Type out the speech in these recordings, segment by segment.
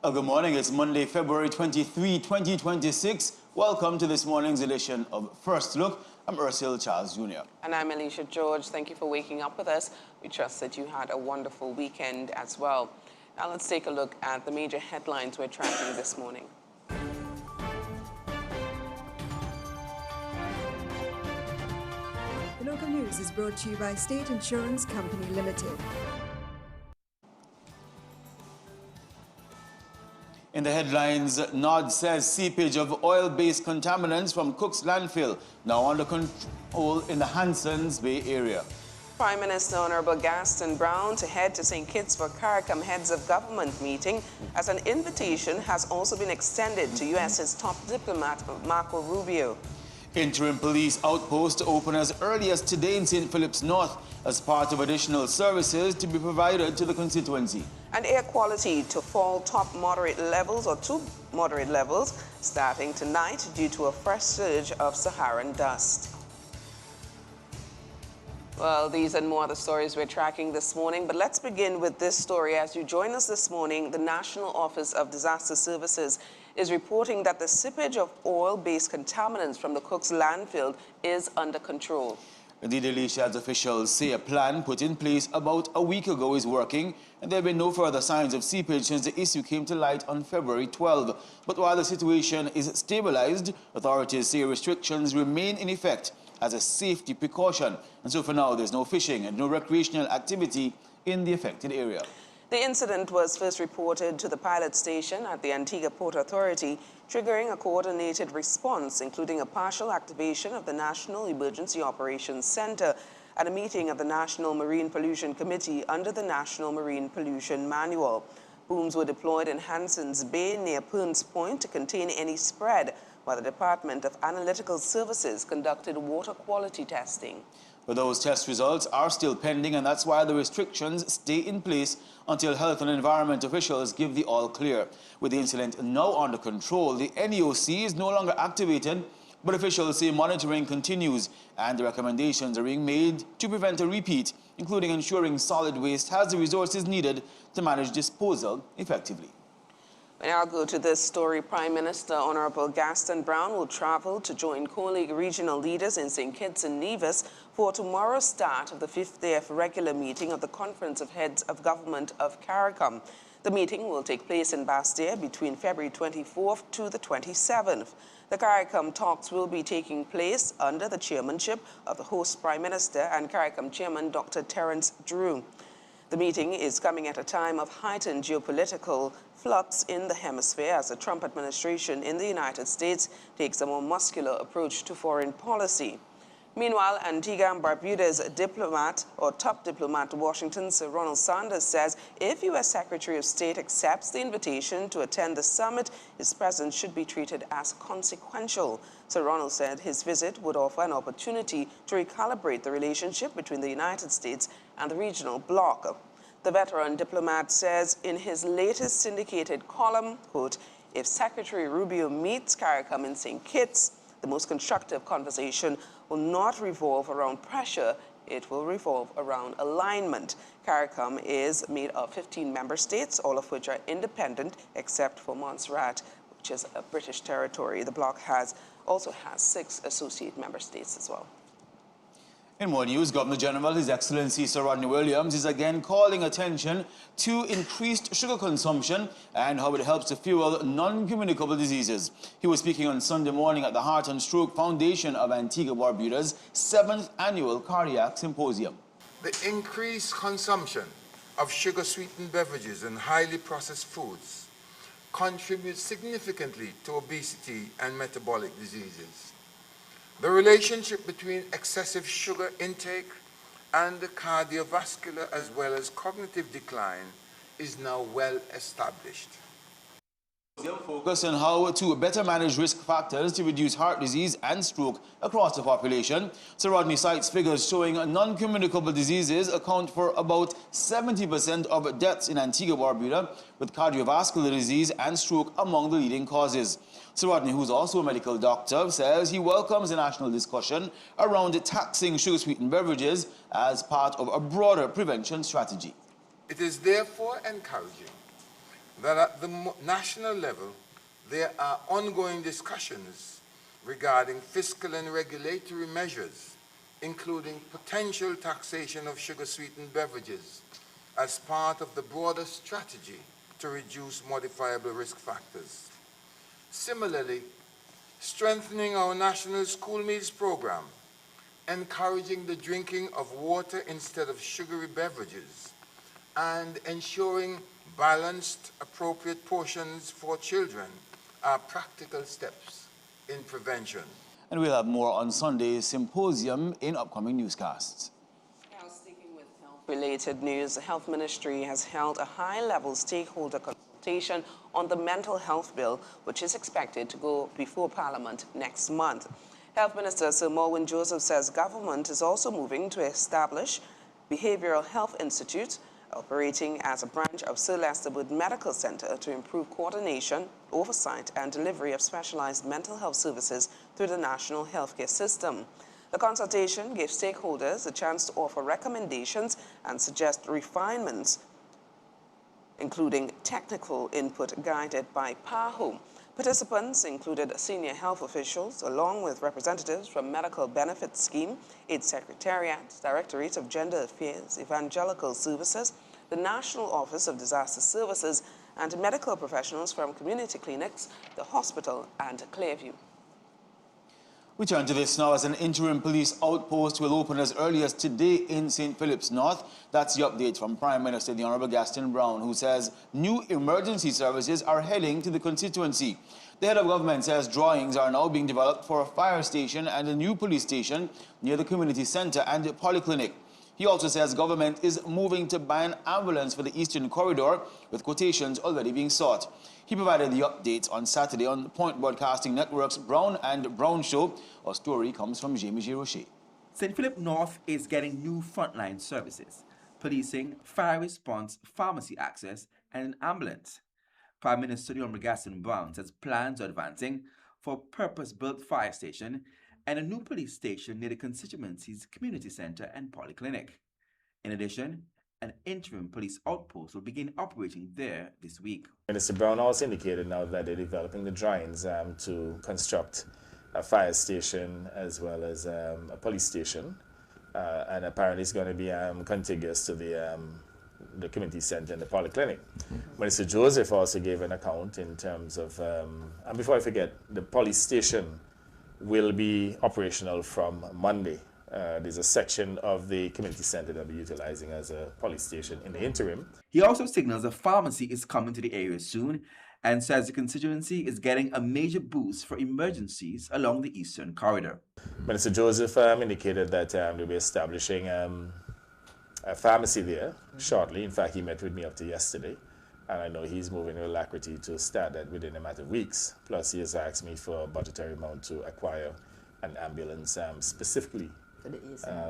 Good morning. It's Monday, February 23, 2026. Welcome to this morning's edition of First Look. I'm Ursula Charles Jr. And I'm Alicia George. Thank you for waking up with us. We trust that you had a wonderful weekend as well. Now let's take a look at the major headlines we're tracking this morning. The local news is brought to you by State Insurance Company Limited. In the headlines, NOD says seepage of oil-based contaminants from Cook's landfill now under control in the Hansons Bay area. Prime Minister Honorable Gaston Brown to head to St. Kitts for CARICOM Heads of Government meeting, as an invitation has also been extended to U.S.'s top diplomat Marco Rubio. Interim police outpost to open as early as today in St. Philip's North as part of additional services to be provided to the constituency. And air quality to fall top moderate levels or to moderate levels starting tonight due to a fresh surge of Saharan dust. Well, these and more are the stories we're tracking this morning, but let's begin with this story. As you join us this morning, the National Office of Disaster Services is reporting that the seepage of oil-based contaminants from the Cook's landfill is under control. Indeed, Alicia, as officials say a plan put in place about a week ago is working, and there have been no further signs of seepage since the issue came to light on February 12. But while the situation is stabilized, authorities say restrictions remain in effect as a safety precaution. And so for now, there's no fishing and no recreational activity in the affected area. The incident was first reported to the pilot station at the Antigua Port Authority, triggering a coordinated response, including a partial activation of the National Emergency Operations Center at a meeting of the National Marine Pollution Committee under the National Marine Pollution Manual. Booms were deployed in Hansons Bay near Perns Point to contain any spread, while the Department of Analytical Services conducted water quality testing. But those test results are still pending, and that's why the restrictions stay in place until health and environment officials give the all clear. With the incident now under control, the NEOC is no longer activated, but officials say monitoring continues and the recommendations are being made to prevent a repeat, including ensuring solid waste has the resources needed to manage disposal effectively. We now go to this story. Prime Minister Honorable Gaston Brown will travel to join co-league regional leaders in St. Kitts and Nevis for tomorrow's start of the 50th regular meeting of the Conference of Heads of Government of CARICOM. The meeting will take place in Bastia between February 24th to the 27th. The CARICOM talks will be taking place under the chairmanship of the host Prime Minister and CARICOM Chairman Dr. Terence Drew. The meeting is coming at a time of heightened geopolitical flux in the hemisphere as the Trump administration in the United States takes a more muscular approach to foreign policy. Meanwhile, Antigua and Barbuda's diplomat, or top diplomat to Washington, Sir Ronald Sanders, says if U.S. Secretary of State accepts the invitation to attend the summit, his presence should be treated as consequential. Sir Ronald said his visit would offer an opportunity to recalibrate the relationship between the United States and the regional bloc. The veteran diplomat says in his latest syndicated column, quote, if Secretary Rubio meets CARICOM in St. Kitts, the most constructive conversation will not revolve around pressure, it will revolve around alignment. CARICOM is made of 15 member states, all of which are independent except for Montserrat, which is a British territory. The bloc also has 6 associate member states as well. In more news, Governor General, His Excellency Sir Rodney Williams, is again calling attention to increased sugar consumption and how it helps to fuel non-communicable diseases. He was speaking on Sunday morning at the Heart and Stroke Foundation of Antigua Barbuda's 7th annual Cardiac Symposium. The increased consumption of sugar-sweetened beverages and highly processed foods contributes significantly to obesity and metabolic diseases. The relationship between excessive sugar intake and the cardiovascular as well as cognitive decline is now well established. Focus on how to better manage risk factors to reduce heart disease and stroke across the population. Sir Rodney cites figures showing non-communicable diseases account for about 70% of deaths in Antigua Barbuda, with cardiovascular disease and stroke among the leading causes. Sir Rodney, who's also a medical doctor, says he welcomes a national discussion around taxing sugar-sweetened beverages as part of a broader prevention strategy. It is therefore encouraging that at the national level, there are ongoing discussions regarding fiscal and regulatory measures, including potential taxation of sugar-sweetened beverages as part of the broader strategy to reduce modifiable risk factors. Similarly, strengthening our national school meals program, encouraging the drinking of water instead of sugary beverages, and ensuring balanced, appropriate portions for children are practical steps in prevention. And we'll have more on Sunday's symposium in upcoming newscasts. Now, sticking with health-related news, the Health Ministry has held a high-level stakeholder consultation on the mental health bill, which is expected to go before Parliament next month. Health Minister Sir Morwin Joseph says government is also moving to establish Behavioral Health Institute, operating as a branch of Sir Leicester Wood Medical Centre to improve coordination, oversight and delivery of specialised mental health services through the national healthcare system. The consultation gave stakeholders a chance to offer recommendations and suggest refinements, including technical input guided by PAHO. Participants included senior health officials, along with representatives from Medical Benefits Scheme, its Secretariat, Directorate of Gender Affairs, Evangelical Services, the National Office of Disaster Services, and medical professionals from community clinics, the hospital, and Clearview. We turn to this now as an interim police outpost will open as early as today in St. Philip's North. That's the update from Prime Minister the Honourable Gaston Brown, who says new emergency services are heading to the constituency. The head of government says drawings are now being developed for a fire station and a new police station near the community centre and the polyclinic. He also says government is moving to buy an ambulance for the Eastern Corridor, with quotations already being sought. He provided the updates on Saturday on Point Broadcasting Network's Brown and Brown Show. Our story comes from Jamie J. Rocher. St. Philip North is getting new frontline services: policing, fire response, pharmacy access, and an ambulance. Prime Minister the Honourable Gaston Brown says plans are advancing for a purpose-built fire station and a new police station near the constituency's community centre and polyclinic. In addition, an interim police outpost will begin operating there this week. Minister Brown also indicated now that they're developing the drawings to construct a fire station as well as a police station, and apparently it's going to be contiguous to the community centre and the polyclinic. Minister Joseph also gave an account in terms of, and before I forget, the police station will be operational from Monday. There's a section of the community centre that will be utilizing as a police station in the interim. He also signals a pharmacy is coming to the area soon and says the constituency is getting a major boost for emergencies along the Eastern Corridor. Minister Joseph indicated that they'll be establishing a pharmacy there shortly. In fact, he met with me up to yesterday, and I know he's moving with alacrity to start that within a matter of weeks. Plus, he has asked me for a budgetary amount to acquire an ambulance specifically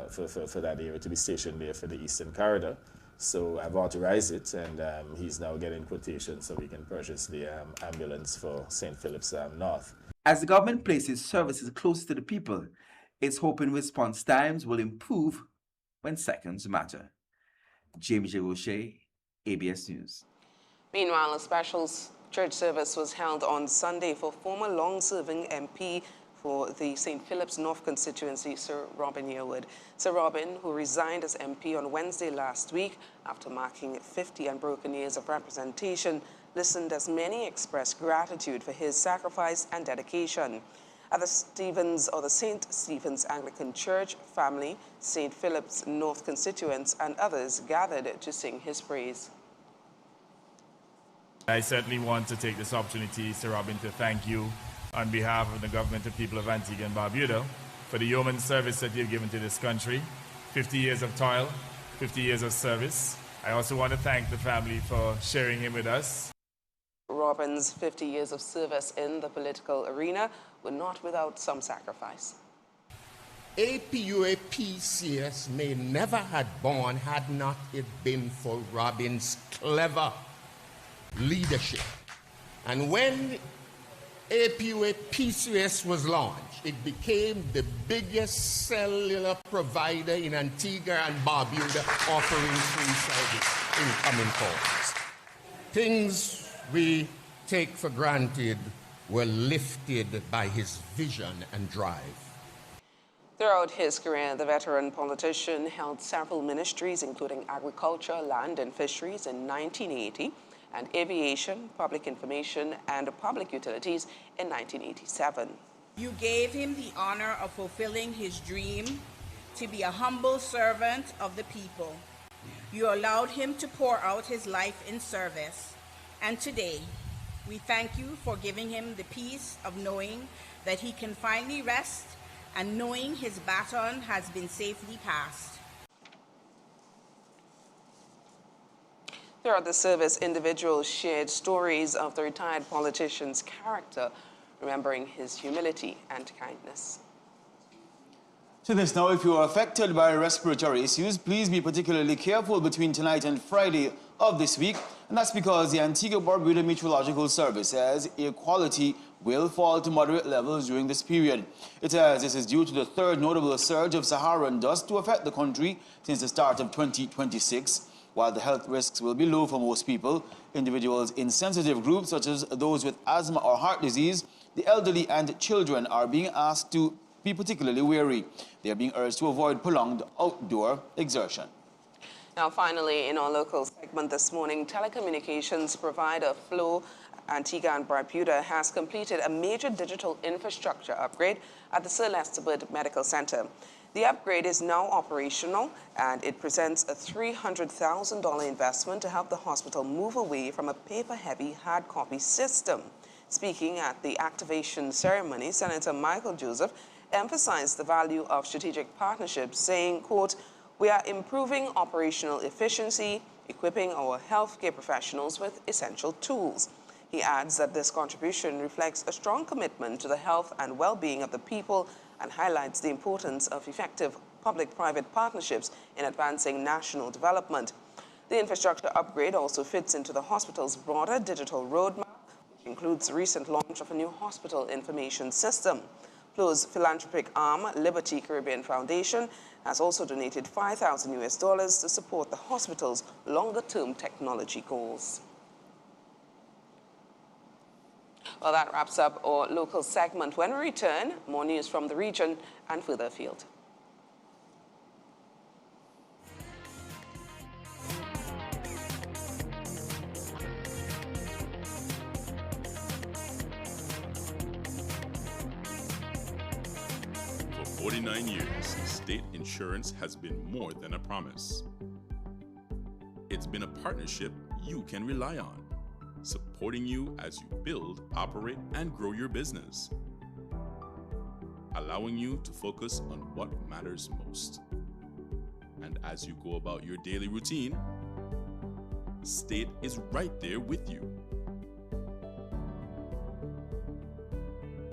for that area to be stationed there for the Eastern Corridor. So I've authorized it, and he's now getting quotations so we can purchase the ambulance for St. Philip's North. As the government places services closer to the people, it's hoping response times will improve when seconds matter. James J. Rocher, ABS News. Meanwhile, a special church service was held on Sunday for former long-serving MP for the St. Philip's North constituency, Sir Robin Yearwood. Sir Robin, who resigned as MP on Wednesday last week after marking 50 unbroken years of representation, listened as many expressed gratitude for his sacrifice and dedication. At the St. Stephen's Anglican Church, family, St. Philip's North constituents and others gathered to sing his praise. I certainly want to take this opportunity, Sir Robin, to thank you on behalf of the government and people of Antigua and Barbuda for the yeoman service that you've given to this country. 50 years of toil, 50 years of service. I also want to thank the family for sharing him with us. Robin's 50 years of service in the political arena were not without some sacrifice. APUA-PCS may never had born had not it been for Robin's clever leadership. And when APUA-PCS was launched, it became the biggest cellular provider in Antigua and Barbuda offering free service incoming calls. Things we take for granted were lifted by his vision and drive. Throughout his career, the veteran politician held several ministries, including agriculture, land and fisheries in 1980, and aviation, public information, and public utilities in 1987. You gave him the honor of fulfilling his dream to be a humble servant of the people. You allowed him to pour out his life in service. And today, we thank you for giving him the peace of knowing that he can finally rest and knowing his baton has been safely passed. Throughout the service, individuals shared stories of the retired politician's character, remembering his humility and kindness. To this now, if you are affected by respiratory issues, please be particularly careful between tonight and Friday of this week. And that's because the Antigua Barbuda Meteorological Service says air quality will fall to moderate levels during this period. It says this is due to the third notable surge of Saharan dust to affect the country since the start of 2026. While the health risks will be low for most people, individuals in sensitive groups such as those with asthma or heart disease, the elderly and children are being asked to be particularly wary. They are being urged to avoid prolonged outdoor exertion. Now, finally, in our local segment this morning, telecommunications provider Flow Antigua and Barbuda has completed a major digital infrastructure upgrade at the Sir Lester Bird Medical Center. The upgrade is now operational, and it presents a $300,000 investment to help the hospital move away from a paper-heavy hard copy system. Speaking at the activation ceremony, Senator Michael Joseph emphasized the value of strategic partnerships, saying, quote, "We are improving operational efficiency, equipping our healthcare professionals with essential tools." He adds that this contribution reflects a strong commitment to the health and well-being of the people and highlights the importance of effective public-private partnerships in advancing national development. The infrastructure upgrade also fits into the hospital's broader digital roadmap, which includes the recent launch of a new hospital information system. Flow's philanthropic arm, Liberty Caribbean Foundation, has also donated $5,000 to support the hospital's longer-term technology goals. Well, that wraps up our local segment. When we return, more news from the region and further afield. For 49 years, state insurance has been more than a promise. It's been a partnership you can rely on, supporting you as you build, operate, and grow your business, allowing you to focus on what matters most. And as you go about your daily routine, State is right there with you.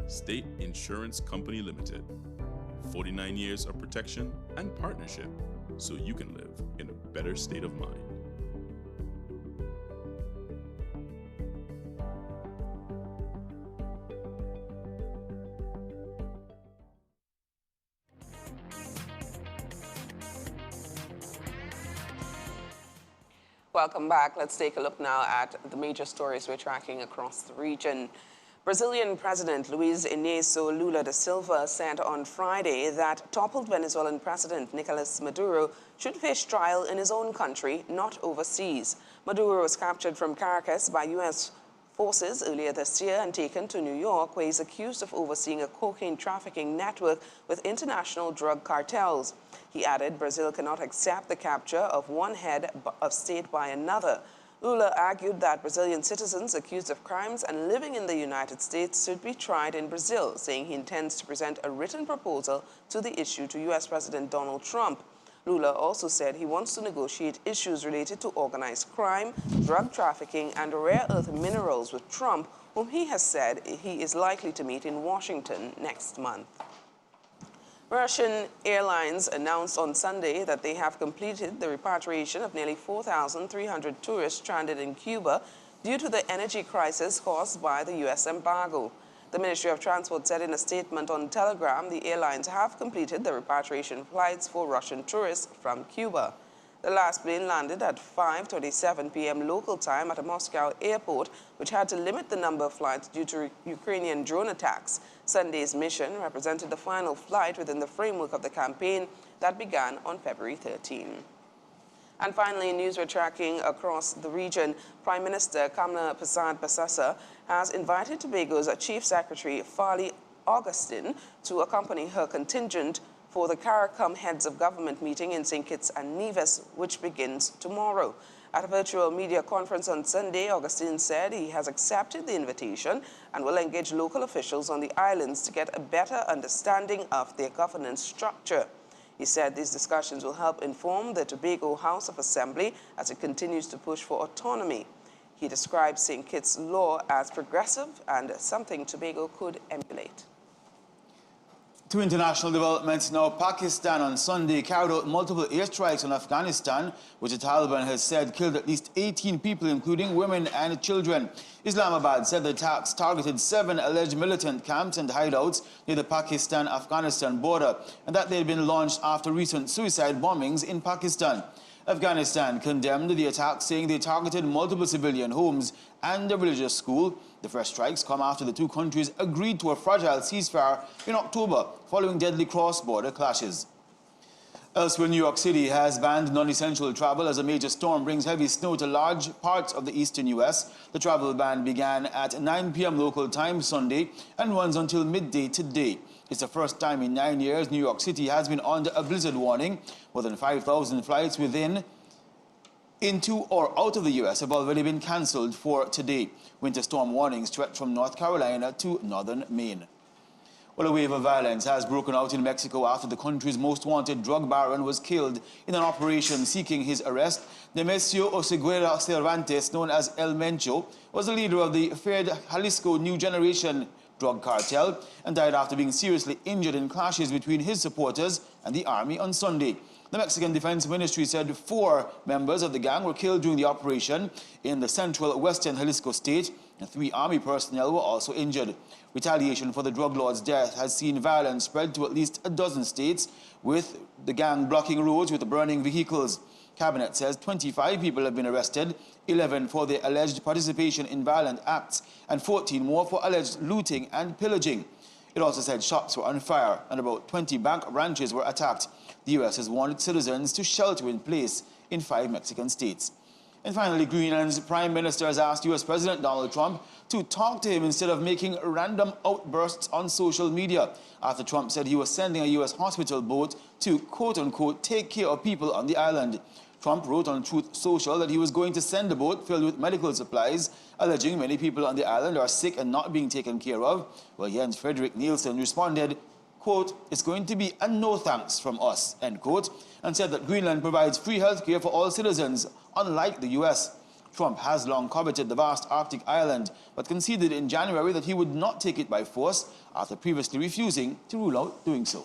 State Insurance Company Limited. 49 years of protection and partnership so you can live in a better state of mind. Welcome back. Let's take a look now at the major stories we're tracking across the region. Brazilian President Luiz Inácio Lula da Silva said on Friday that toppled Venezuelan President Nicolas Maduro should face trial in his own country, not overseas. Maduro was captured from Caracas by U.S. forces earlier this year and taken to New York, where he's accused of overseeing a cocaine trafficking network with international drug cartels. He added Brazil cannot accept the capture of one head of state by another. Lula argued that Brazilian citizens accused of crimes and living in the United States should be tried in Brazil, saying he intends to present a written proposal to the issue to U.S. President Donald Trump. Lula also said he wants to negotiate issues related to organized crime, drug trafficking, and rare earth minerals with Trump, whom he has said he is likely to meet in Washington next month. Russian airlines announced on Sunday that they have completed the repatriation of nearly 4,300 tourists stranded in Cuba due to the energy crisis caused by the U.S. embargo. The Ministry of Transport said in a statement on Telegram the airlines have completed the repatriation flights for Russian tourists from Cuba. The last plane landed at 5:27 p.m. local time at a Moscow airport, which had to limit the number of flights due to Ukrainian drone attacks. Sunday's mission represented the final flight within the framework of the campaign that began on February 13. And finally, news we're tracking across the region. Prime Minister Kamla Persad-Bissessar has invited Tobago's Chief Secretary Farley Augustine to accompany her contingent for the CARICOM Heads of Government meeting in St. Kitts and Nevis, which begins tomorrow. At a virtual media conference on Sunday, Augustine said he has accepted the invitation and will engage local officials on the islands to get a better understanding of their governance structure. He said these discussions will help inform the Tobago House of Assembly as it continues to push for autonomy. He described St. Kitts' law as progressive and something Tobago could emulate. To international developments now, Pakistan on Sunday carried out multiple airstrikes on Afghanistan, which the Taliban has said killed at least 18 people, including women and children. Islamabad said the attacks targeted 7 alleged militant camps and hideouts near the Pakistan-Afghanistan border, and that they had been launched after recent suicide bombings in Pakistan. Afghanistan condemned the attacks, saying they targeted multiple civilian homes and a religious school. The first strikes come after the two countries agreed to a fragile ceasefire in October, following deadly cross-border clashes. Elsewhere, New York City has banned non-essential travel as a major storm brings heavy snow to large parts of the eastern U.S. The travel ban began at 9 p.m. local time Sunday and runs until midday today. It's the first time in 9 years New York City has been under a blizzard warning. More than 5,000 flights into or out of the U.S. have already been cancelled for today. Winter storm warnings stretch from North Carolina to northern Maine. Well, a wave of violence has broken out in Mexico after the country's most wanted drug baron was killed in an operation seeking his arrest. Nemesio Oseguera Cervantes, known as El Mencho, was the leader of the feared Jalisco New Generation drug cartel and died after being seriously injured in clashes between his supporters and the army on Sunday. The Mexican Defense Ministry said 4 members of the gang were killed during the operation in the central western Jalisco state, and 3 army personnel were also injured. Retaliation for the drug lord's death has seen violence spread to at least a dozen states, with the gang blocking roads with burning vehicles. Cabinet says 25 people have been arrested, 11 for their alleged participation in violent acts, and 14 more for alleged looting and pillaging. It also said shops were on fire and about 20 bank branches were attacked. The U.S. has warned citizens to shelter in place in 5 Mexican states. And finally, Greenland's Prime Minister has asked U.S. President Donald Trump to talk to him instead of making random outbursts on social media, after Trump said he was sending a U.S. hospital boat to, quote-unquote, take care of people on the island. Trump wrote on Truth Social that he was going to send a boat filled with medical supplies, alleging many people on the island are sick and not being taken care of. Well, Jens Frederick Nielsen responded, quote, it's going to be a no thanks from us, end quote, and said that Greenland provides free health care for all citizens, unlike the U.S. Trump has long coveted the vast Arctic island, but conceded in January that he would not take it by force after previously refusing to rule out doing so.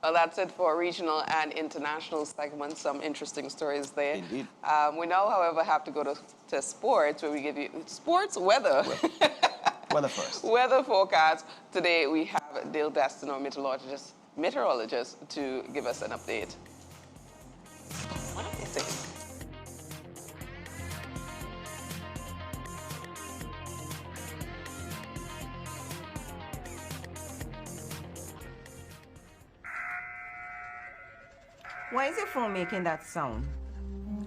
Well, that's it for regional and international segments. Some interesting stories there. Indeed. We now, however, have to go to sports, where we give you sports weather. Weather first. Weather forecast. Today we have Dale Destin, our meteorologist, to give us an update. What do you think? Why is your phone making that sound?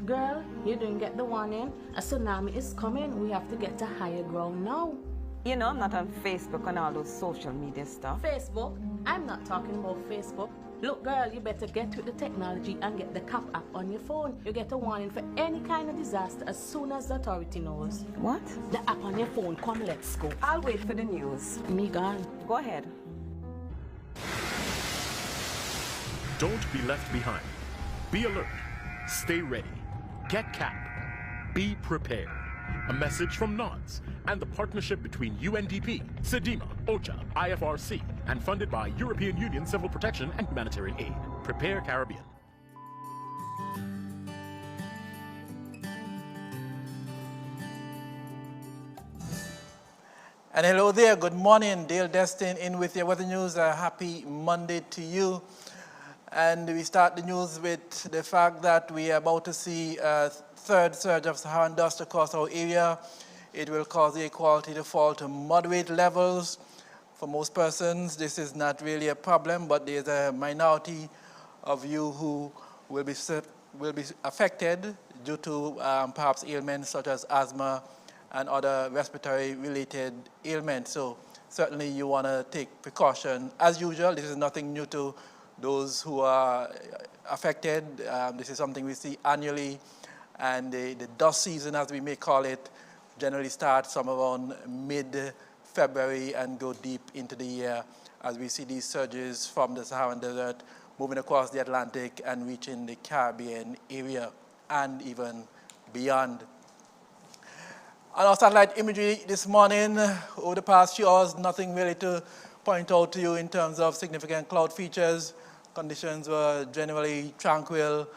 Girl, you didn't get the warning. A tsunami is coming. We have to get to higher ground now. You know I'm not on Facebook and all those social media stuff. Facebook? I'm not talking about Facebook. Look, girl, you better get with the technology and get the CAP app on your phone. You get a warning for any kind of disaster as soon as the authority knows. What? The app on your phone. Come, let's go. I'll wait for the news. Me gone. Go ahead. Don't be left behind. Be alert. Stay ready. Get CAP. Be prepared. A message from NODS and the partnership between UNDP, SEDIMA, OCHA, IFRC, and funded by European Union Civil Protection and Humanitarian Aid. Prepare Caribbean. And hello there, good morning. Dale Destin in with your weather news. Happy Monday to you. And we start the news with the fact that we are about to see a third surge of Saharan dust across our area. It will cause the air quality to fall to moderate levels. For most persons, this is not really a problem, but there's a minority of you who will be affected due to perhaps ailments such as asthma and other respiratory-related ailments. So certainly you want to take precaution. As usual, this is nothing new to those who are affected. This is something we see annually, and the dust season, as we may call it, generally starts somewhere around mid-February and go deep into the year as we see these surges from the Saharan Desert moving across the Atlantic and reaching the Caribbean area and even beyond. On our satellite imagery this morning, over the past few hours, nothing really to point out to you in terms of significant cloud features. Conditions were generally tranquil.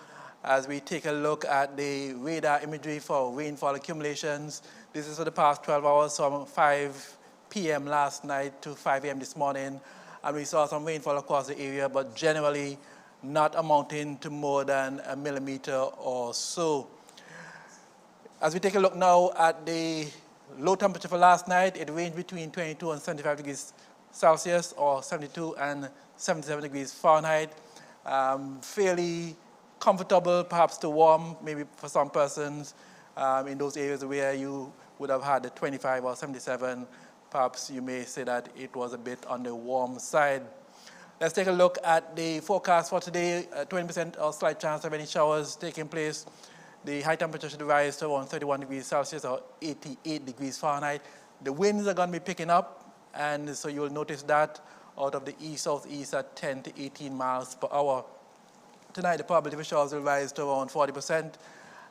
As we take a look at the radar imagery for rainfall accumulations, this is for the past 12 hours from 5 p.m. last night to 5 a.m. this morning. And we saw some rainfall across the area, but generally not amounting to more than a millimeter or so. As we take a look now at the low temperature for last night, it ranged between 22 and 75 degrees Celsius or 72 and 77 degrees Fahrenheit. Fairly comfortable, perhaps too warm, maybe for some persons in those areas where you would have had a 25 or 77. Perhaps you may say that it was a bit on the warm side. Let's take a look at the forecast for today. 20% or slight chance of any showers taking place. The high temperature should rise to around 31 degrees Celsius or 88 degrees Fahrenheit. The winds are going to be picking up, and so you'll notice that out of the east-southeast at 10 to 18 miles per hour. Tonight, the probability for showers will rise to around 40%,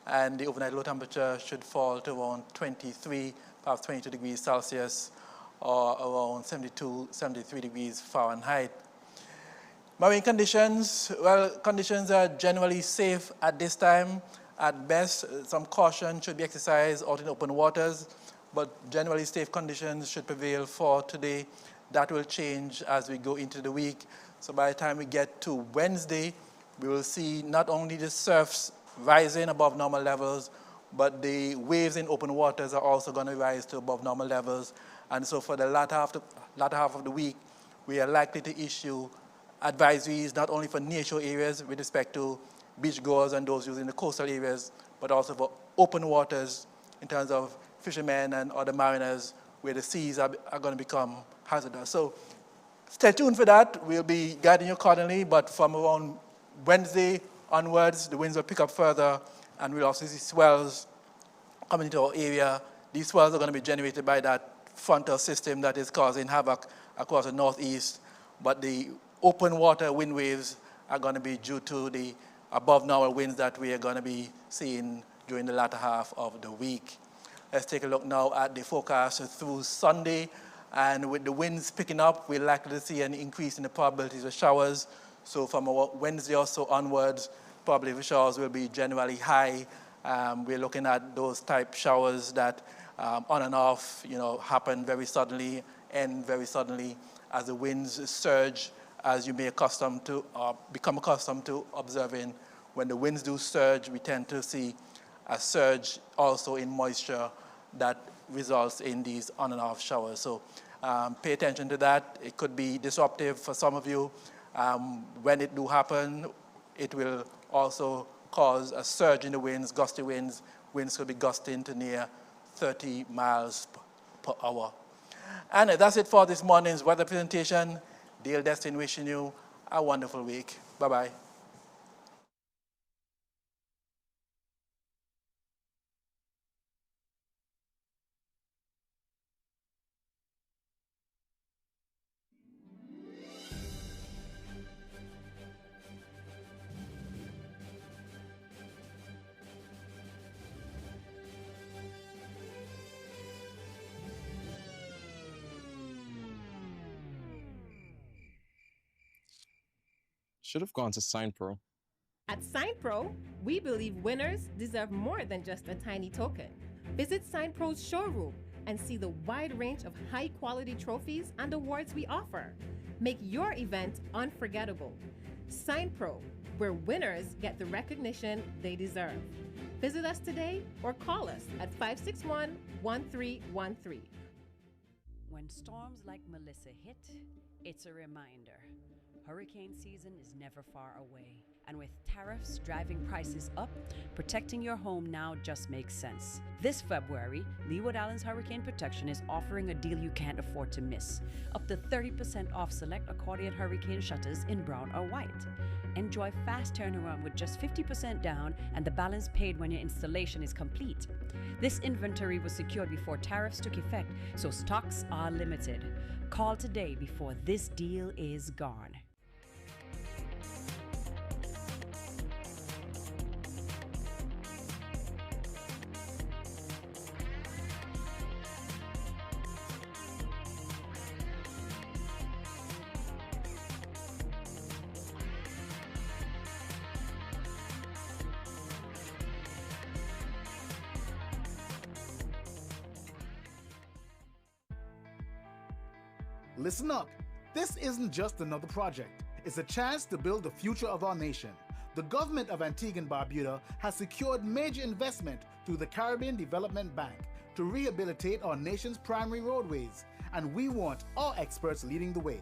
and the overnight low temperature should fall to around 23, perhaps 22 degrees Celsius, or around 72, 73 degrees Fahrenheit. Marine conditions, well, conditions are generally safe at this time. At best, some caution should be exercised out in open waters, but generally safe conditions should prevail for today. That will change as we go into the week. So by the time we get to Wednesday, we will see not only the surfs rising above normal levels, but the waves in open waters are also going to rise to above normal levels. And so for the latter half of the week, we are likely to issue advisories not only for nearshore areas with respect to beachgoers and those using the coastal areas, but also for open waters in terms of fishermen and other mariners where the seas are going to become hazardous. So stay tuned for that. We'll be guiding you accordingly, but from around Wednesday onwards, the winds will pick up further, and we'll also see swells coming into our area. These swells are going to be generated by that frontal system that is causing havoc across the northeast, but the open water wind waves are going to be due to the above normal winds that we are going to be seeing during the latter half of the week. Let's take a look now at the forecast through Sunday. And with the winds picking up, we're likely to see an increase in the probabilities of showers. So from Wednesday or so onwards, probability of showers will be generally high. We're looking at those type showers that on and off, happen very suddenly, end very suddenly as the winds surge, as you may become accustomed to observing. When the winds do surge, we tend to see a surge also in moisture that results in these on and off showers. So pay attention to that. It could be disruptive for some of you. When it do happen, it will also cause a surge in the winds, gusty winds. Winds could be gusting to near 30 miles per hour. And that's it for this morning's weather presentation. Dale Destin wishing you a wonderful week. Bye-bye. Should have gone to SignPro. At SignPro, we believe winners deserve more than just a tiny token. Visit SignPro's showroom and see the wide range of high-quality trophies and awards we offer. Make your event unforgettable. Sign Pro, where winners get the recognition they deserve. Visit us today or call us at 561-1313. When storms like Melissa hit, it's a reminder. Hurricane season is never far away. And with tariffs driving prices up, protecting your home now just makes sense. This February, Leeward Islands Hurricane Protection is offering a deal you can't afford to miss. Up to 30% off select accordion hurricane shutters in brown or white. Enjoy fast turnaround with just 50% down and the balance paid when your installation is complete. This inventory was secured before tariffs took effect, so stocks are limited. Call today before this deal is gone. Listen up. This isn't just another project. It's a chance to build the future of our nation. The government of Antigua and Barbuda has secured major investment through the Caribbean Development Bank to rehabilitate our nation's primary roadways, and we want our experts leading the way.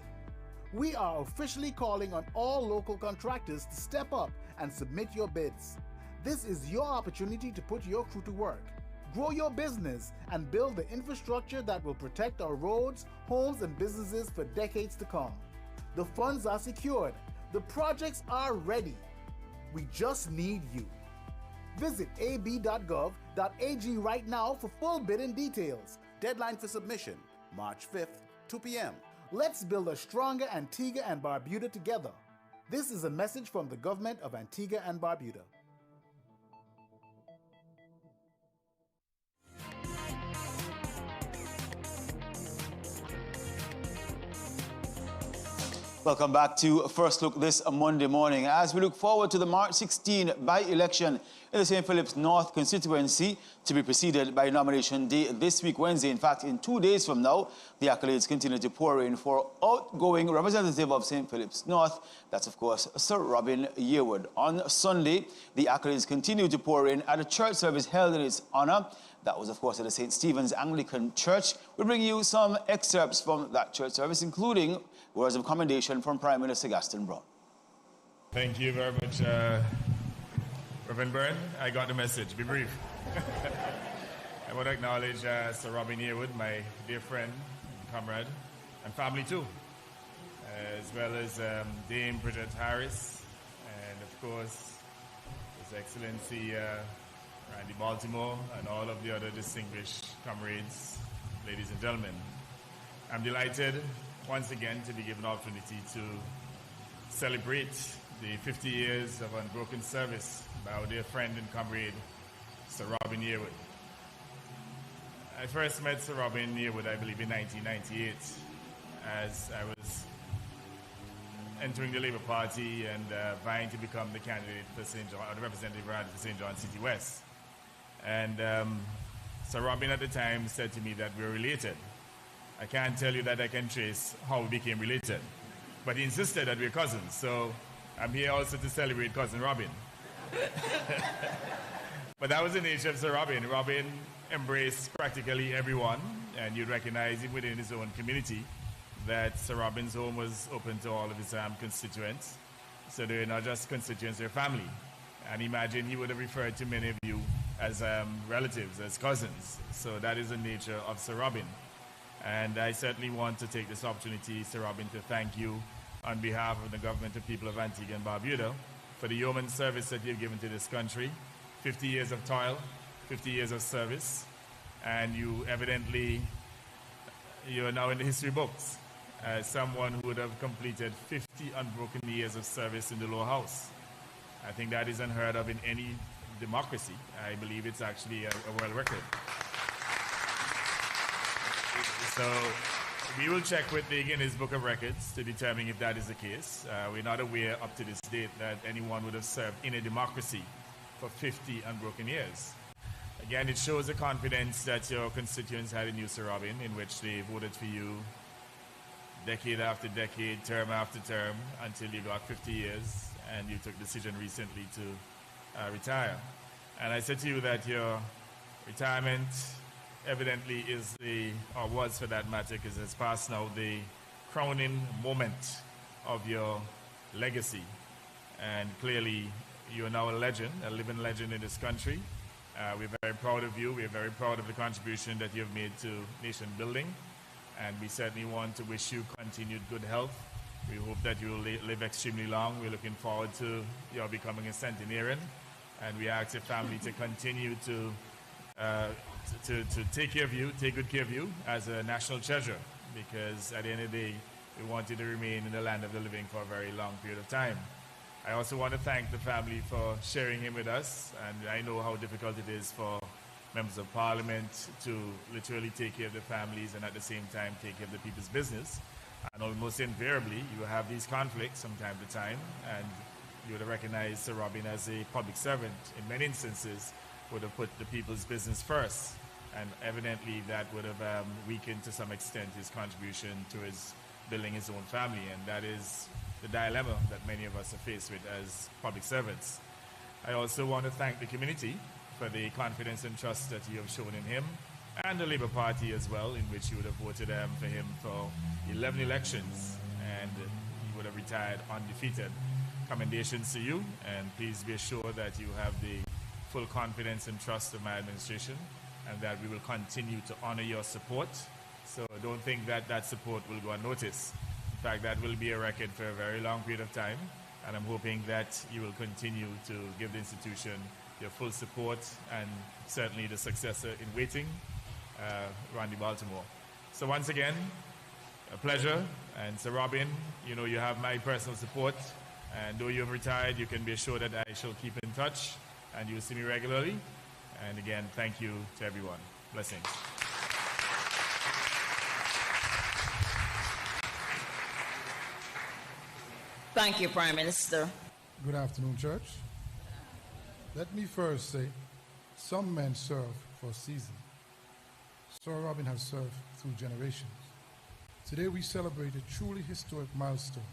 We are officially calling on all local contractors to step up and submit your bids. This is your opportunity to put your crew to work. Grow your business and build the infrastructure that will protect our roads, homes, and businesses for decades to come. The funds are secured. The projects are ready. We just need you. Visit ab.gov.ag right now for full bidding details. Deadline for submission, March 5th, 2 p.m. Let's build a stronger Antigua and Barbuda together. This is a message from the government of Antigua and Barbuda. Welcome back to First Look this Monday morning. As we look forward to the March 16 by-election in the St. Philip's North constituency to be preceded by nomination day this week, Wednesday. In fact, in 2 days from now, the accolades continue to pour in for outgoing representative of St. Philip's North. That's, of course, Sir Robin Yearwood. On Sunday, the accolades continue to pour in at a church service held in its honor. That was, of course, at the St. Stephen's Anglican Church. We'll bring you some excerpts from that church service, including words of commendation from Prime Minister Gaston Brown. Thank you very much, Reverend Byrne. I got the message. Be brief. I want to acknowledge Sir Robin Yearwood, my dear friend, comrade, and family too, as well as Dame Bridget Harris, and of course, His Excellency Randy Baltimore, and all of the other distinguished comrades, ladies and gentlemen. I'm delighted once again to be given an opportunity to celebrate the 50 years of unbroken service by our dear friend and comrade, Sir Robin Yearwood. I first met Sir Robin Yearwood, I believe, in 1998, as I was entering the Labour Party and vying to become the candidate for St. John, or the representative for St. John City West. And Sir Robin at the time said to me that we were related. I can't tell you that I can trace how we became related, but he insisted that we're cousins, so I'm here also to celebrate Cousin Robin. But that was the nature of Sir Robin. Robin embraced practically everyone, and you'd recognize him within his own community that Sir Robin's home was open to all of his constituents. So they're not just constituents, they're family. And imagine he would have referred to many of you as relatives, as cousins. So that is the nature of Sir Robin. And I certainly want to take this opportunity, Sir Robin, to thank you on behalf of the government and people of Antigua and Barbuda for the yeoman service that you've given to this country. 50 years of toil, 50 years of service, and you evidently, you're now in the history books as someone who would have completed 50 unbroken years of service in the lower house. I think that is unheard of in any democracy. I believe it's actually a world record. So we will check with the Guinness Book of Records to determine if that is the case. We're not aware up to this date that anyone would have served in a democracy for 50 unbroken years. Again, it shows the confidence that your constituents had in you, Sir Robin, in which they voted for you decade after decade, term after term, until you got 50 years and you took the decision recently to retire. And I said to you that your retirement evidently is or was for that matter, because it's past now, the crowning moment of your legacy. And clearly, you are now a legend, a living legend in this country. We're very proud of you. We're very proud of the contribution that you've made to nation building. And we certainly want to wish you continued good health. We hope that you will live extremely long. We're looking forward to your becoming a centenarian. And we ask your family to continue to take care of you, take good care of you as a national treasure, because at the end of the day, we want you to remain in the land of the living for a very long period of time. I also want to thank the family for sharing him with us, and I know how difficult it is for members of parliament to literally take care of their families and at the same time take care of the people's business. And almost invariably, you have these conflicts from time to time, and you would have recognized Sir Robin as a public servant. In many instances, would have put the people's business first, and evidently that would have weakened to some extent his contribution to his building his own family, and that is the dilemma that many of us are faced with as public servants. I also want to thank the community for the confidence and trust that you have shown in him, and the Labour Party as well, in which you would have voted for him for 11 elections, and he would have retired undefeated. Commendations to you, and please be assured that you have the full confidence and trust of my administration, and that we will continue to honor your support. So don't think that that support will go unnoticed. In fact, that will be a record for a very long period of time, and I'm hoping that you will continue to give the institution your full support, and certainly the successor in waiting, Randy Baltimore. So once again, a pleasure. And Sir Robin, you know you have my personal support, and though you have retired, you can be assured that I shall keep in touch, and you'll see me regularly. And again, thank you to everyone. Blessings. Thank you, Prime Minister. Good afternoon, Church. Let me first say, some men serve for a season. Sir Robin has served through generations. Today we celebrate a truly historic milestone,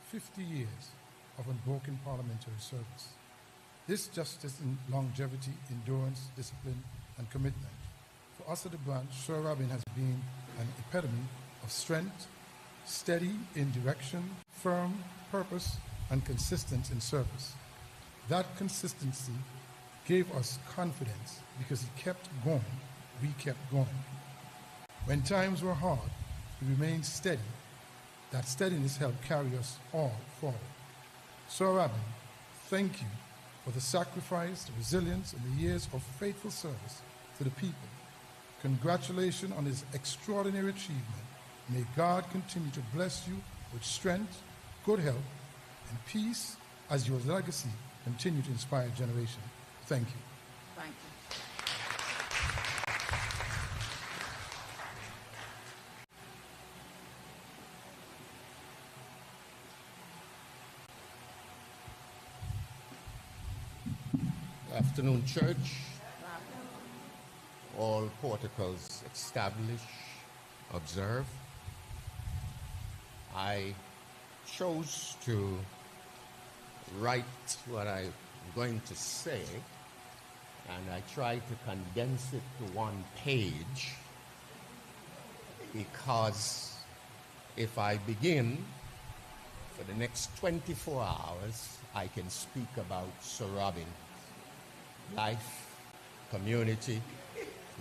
50 years of unbroken parliamentary service. This justice in longevity, endurance, discipline, and commitment. For us at the branch, Sir Robin has been an epitome of strength, steady in direction, firm purpose, and consistent in service. That consistency gave us confidence because he kept going, we kept going. When times were hard, he remained steady. That steadiness helped carry us all forward. Sir Robin, thank you for the sacrifice, the resilience, and the years of faithful service to the people. Congratulations on his extraordinary achievement. May God continue to bless you with strength, good health, and peace as your legacy continue to inspire generations. Thank you. Thank you. Afternoon, Church. All protocols established, observe. I chose to write what I'm going to say, and I tried to condense it to one page, because if I begin for the next 24 hours, I can speak about Sir Robin. Life, community,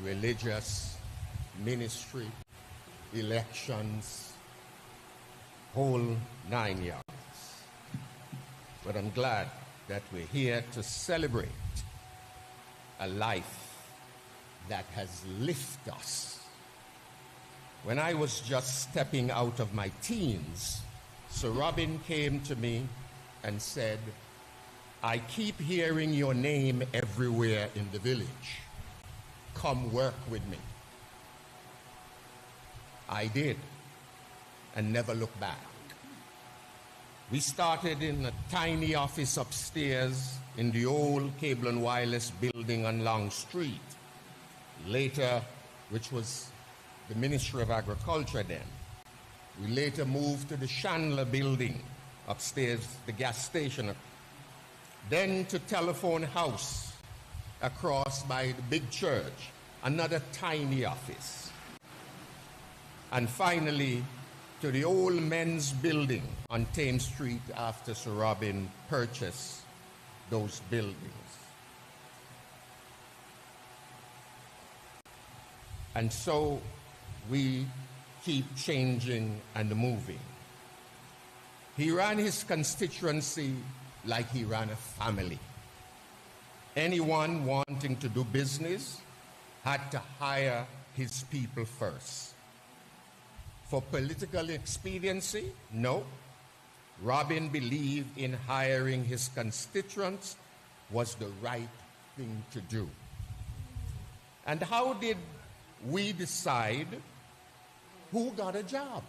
religious, ministry, elections, whole 9 yards. But I'm glad that we're here to celebrate a life that has lifted us. When I was just stepping out of my teens, Sir Robin came to me and said, I keep hearing your name everywhere in the village. Come work with me. I did, and never looked back. We started in a tiny office upstairs in the old Cable and Wireless building on Long Street. Later, which was the Ministry of Agriculture then, We later moved to the Chandler building, upstairs, the gas station. Then to Telephone House, across by the big church, another tiny office. And finally, to the old men's building on Thames Street after Sir Robin purchased those buildings. And so we keep changing and moving. He ran his constituency like he ran a family. Anyone wanting to do business had to hire his people first. For political expediency? No. Robin believed in hiring his constituents was the right thing to do. And how did we decide who got a job?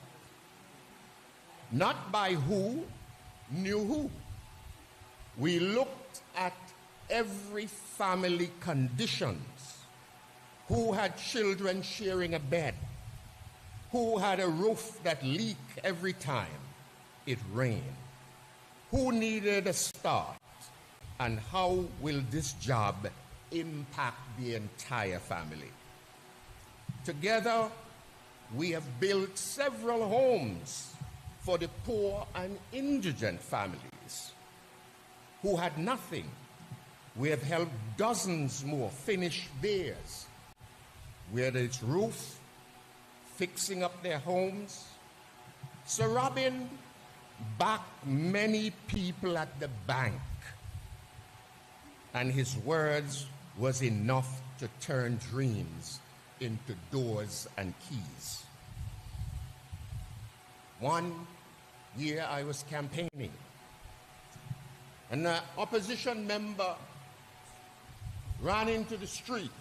Not by who knew who. We looked at every family conditions. Who had children sharing a bed? Who had a roof that leaked every time it rained? Who needed a start? And how will this job impact the entire family? Together, we have built several homes for the poor and indigent families who had nothing. We have helped dozens more finish theirs, whether it's roof, fixing up their homes. Sir Robin backed many people at the bank, and his words was enough to turn dreams into doors and keys. One year I was campaigning, and an opposition member ran into the street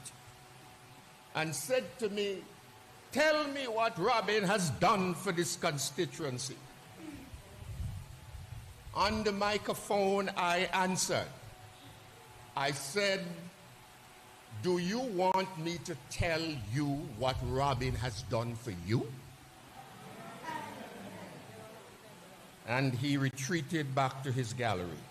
and said to me, "Tell me what Robin has done for this constituency." On the microphone, I answered. I said, "Do you want me to tell you what Robin has done for you?" And he retreated back to his gallery.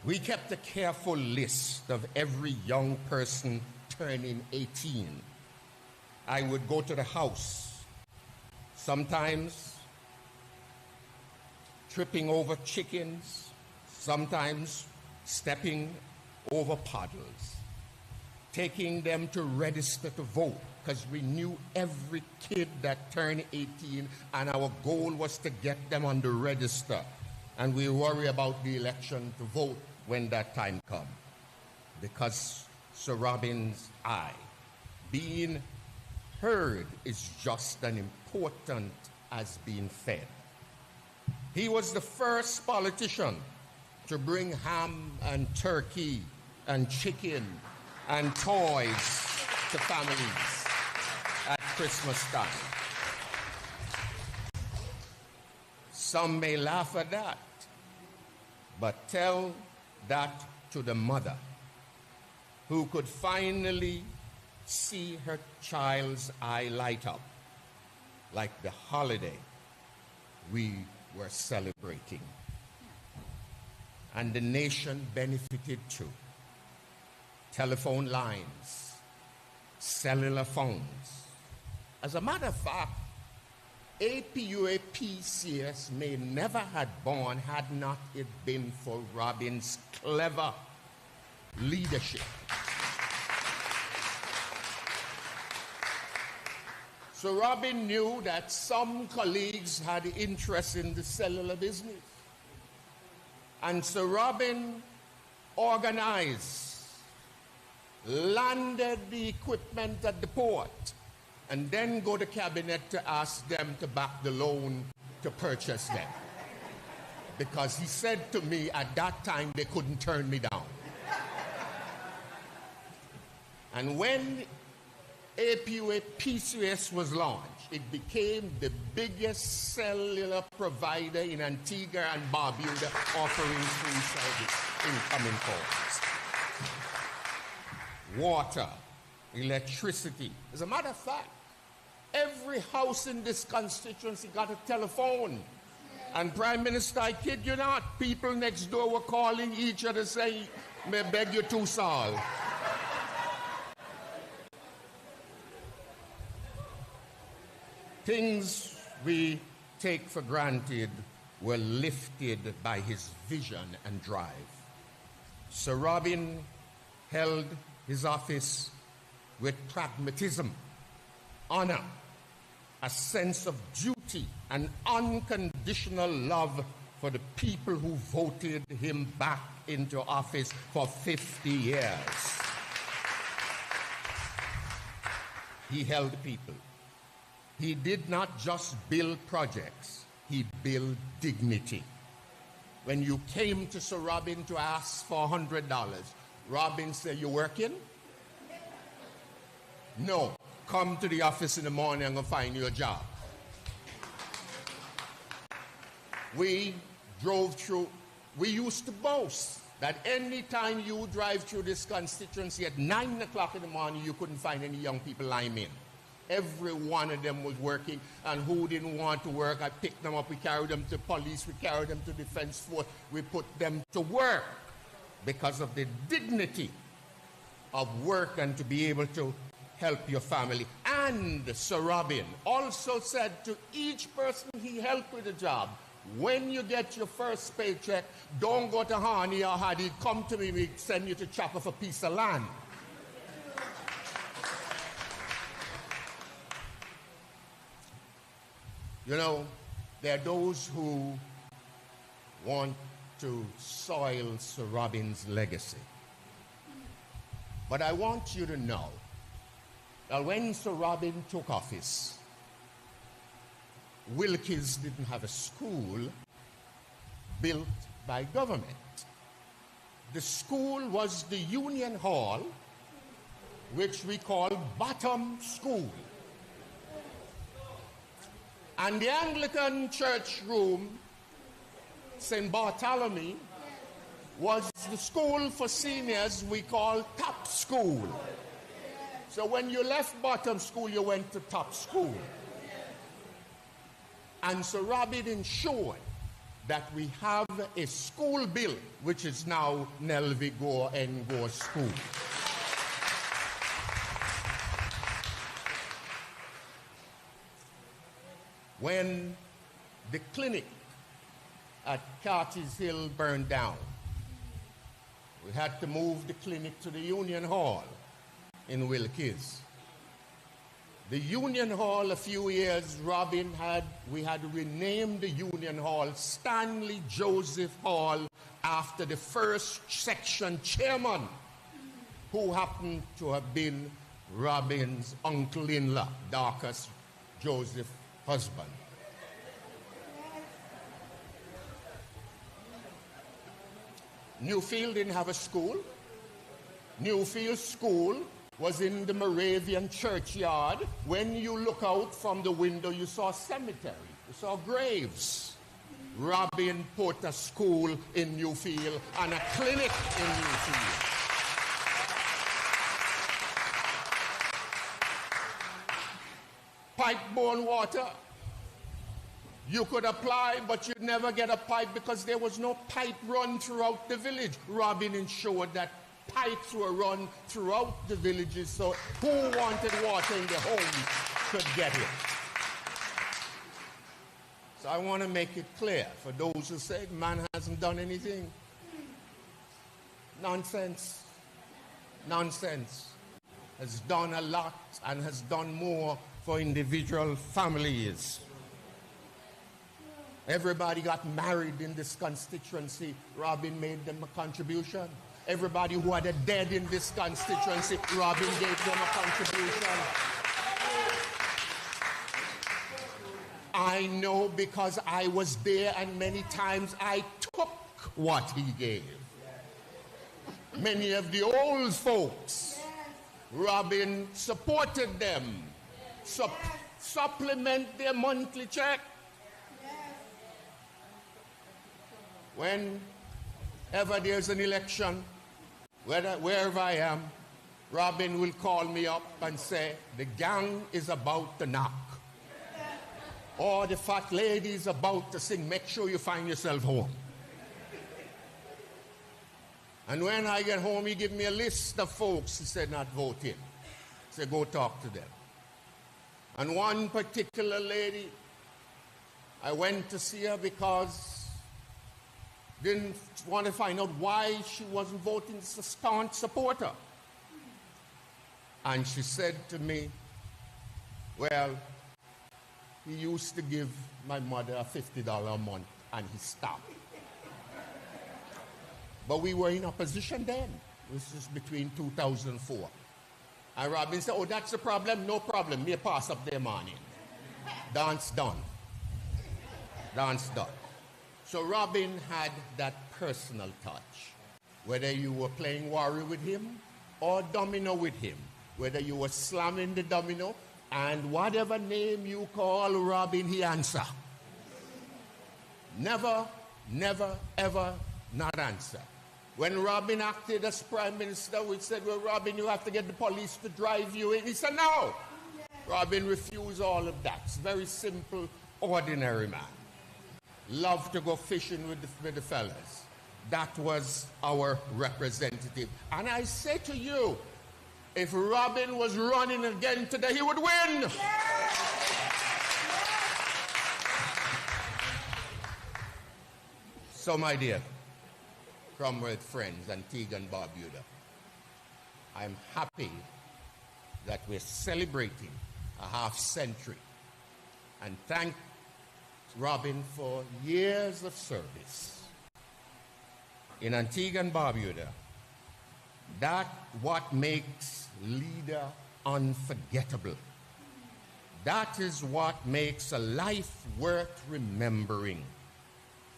We kept a careful list of every young person turning 18. I would go to the house, sometimes tripping over chickens, sometimes stepping over puddles, taking them to register to vote, because we knew every kid that turned 18, and our goal was to get them on the register. And we worry about the election to vote when that time comes, because Sir Robin's eye, being heard, is just as important as being fed. He was the first politician to bring ham and turkey and chicken and toys to families at Christmas time. Some may laugh at that, but tell that to the mother who could finally see her child's eye light up like the holiday we were celebrating. And the nation benefited too. Telephone lines, cellular phones. As a matter of fact, APUA PCS may never had born had not it been for Robin's clever leadership. So Robin knew that some colleagues had interest in the cellular business. And so Robin organized, landed the equipment at the port, and then go to cabinet to ask them to back the loan to purchase them. Because he said to me at that time they couldn't turn me down. And when APUA PCS was launched, it became the biggest cellular provider in Antigua and Barbuda, offering free service incoming calls. Water, electricity. As a matter of fact, Every house in this constituency got a telephone. And Prime Minister, I kid you not, people next door were calling each other saying, may I beg you to, Saul. Things we take for granted were lifted by his vision and drive. Sir Robin held his office with pragmatism, honor, a sense of duty, and unconditional love for the people who voted him back into office for 50 years. He held people. He did not just build projects, he built dignity. When you came to Sir Robin to ask for $100, Robin said, "You working?" "No. Come to the office in the morning and go find you a job." We drove through, we used to boast that any time you drive through this constituency at 9 o'clock in the morning, you couldn't find any young people lying in. Every one of them was working, and who didn't want to work, I picked them up, we carried them to police, we carried them to defense force, we put them to work because of the dignity of work and to be able to help your family. And Sir Robin also said to each person he helped with a job, when you get your first paycheck, don't go to Hani or Hadi, come to me, we send you to chop off a piece of land. You know, there are those who want to soil Sir Robin's legacy. But I want you to know that when Sir Robin took office, Wilkes didn't have a school built by government. The school was the Union Hall, which we call Bottom School. And the Anglican church room, St. Bartholomew, was the school for seniors we call Top School. So when you left Bottom School, you went to Top School. And Sir Robin ensured that we have a school built, which is now Nelvi Gore and Gore School. When the clinic at Carter's Hill burned down, we had to move the clinic to the Union Hall in Wilkes. The Union Hall, a few years, we had renamed the Union Hall Stanley Joseph Hall after the first section chairman, who happened to have been Robin's uncle-in-law, Dorcas Joseph husband. Newfield didn't have a school. Newfield School was in the Moravian churchyard. When you look out from the window, you saw a cemetery, you saw graves. Robin put a school in Newfield and a clinic in Newfield. Pipe-borne water. You could apply, but you'd never get a pipe because there was no pipe run throughout the village. Robin ensured that pipes were run throughout the villages, so who wanted water in their homes could get it. So I want to make it clear for those who say man hasn't done anything. Nonsense. Nonsense. Has done a lot and has done more for individual families. Everybody got married in this constituency. Robin made them a contribution. Everybody who had a dead in this constituency, Robin gave them a contribution. I know because I was there and many times I took what he gave. Many of the old folks, Robin supported them, supplement their monthly check. Whenever there's an election, wherever I am, Robin will call me up and say, the gang is about to knock. Or the fat lady is about to sing, make sure you find yourself home. And when I get home, he give me a list of folks he said not vote in. He said, go talk to them. And one particular lady, I went to see her because didn't want to find out why she wasn't voting as a staunch supporter. And she said to me, well, he used to give my mother a $50 a month and he stopped. But we were in opposition then. This is between 2004. And Robin said, oh, that's the problem? No problem. Me pass up their money. Dance done. Dance done. So Robin had that personal touch. Whether you were playing Warrior with him or domino with him, whether you were slamming the domino, and whatever name you call Robin, he answer. Never, never, ever not answer. When Robin acted as Prime Minister, we said, well, Robin, you have to get the police to drive you in. He said, no. Robin refused all of that. It's a very simple, ordinary man. Loved to go fishing with the fellas. That was our representative. And I say to you, if Robin was running again today, he would win. So, my dear Comrade friends, Antigua and Barbuda, I'm happy that we're celebrating a half century and thank Robin for years of service. In Antigua and Barbuda, that's what makes leader unforgettable. That is what makes a life worth remembering.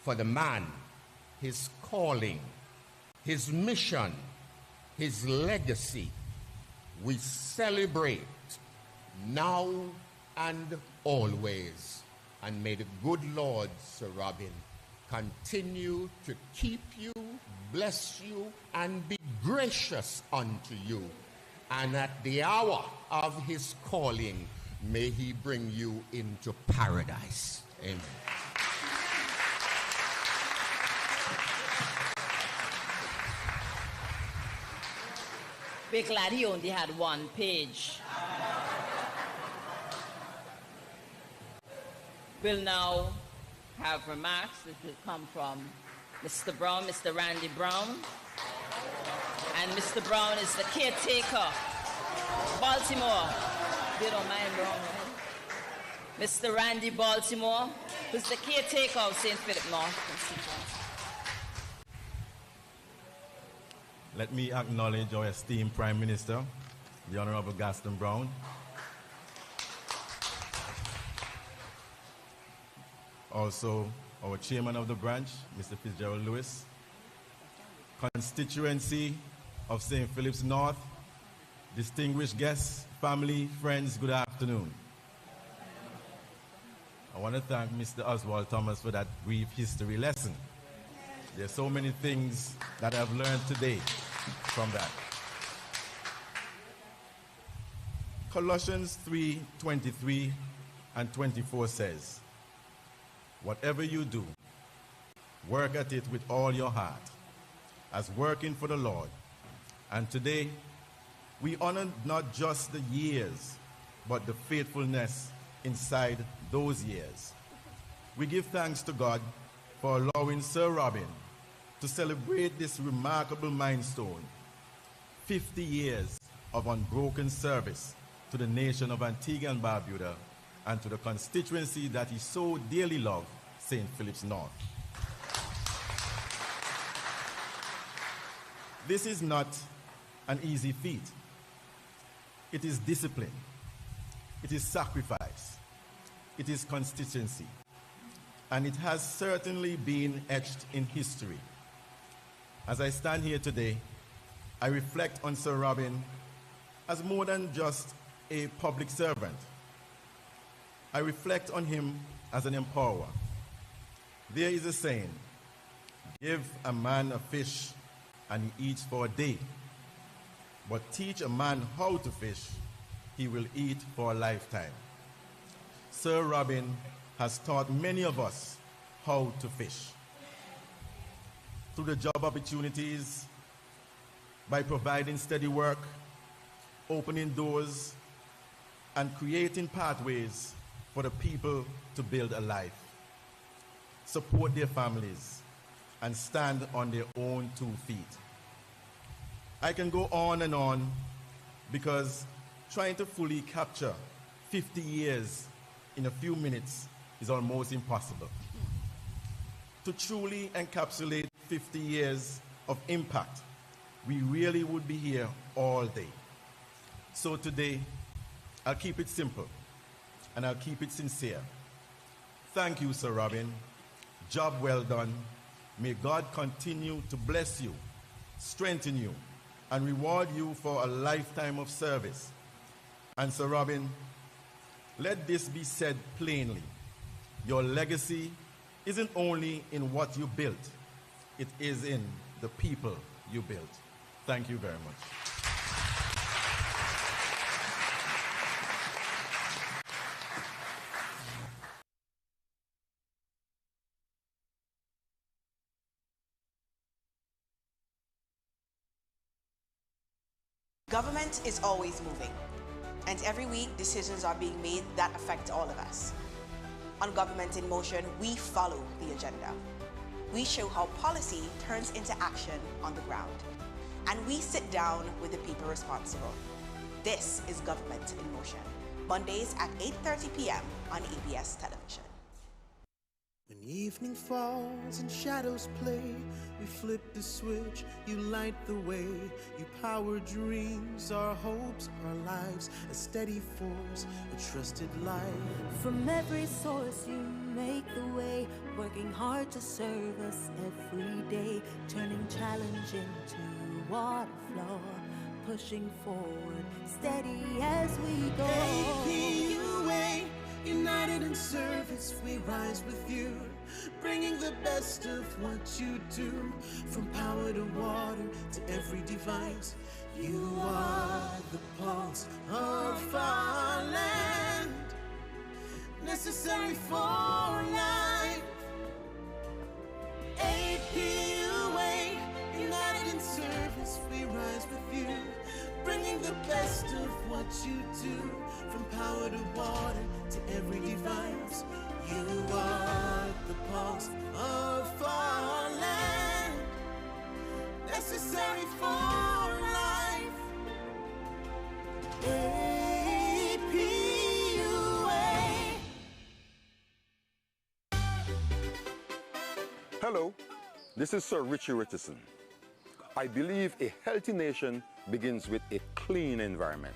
For the man, his calling, his mission, his legacy, we celebrate now and always. And may the good Lord, Sir Robin, continue to keep you, bless you, and be gracious unto you. And at the hour of his calling, may he bring you into paradise. Amen. We're glad he only had one page. We'll now have remarks that will come from Mr. Brown, Mr. Randy Brown. And Mr. Brown is the caretaker, Baltimore. They don't mind Brown, right? Mr. Randy Baltimore, who's the caretaker of St. Philip North. Let me acknowledge our esteemed Prime Minister, the Honorable Gaston Brown. Also, our Chairman of the branch, Mr. Fitzgerald Lewis. Constituency of St. Philip's North, distinguished guests, family, friends, good afternoon. I want to thank Mr. Oswald Thomas for that brief history lesson. There's so many things that I've learned today from that. Colossians 3:23 and 24 says, whatever you do, work at it with all your heart, as working for the Lord. And today, we honor not just the years, but the faithfulness inside those years. We give thanks to God for allowing Sir Robin to celebrate this remarkable milestone, 50 years of unbroken service to the nation of Antigua and Barbuda and to the constituency that he so dearly loved, St. Philip's North. This is not an easy feat. It is discipline. It is sacrifice. It is constituency. And it has certainly been etched in history. As I stand here today, I reflect on Sir Robin as more than just a public servant. I reflect on him as an empowerer. There is a saying, give a man a fish and he eats for a day. but teach a man how to fish, he will eat for a lifetime. Sir Robin has taught many of us how to fish. Through the job opportunities, by providing steady work, opening doors, and creating pathways for the people to build a life, support their families, and stand on their own 2 feet. I can go on and on because trying to fully capture 50 years in a few minutes is almost impossible. To truly encapsulate 50 years of impact, we really would be here all day. So today, I'll keep it simple and I'll keep it sincere. Thank you, Sir Robin. Job well done. May God continue to bless you, strengthen you, and reward you for a lifetime of service. And Sir Robin, let this be said plainly. Your legacy isn't only in what you built, it is in the people you built. Thank you very much. Government is always moving, and every week decisions are being made that affect all of us. On Government in Motion, we follow the agenda. We show how policy turns into action on the ground, and we sit down with the people responsible. This is Government in Motion, Mondays at 8:30 p.m. on ABS Television. When evening falls and shadows play, we flip the switch, you light the way. You power dreams, our hopes, our lives, a steady force, a trusted light. From every source you make the way, working hard to serve us every day, turning challenge into water flow, pushing forward, steady as we go. APUA, united in service, we rise with you, bringing the best of what you do. From power to water to every device, you are the pulse of our land, necessary for life. APUA, united in service, we rise with you, bringing the best of what you do. From power to water to every device, you are the pulse of our land, necessary for life. APUA. Hello, this is Sir Richie Richardson. I believe a healthy nation begins with a clean environment.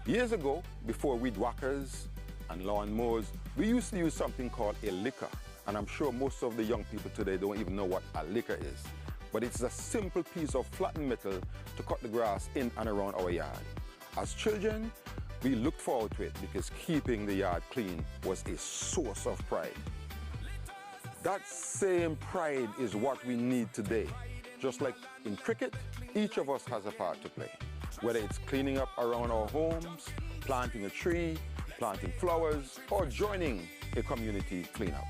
Years ago, before weed whackers and lawn mowers, we used to use something called a licker. And I'm sure most of the young people today don't even know what a licker is. But it's a simple piece of flattened metal to cut the grass in and around our yard. As children, we looked forward to it because keeping the yard clean was a source of pride. That same pride is what we need today. Just like in cricket, each of us has a part to play. Whether it's cleaning up around our homes, planting a tree, planting flowers, or joining a community cleanup.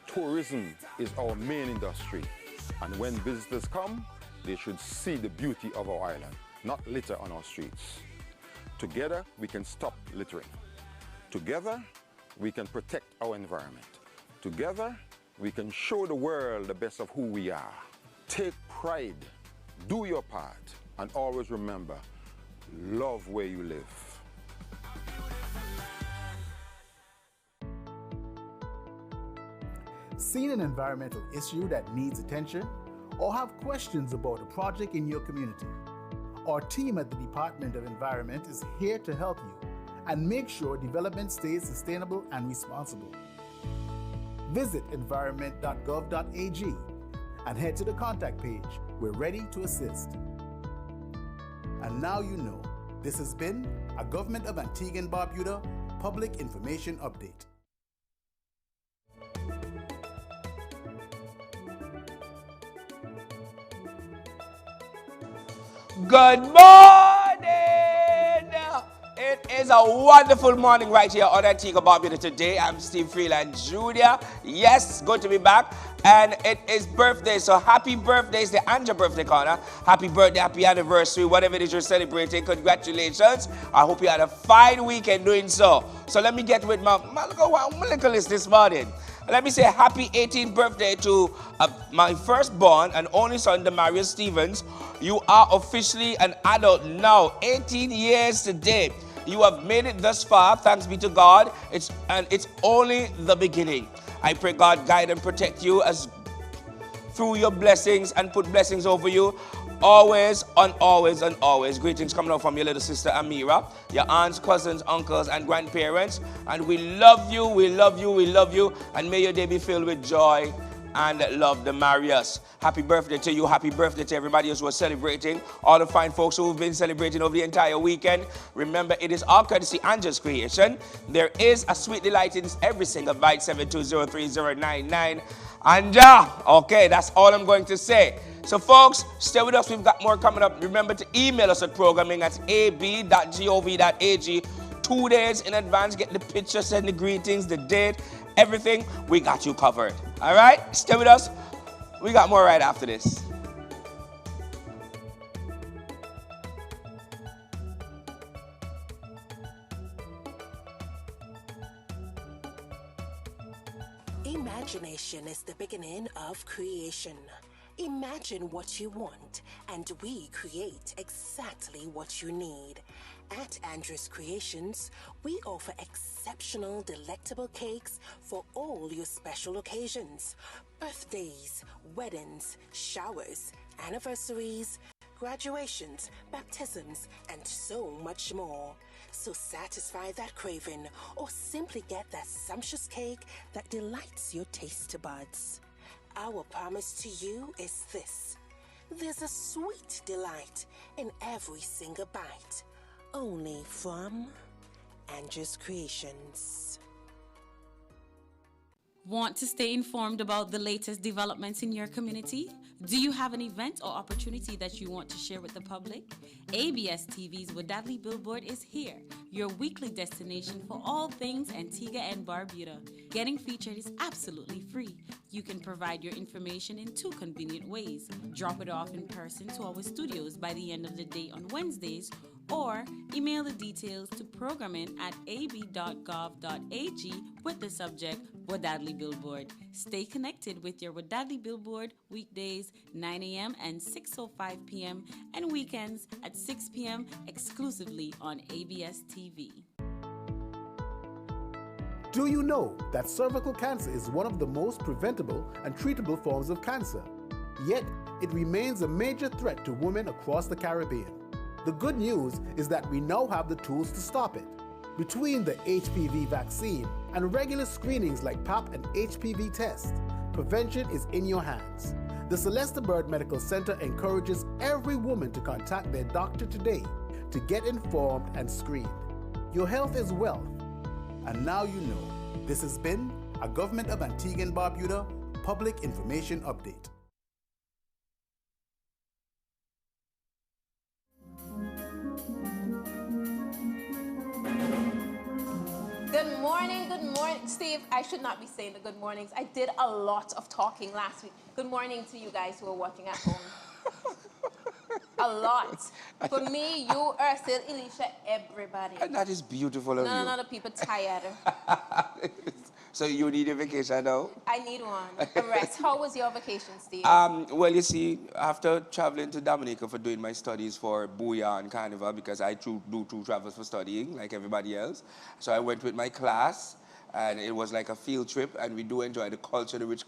Tourism is our main industry, and when visitors come, they should see the beauty of our island, not litter on our streets. Together, we can stop littering. Together, we can protect our environment. Together, we can show the world the best of who we are. Take pride, do your part, and always remember, love where you live. Seen an environmental issue that needs attention, or have questions about a project in your community? Our team at the Department of Environment is here to help you and make sure development stays sustainable and responsible. Visit environment.gov.ag and head to the contact page. We're ready to assist. And now you know, this has been a Government of Antigua and Barbuda Public Information Update. Good morning! It is a wonderful morning right here on Antigua Barbuda today. I'm Steve Freeland Jr. Yes, good to be back. And it is birthday, so happy birthday. It's the Anja birthday corner. Happy birthday, happy anniversary, whatever it is you're celebrating. Congratulations. I hope you had a fine weekend doing so. So let me get with my little list this morning. Let me say happy 18th birthday to my firstborn and only son, Demarius Stevens. You are officially an adult now, 18 years today. You have made it thus far, thanks be to God. It's only the beginning. I pray God guide and protect you as through your blessings and put blessings over you. Always and always and always. Greetings coming out from your little sister Amira, your aunts, cousins, uncles, and grandparents. And we love you, we love you, we love you. And may your day be filled with joy and love, Demarius. Happy birthday to you. Happy birthday to everybody else who was celebrating. All the fine folks who have been celebrating over the entire weekend. Remember, it is all courtesy Angel's creation. There is a sweet delight in every single bite. 7203099. Anja. Okay, that's all I'm going to say. So, folks, stay with us. We've got more coming up. Remember to email us at programming@ab.gov.ag 2 days in advance. Get the picture, send the greetings, the date, everything. We got you covered. All right? Stay with us. We got more right after this. Imagination is the beginning of creation. Imagine what you want, and we create exactly what you need. At Andrew's Creations, we offer exceptional, delectable cakes for all your special occasions. Birthdays, weddings, showers, anniversaries, graduations, baptisms, and so much more. So satisfy that craving, or simply get that sumptuous cake that delights your taste buds. Our promise to you is this: there's a sweet delight in every single bite, only from Andrew's Creations. Want to stay informed about the latest developments in your community? Do you have an event or opportunity that you want to share with the public? ABS TV's Wadadley Billboard is here, your weekly destination for all things Antigua and Barbuda. Getting featured is absolutely free. You can provide your information in 2 convenient ways. Drop it off in person to our studios by the end of the day on Wednesdays, or email the details to programming@ab.gov.ag with the subject Wadadley Billboard. Stay connected with your Wadadley Billboard weekdays 9 a.m. and 6:05 p.m. and weekends at 6 p.m. exclusively on ABS TV. Do you know that cervical cancer is one of the most preventable and treatable forms of cancer? Yet, it remains a major threat to women across the Caribbean. The good news is that we now have the tools to stop it. Between the HPV vaccine and regular screenings like PAP and HPV tests, prevention is in your hands. The Celeste Bird Medical Center encourages every woman to contact their doctor today to get informed and screened. Your health is wealth, and now you know. This has been a Government of Antigua and Barbuda Public Information Update. Good morning, Steve. I should not be saying the good mornings. I did a lot of talking last week. Good morning to you guys who are watching at home. A lot. For me, you, Ursula, Elisha, everybody. And that is beautiful of you. None of the people tired. So you need a vacation now? I need one. A rest. How was your vacation, Steve? Well, you see, after traveling to Dominica for doing my studies for Booyah and Carnival, because I do 2 travels for studying, like everybody else. So I went with my class, and it was like a field trip, and we do enjoy the culture, the rich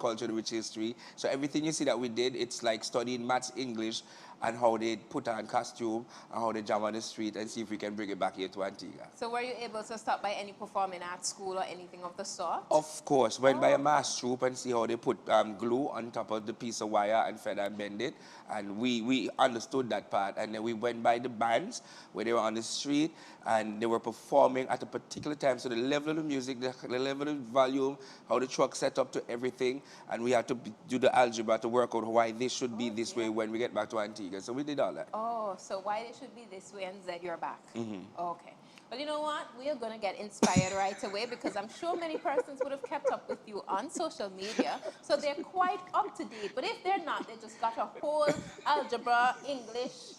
history. So everything you see that we did, it's like studying maths, English, and how they put on costume, and how they jam on the street, and see if we can bring it back here to Antigua. So were you able to stop by any performing arts school or anything of the sort? Of course. Went by a mass troupe and see how they put glue on top of the piece of wire and feather and bend it. And we understood that part. And then we went by the bands where they were on the street and they were performing at a particular time. So the level of the music, the the level of volume, how the truck set up to everything, and we had to do the algebra to work out why this should be this way when we get back to Antigua. So we did all that. Oh, so why it should be this way, and Z, you're back. Mm-hmm. Okay. Well, you know what? We are going to get inspired right away because I'm sure many persons would have kept up with you on social media, so they're quite up to date. But if they're not, they just got a whole algebra, English,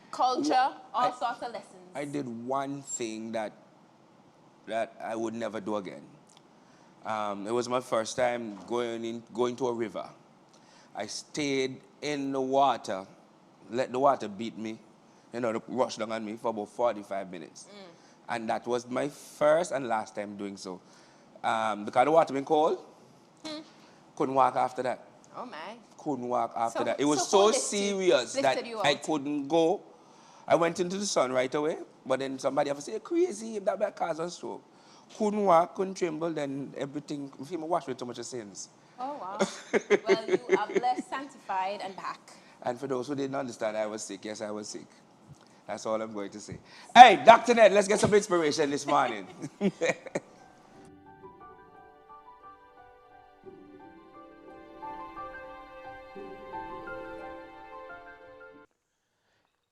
culture, all sorts of lessons. I did one thing that I would never do again. It was my first time going to a river. I stayed in the water, let the water beat me, rush down on me for about 45 minutes. And that was my first and last time doing so. Because the water been cold, couldn't walk after that. Oh my. Couldn't walk after that. It was so serious that I couldn't go. I went into the sun right away, but then somebody ever said, crazy, that might cause a stroke. Couldn't walk, couldn't tremble, then everything, I feel washed with too much of sins. Oh, wow. Well, you are blessed, sanctified, and back. And for those who didn't understand, I was sick. Yes, I was sick. That's all I'm going to say. Hey, Dr. Ned, let's get some inspiration this morning.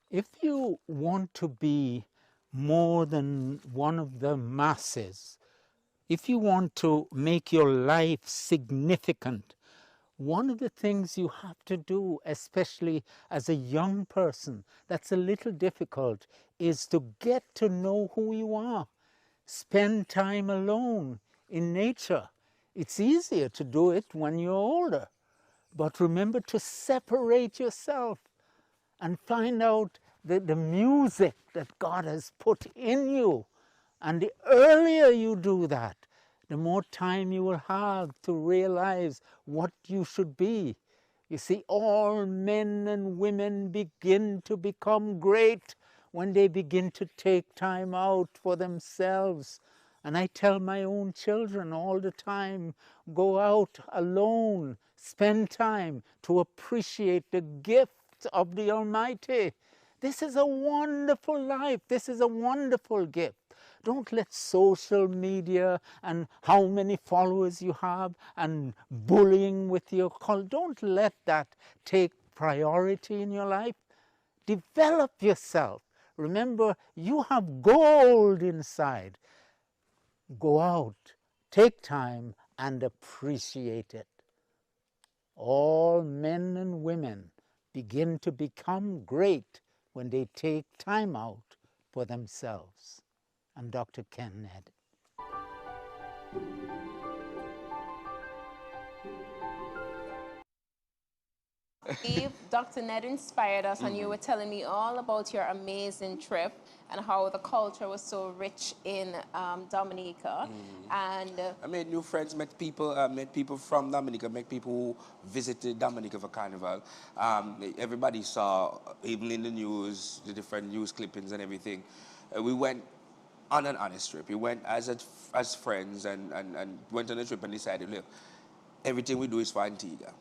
If you want to be more than one of the masses, if you want to make your life significant, one of the things you have to do, especially as a young person, that's a little difficult, is to get to know who you are. Spend time alone in nature. It's easier to do it when you're older. But remember to separate yourself and find out the music that God has put in you. And the earlier you do that, the more time you will have to realize what you should be. You see, all men and women begin to become great when they begin to take time out for themselves. And I tell my own children all the time, go out alone, spend time to appreciate the gift of the Almighty. This is a wonderful life. This is a wonderful gift. Don't let social media and how many followers you have and bullying with your cult, don't let that take priority in your life. Develop yourself. Remember, you have gold inside. Go out, take time and appreciate it. All men and women begin to become great when they take time out for themselves. I'm Dr. Ken Ned. Steve, Dr. Ned inspired us, and you were telling me all about your amazing trip and how the culture was so rich in Dominica. And I made new friends, met people from Dominica, met people who visited Dominica for Carnival. Everybody saw, even in the news, the different news clippings and everything. We went on an honest trip. We went as friends and went on a trip and decided, look, everything we do is for Antigua.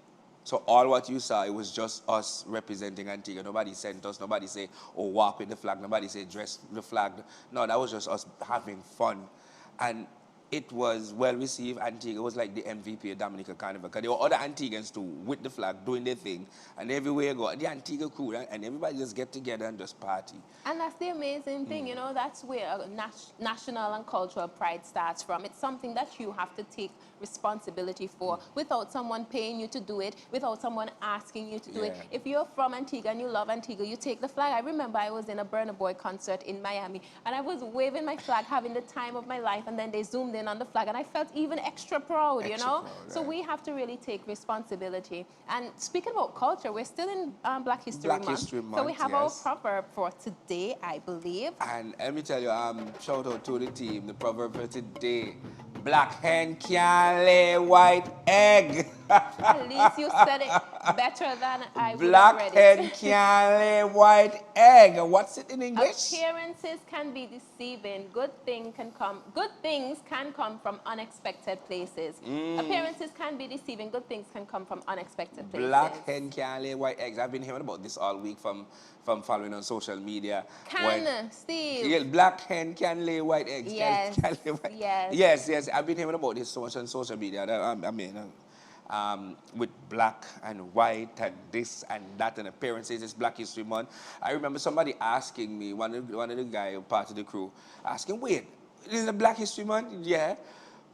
So all what you saw, it was just us representing Antigua. Nobody sent us, nobody say, oh, walk with the flag, nobody say, dress the flag. No, that was just us having fun. And it was well received. Antigua was like the MVP of Dominica Carnival, because there were other Antiguans too, with the flag, doing their thing. And everywhere you go, the Antigua crew, and everybody just get together and just party. And that's the amazing thing, you know, that's where national and cultural pride starts from. It's something that you have to take responsibility for without someone paying you to do it, without someone asking you to do it. If you're from Antigua and you love Antigua, you take the flag. I remember I was in a Burna Boy concert in Miami, and I was waving my flag, having the time of my life, and then they zoomed in on the flag, and I felt even extra proud, you know? So we have to really take responsibility. And speaking about culture, we're still in Black History Month. So we have our proverb for today, I believe. And let me tell you, shout out to the team. The proverb for today: black hen can't lay white egg. At least you said it better than I would have Black read hen it. can lay white egg. What's it in English? Appearances can be deceiving. Good things can come from unexpected places. Appearances can be deceiving. Good things can come from unexpected places. Black hen can lay white eggs. I've been hearing about this all week from following on social media. Steve. Yeah, black hen can lay white eggs. Yes. Can lay white. Yes. Yes. I've been hearing about this so much on social media. With black and white and this and that and appearances. It's Black History Month. I remember somebody asking me, one of the guys, part of the crew, asking, wait, this is a Black History Month? Yeah.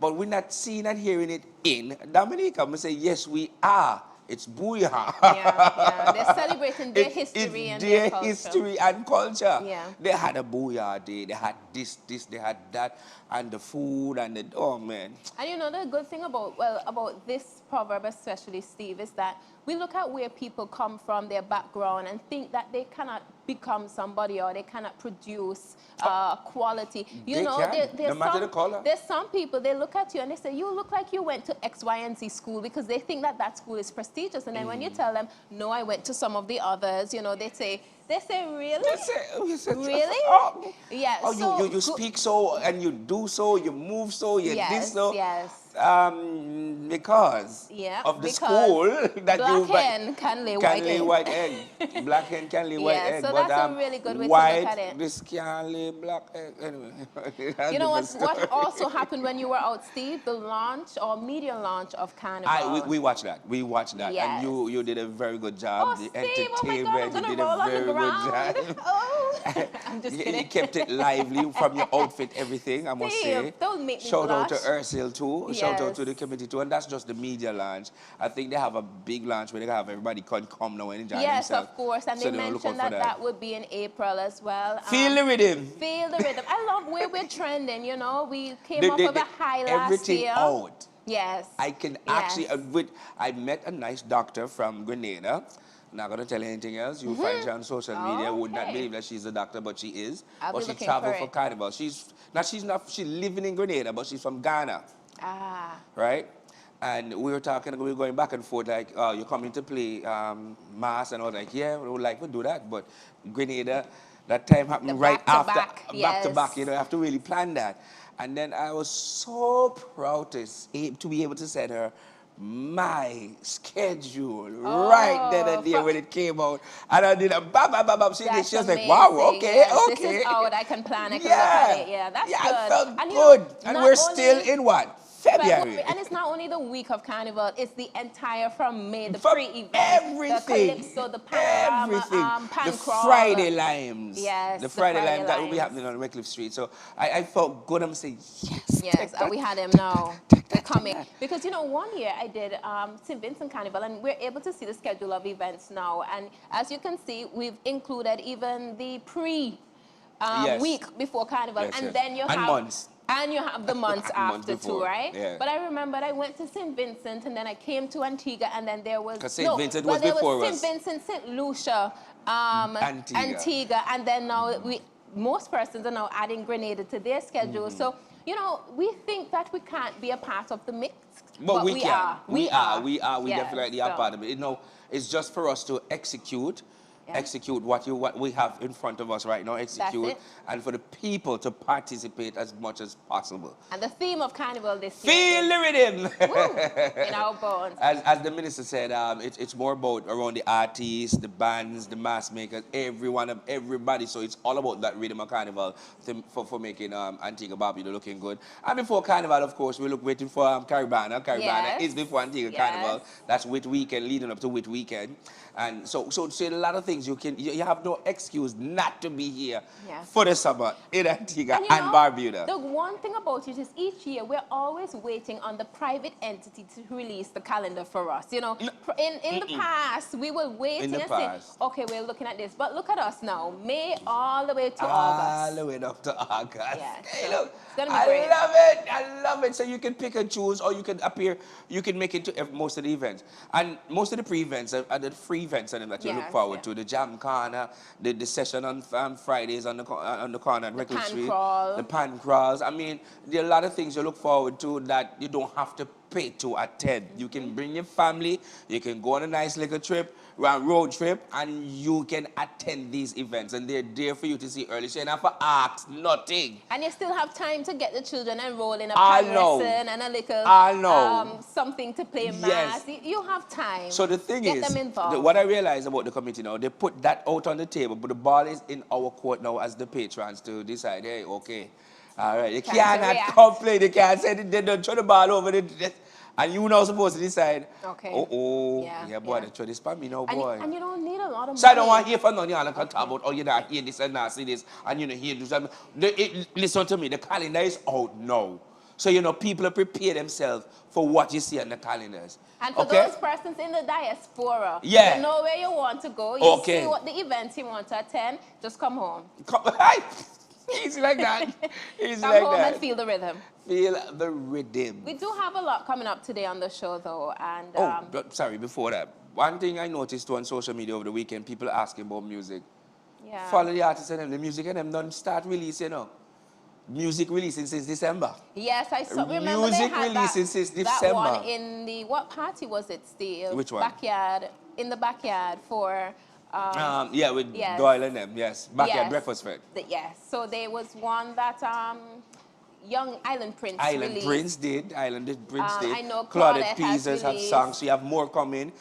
But we're not seeing and hearing it in Dominica. I'm going to say, yes, we are. It's booyah. Yeah. They're celebrating their history and their culture. history and culture. Yeah. They had a booyah day. They had this, they had that, and the food and the, oh man. And you know, the good thing about this proverb especially, Steve, is that we look at where people come from, their background, and think that they cannot become somebody or they cannot produce quality. You know, there's some people, they look at you and they say, you look like you went to X, Y, and Z school, because they think that that school is prestigious. And then when you tell them, no, I went to some of the others, you know, they say, really? Really? Oh, yeah. Oh, so you speak so, and you do so, you move so, you this so. Yes. Because of the school that black hen can lay white egg. Black hen can lay white egg. So but, that's a really good way to white, look at it. This can lay black egg. Anyway. You know what also happened when you were out, Steve? The launch or media launch of Carnival. We watched that. We watched that. Yes. And you did a very good job. Oh, The Steve, entertainment, you did a very good job. Oh, I'm just kidding. You kept it lively from your outfit, everything, I must say. Don't make me Shout blush. out to Ursil too. Yes. Shout out to the committee too. And that's just the media launch. I think they have a big launch where they have everybody come now and enjoy Yes, themselves. of course. And So they look mentioned out for that would be in April as well. Feel the rhythm. Feel the rhythm. I love where we're trending, you know. We came off of a high last everything year. out. Yes. I can actually, I met a nice doctor from Grenada. Not going to tell you anything else. You'll find her on social media. Would not believe that she's a doctor, but she is. But she traveled for Carnival. She's living in Grenada, but she's from Ghana. Right? And we were talking, we were going back and forth, like, you're coming to play Mass, and I was like, yeah, we would like to do that. But Grenada, that time happened right after, back to back. You know, you have to really plan that. And then I was so proud to be able to send her my schedule right then and there when it came out. And I did a bam, bam, bam, bam. She was like, wow, okay, yes, okay. This is out. I can plan. I can look at it. Yeah, that's good. I felt and good. And we're still in what? February. And it's not only the week of Carnival, it's the entire from May, the pre-event. Everything. The Calypso, the panorama, the crawl. Friday Limes. Yes, the Friday Limes. That will be happening on Redcliffe Street. So I felt good. I'm saying, yes. Yes, we had him now coming. Because, you know, one year I did St. Vincent Carnival, and we're able to see the schedule of events now. And as you can see, we've included even the week before Carnival. Yes, and then you have... months. And you have the months after too, right? Yeah. But I remembered I went to St. Vincent, and then I came to Antigua, and then there was... Because St. Vincent was before us. St. Vincent, St. Lucia, Antigua, and then now most persons are now adding Grenada to their schedule. So, you know, we think that we can't be a part of the mix, but we are. We definitely are part of it. You know, it's just for us to execute what we have in front of us right now, and for the people to participate as much as possible. And the theme of Carnival this year Feel the rhythm! in our bones. As the minister said, it's more about around the artists, the bands, the mass makers, everybody. So it's all about that rhythm of Carnival for making Antigua Barbuda looking good. And before Carnival, of course, we're waiting for Caribana. Caribana is before Antigua Carnival. That's Whit Weekend, leading up to Whit Weekend. And so a lot of things you have no excuse not to be here for the summer in Antigua and Barbuda. The one thing about it is each year we're always waiting on the private entity to release the calendar for us. You know, in the past we were waiting and saying, okay, we're looking at this, but look at us now, May all the way to August. All the way up to August. Yeah, hey, so look, it's gonna be great. I love it. So you can pick and choose, or you can appear, you can make it to most of the events. And most of the pre-events are the free events and that you look forward to. The Jam Corner, the session on Fridays on the corner at Redcliffe Street. The pan crawls. I mean, there are a lot of things you look forward to that you don't have to pay to attend. You can bring your family, you can go on a nice little trip, road trip, and you can attend these events. And they're there for you to see early. So you don't have to ask nothing. And you still have time to get the children enrolled in a I piano know. lesson and a little I know. something to play Yes. math. You have time. So the thing Get is, them involved. what I realize about the committee now, they put that out on the table, but the ball is in our court now as the patrons to decide, hey, okay, all right, you Time to cannot react. complain, they can't say they don't throw the ball over the, and you now supposed to decide, Okay. yeah, boy, they throw this by me now, And, boy. and you don't need a lot of So I money. don't want to hear from none of y'all that can talk about, oh, you not hear this and not see this, and you don't hear this. Listen to me, the calendar is out now. So, you know, people prepare themselves for what you see on the calendars. And for those persons in the diaspora, Yeah. you know where you want to go, you Okay. see what the events you want to attend, just come home. Easy like that. Easy Come like home that. and feel the rhythm. Feel the rhythm. We do have a lot coming up today on the show, though, and But sorry, before that, one thing I noticed on social media over the weekend, people asking about music. yeah. Follow the artists and them, the music and them don't start releasing, you know. Music releasing since December. Yes, I saw. Remember Music they had releasing since that December. one in the what party was it, Steve? Which one? Backyard. In the backyard for. Yeah, with yes. Doyle and them, yes. Backyard Yes. Breakfast Fest. Yes. So there was one that Young Island Prince Island released. Prince did. I know Claudette Claudette has Peasers have released. songs. So you have more coming.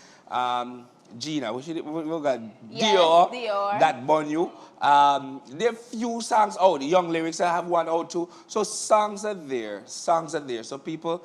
Gina, we got Yes, Dior, Dior. that Bon You. There are few songs out. The Young Lyrics, I have one out too. So songs are there. Songs are there. So people,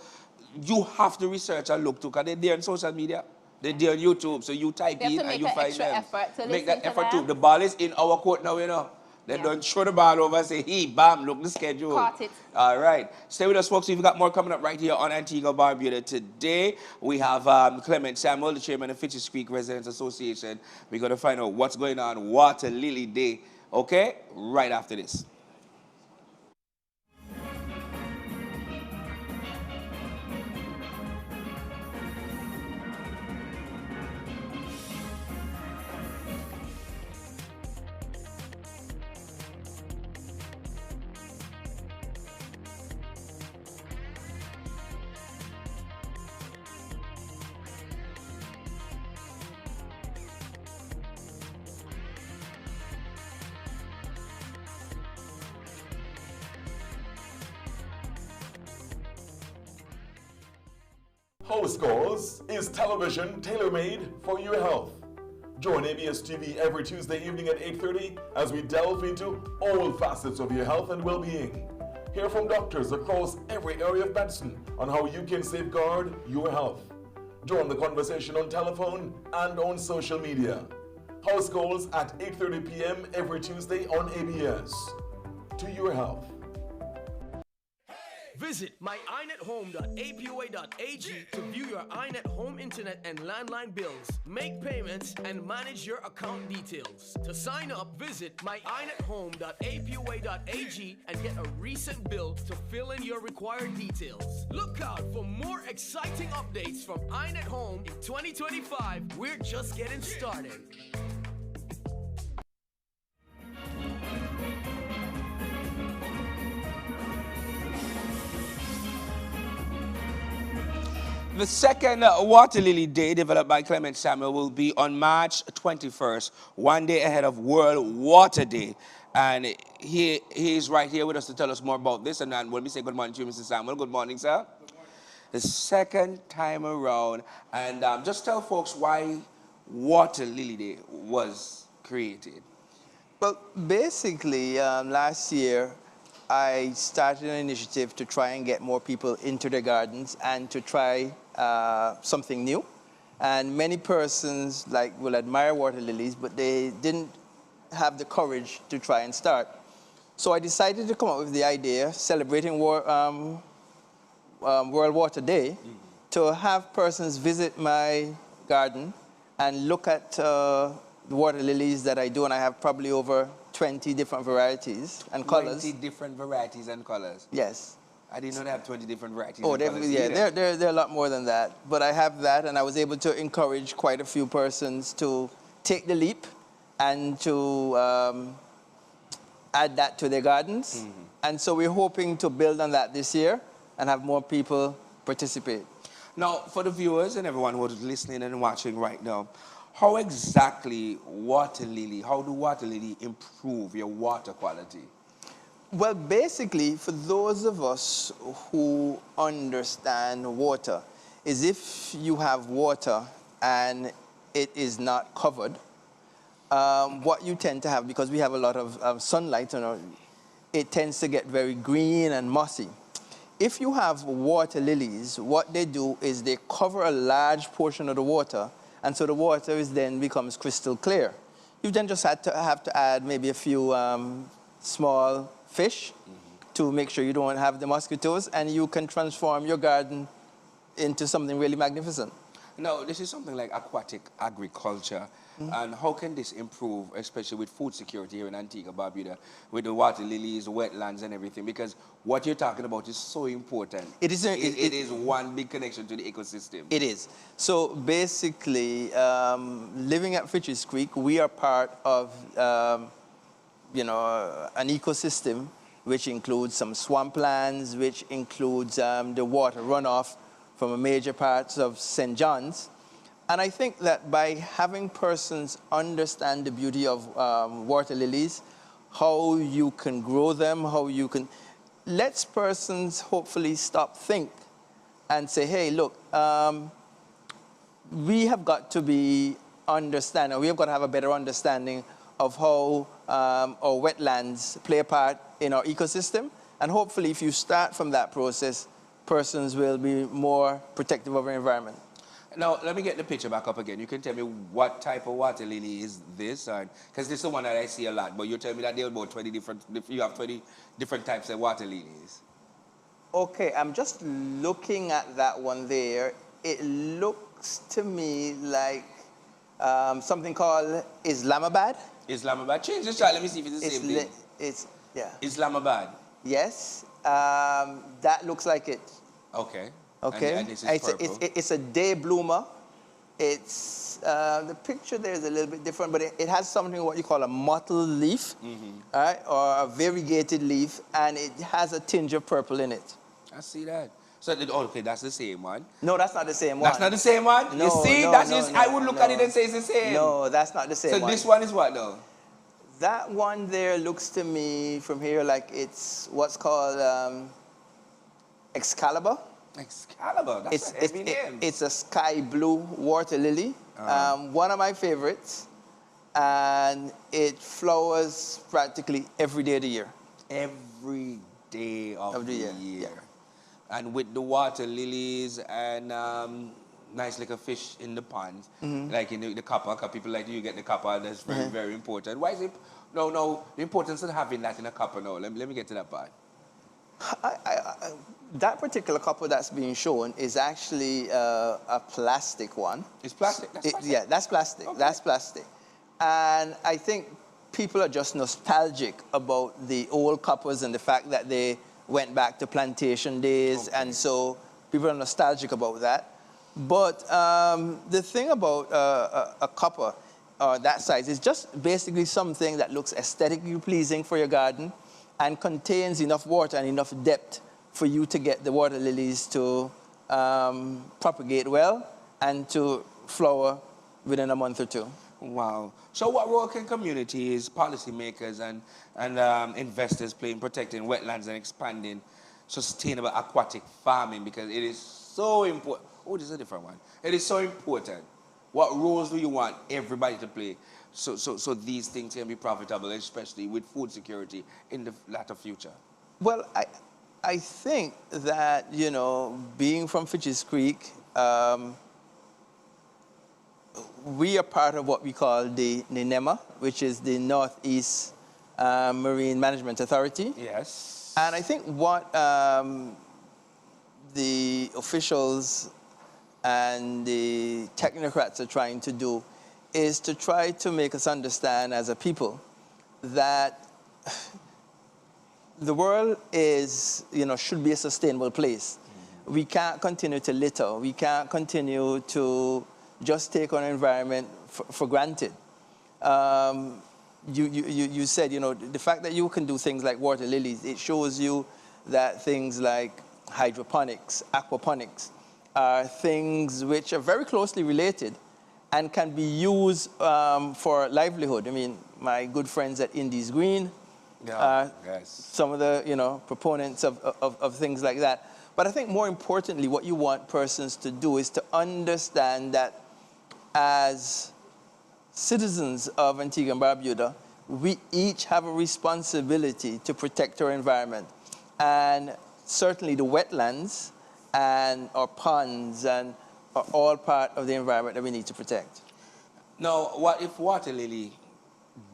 you have to research and look to, because they're there on social media. They're there on YouTube. So you type You have in to and make you an find extra them. effort to Make listen that to effort them. too. The ball is in our court now, you know. They don't throw the ball over and say, hey, bam, look the schedule. Caught it. All right. Stay with us, folks. We've got more coming up right here on Antigua Barbuda. Today, we have Clement Samuel, the chairman of Fitches Creek Residents Association. We're going to find out what's going on Water Lily Day, okay? Right after this. House Calls is television tailor-made for your health. Join ABS TV every Tuesday evening at 8:30 as we delve into all facets of your health and well-being. Hear from doctors across every area of medicine on how you can safeguard your health. Join the conversation on telephone and on social media. House Calls at 8:30 p.m. every Tuesday on ABS. To your health. Visit myinethome.apua.ag to view your iNet home internet and landline bills, make payments, and manage your account details. To sign up, visit myinethome.apua.ag and get a recent bill to fill in your required details. Look out for more exciting updates from iNet Home in 2025. We're just getting started. The second Water Lily Day, developed by Clement Samuel, will be on March 21st, one day ahead of World Water Day. And he is right here with us to tell us more about this. And then when we say good morning to you, Mr. Samuel, good morning, sir. The second time around. And just tell folks why Water Lily Day was created. Well, basically, last year, I started an initiative to try and get more people into their gardens and to try something new. And many persons will admire water lilies, but they didn't have the courage to try and start. So I decided to come up with the idea, celebrating World Water Day, to have persons visit my garden and look at the water lilies that I do, and I have probably over 20 different varieties and colors. 20 different varieties and colors. Yes. I didn't know they have 20 different varieties Oh, and colors. yeah, there are a lot more than that. But I have that, and I was able to encourage quite a few persons to take the leap and to add that to their gardens. Mm-hmm. And so we're hoping to build on that this year and have more people participate. Now, for the viewers and everyone who's listening and watching right now, how exactly how do water lily improve your water quality? Well, basically, for those of us who understand water, is if you have water and it is not covered, what you tend to have, because we have a lot of sunlight, it tends to get very green and mossy. If you have water lilies, what they do is they cover a large portion of the water, and so the water then becomes crystal clear. You then just have to add maybe a few small fish to make sure you don't have the mosquitoes, and you can transform your garden into something really magnificent. Now, this is something like aquatic agriculture. And how can this improve, especially with food security here in Antigua Barbuda, with the water lilies, wetlands, and everything? Because what you're talking about is so important. It is. It is one big connection to the ecosystem. It is. So basically, living at Fitch's Creek, we are part of, an ecosystem which includes some swamplands, which includes the water runoff from major parts of St. John's. And I think that by having persons understand the beauty of water lilies, how you can grow them, lets persons hopefully stop, think, and say, hey, look, we have got to be understanding, we have got to have a better understanding of how our wetlands play a part in our ecosystem. And hopefully, if you start from that process, persons will be more protective of our environment. Now, let me get the picture back up again. You can tell me what type of water lily is this? Because this is the one that I see a lot, but you tell me that there are about 20 different, you have 20 different types of water lilies. Okay, I'm just looking at that one there. It looks to me like something called Islamabad. Islamabad? Change the shot, let me see if it's the same thing. Yeah. Islamabad? Yes, that looks like it. Okay. Okay, and this is purple. It's a day bloomer. It's the picture there is a little bit different, but it has something what you call a mottled leaf, all right, or a variegated leaf, and it has a tinge of purple in it. I see that. So, okay, that's the same one. No, that's not the same one. That's not the same one? No, you see, no, that's no, just, no, I would look at it and say it's the same. No, that's not the same one. So this one is what though? That one there looks to me from here like it's what's called Excalibur. Excalibur, that's a heavy name. It's a sky blue water lily, one of my favorites, and it flowers practically every day of the year. Every day of the year. Yeah. And with the water lilies and nice little fish in the pond, like in the copper, because people like you get the copper, that's very, very important. Why is it, no, the importance of having that in a copper, no, let me get to that part. That particular copper that's being shown is actually a plastic one. It's plastic? That's plastic? Yeah, that's plastic. Okay. That's plastic. And I think people are just nostalgic about the old coppers and the fact that they went back to plantation days, and so people are nostalgic about that. But the thing about a copper that size is just basically something that looks aesthetically pleasing for your garden and contains enough water and enough depth for you to get the water lilies to propagate well and to flower within a month or two. Wow. So what role can communities, policymakers, and investors play in protecting wetlands and expanding sustainable aquatic farming? Because it is so important. Oh, this is a different one. It is so important. What roles do you want everybody to play so these things can be profitable, especially with food security in the latter future? Well, I think that, being from Fitch's Creek, we are part of what we call the NINEMA, which is the Northeast Marine Management Authority. Yes. And I think what the officials and the technocrats are trying to do is to try to make us understand as a people that the world is, should be a sustainable place. We can't continue to litter. We can't continue to just take our environment for granted. You said, the fact that you can do things like water lilies, it shows you that things like hydroponics, aquaponics, are things which are very closely related and can be used for livelihood. I mean, my good friends at Indies Green, some of the proponents of things like that. But I think more importantly, what you want persons to do is to understand that as citizens of Antigua and Barbuda, we each have a responsibility to protect our environment. And certainly the wetlands and our ponds and are all part of the environment that we need to protect. Now, what if Water Lily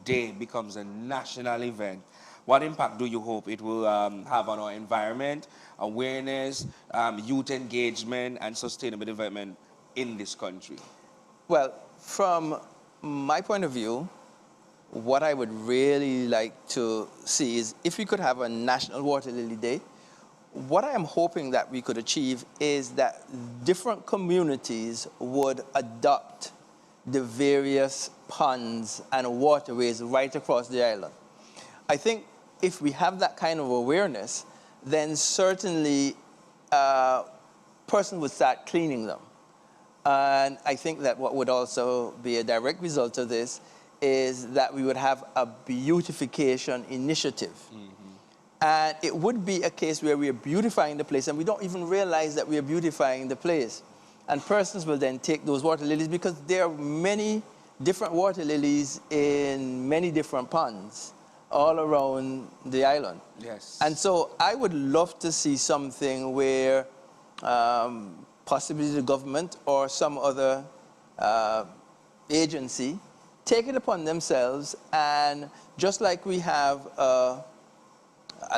Day becomes a national event? What impact do you hope it will have on our environment, awareness, youth engagement, and sustainable development in this country? Well, from my point of view, what I would really like to see is if we could have a National Water Lily Day. What I am hoping that we could achieve is that different communities would adopt the various ponds and waterways right across the island. I think if we have that kind of awareness, then certainly persons would start cleaning them. And I think that what would also be a direct result of this is that we would have a beautification initiative. And it would be a case where we are beautifying the place and we don't even realize that we are beautifying the place. And persons will then take those water lilies because there are many different water lilies in many different ponds all around the island. Yes. And so I would love to see something where possibly the government or some other agency take it upon themselves, and just like we have a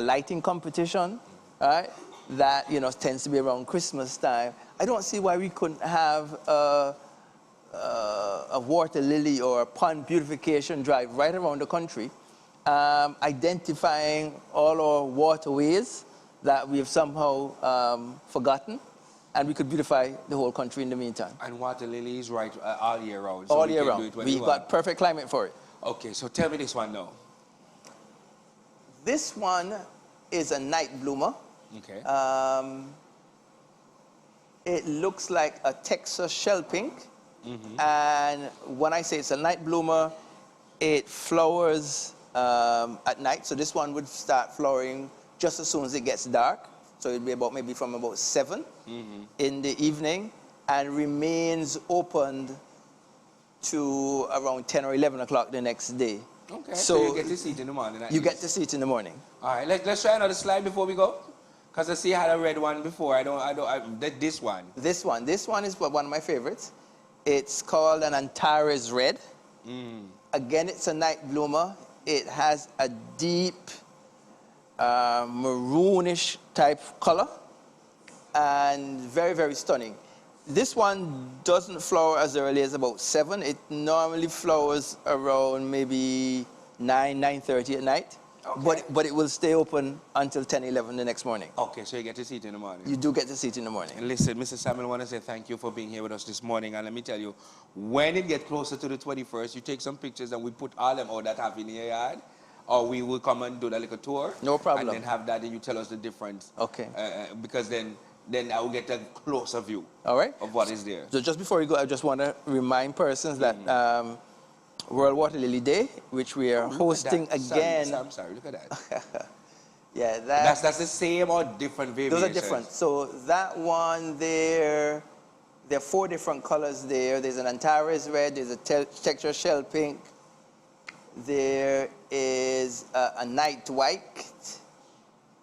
lighting competition, right, that tends to be around Christmas time, I don't see why we couldn't have a water lily or a pond beautification drive right around the country, identifying all our waterways that we have somehow forgotten, and we could beautify the whole country in the meantime. And water lilies right all year round. So all year round. We've got perfect climate for it. Okay, so tell me this one now. This one is a night bloomer. Okay. It looks like a Texas shell pink. And when I say it's a night bloomer, it flowers at night. So this one would start flowering just as soon as it gets dark. So it'd be maybe from about 7 in the evening, and remains opened to around 10 or 11 o'clock the next day. Okay, so you get to see it in the morning. You get to see it in the morning. All right, let's try another slide before we go. Because I see I had a red one before. This one. This one is one of my favorites. It's called an Antares Red. Again, it's a night bloomer. It has a deep maroonish type color and very, very stunning. This one doesn't flower as early as about 7. It normally flowers around maybe 9:30 at night. Okay. But it will stay open until 10, 11 the next morning. Okay, so you get to see it in the morning. You do get to see it in the morning. And listen, Mr. Samuel, I want to say thank you for being here with us this morning. And let me tell you, when it gets closer to the 21st, you take some pictures and we put all them out that have in your yard. Or we will come and do that little tour. No problem. And then have that and you tell us the difference. Okay. Because then I will get a closer view. All right. Of what is there. So just before you go, I just want to remind persons that World Water Lily Day, which we are hosting again. I'm sorry, look at that. Yeah, that's the same or different variations? Those are different. So that one there are 4 different colors there. There's an Antares Red, there's a Texture Shell Pink, there is a Night White,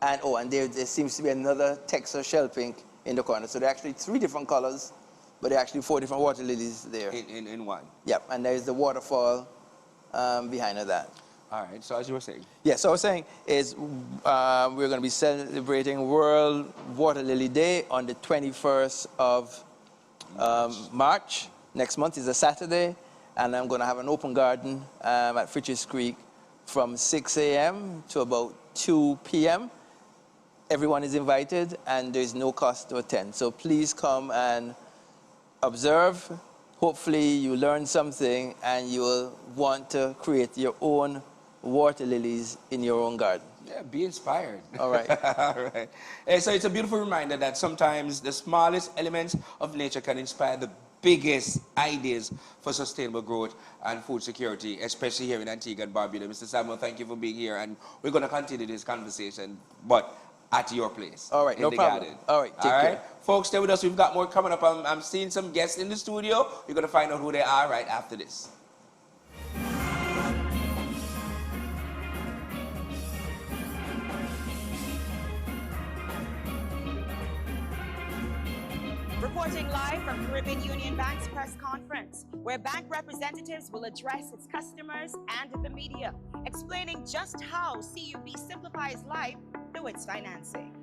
and there seems to be another Texas Shell Pink in the corner. So there are actually 3 different colors, but there are actually 4 different water lilies there. In one? Yep, and there's the waterfall behind that. All right, so as you were saying? Yeah, so I was saying is we're going to be celebrating World Water Lily Day on the 21st of March. Next month is a Saturday. And I'm going to have an open garden at Fritch's Creek from 6 a.m. to about 2 p.m. Everyone is invited, and there's no cost to attend. So please come and observe. Hopefully you learn something, and you will want to create your own water lilies in your own garden. Yeah, be inspired. All right. All right. And so it's a beautiful reminder that sometimes the smallest elements of nature can inspire the biggest ideas for sustainable growth and food security, especially here in Antigua and Barbuda. Mr. Samuel, thank you for being here, and we're going to continue this conversation, but at your place. All right, in no the problem. garden. All right, take care. Folks, stay with us. We've got more coming up. I'm seeing some guests in the studio. We're going to find out who they are right after this. Reporting live from Caribbean Union Bank's press conference, where bank representatives will address its customers and the media, explaining just how CUB simplifies life through its financing.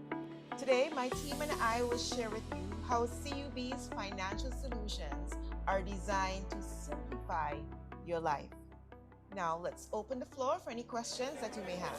Today, my team and I will share with you how CUB's financial solutions are designed to simplify your life. Now, let's open the floor for any questions that you may have.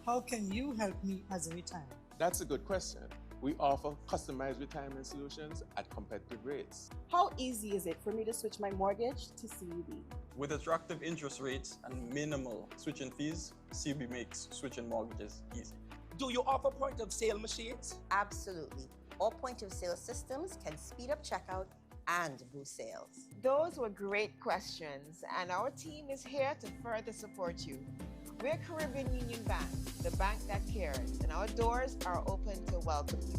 How can you help me as a retiree? That's a good question. We offer customized retirement solutions at competitive rates. How easy is it for me to switch my mortgage to CUB? With attractive interest rates and minimal switching fees, CUB makes switching mortgages easy. Do you offer point-of-sale machines? Absolutely. All point-of-sale systems can speed up checkout and boost sales. Those were great questions, and our team is here to further support you. We're Caribbean Union Bank, the bank that cares, and our doors are open to welcome you.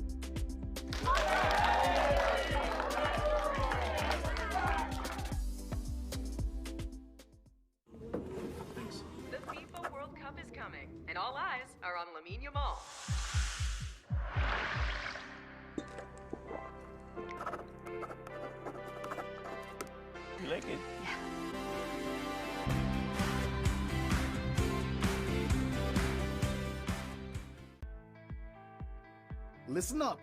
The FIFA World Cup is coming, and all eyes are on Lamine Yamal. You like it? Yeah. Listen up.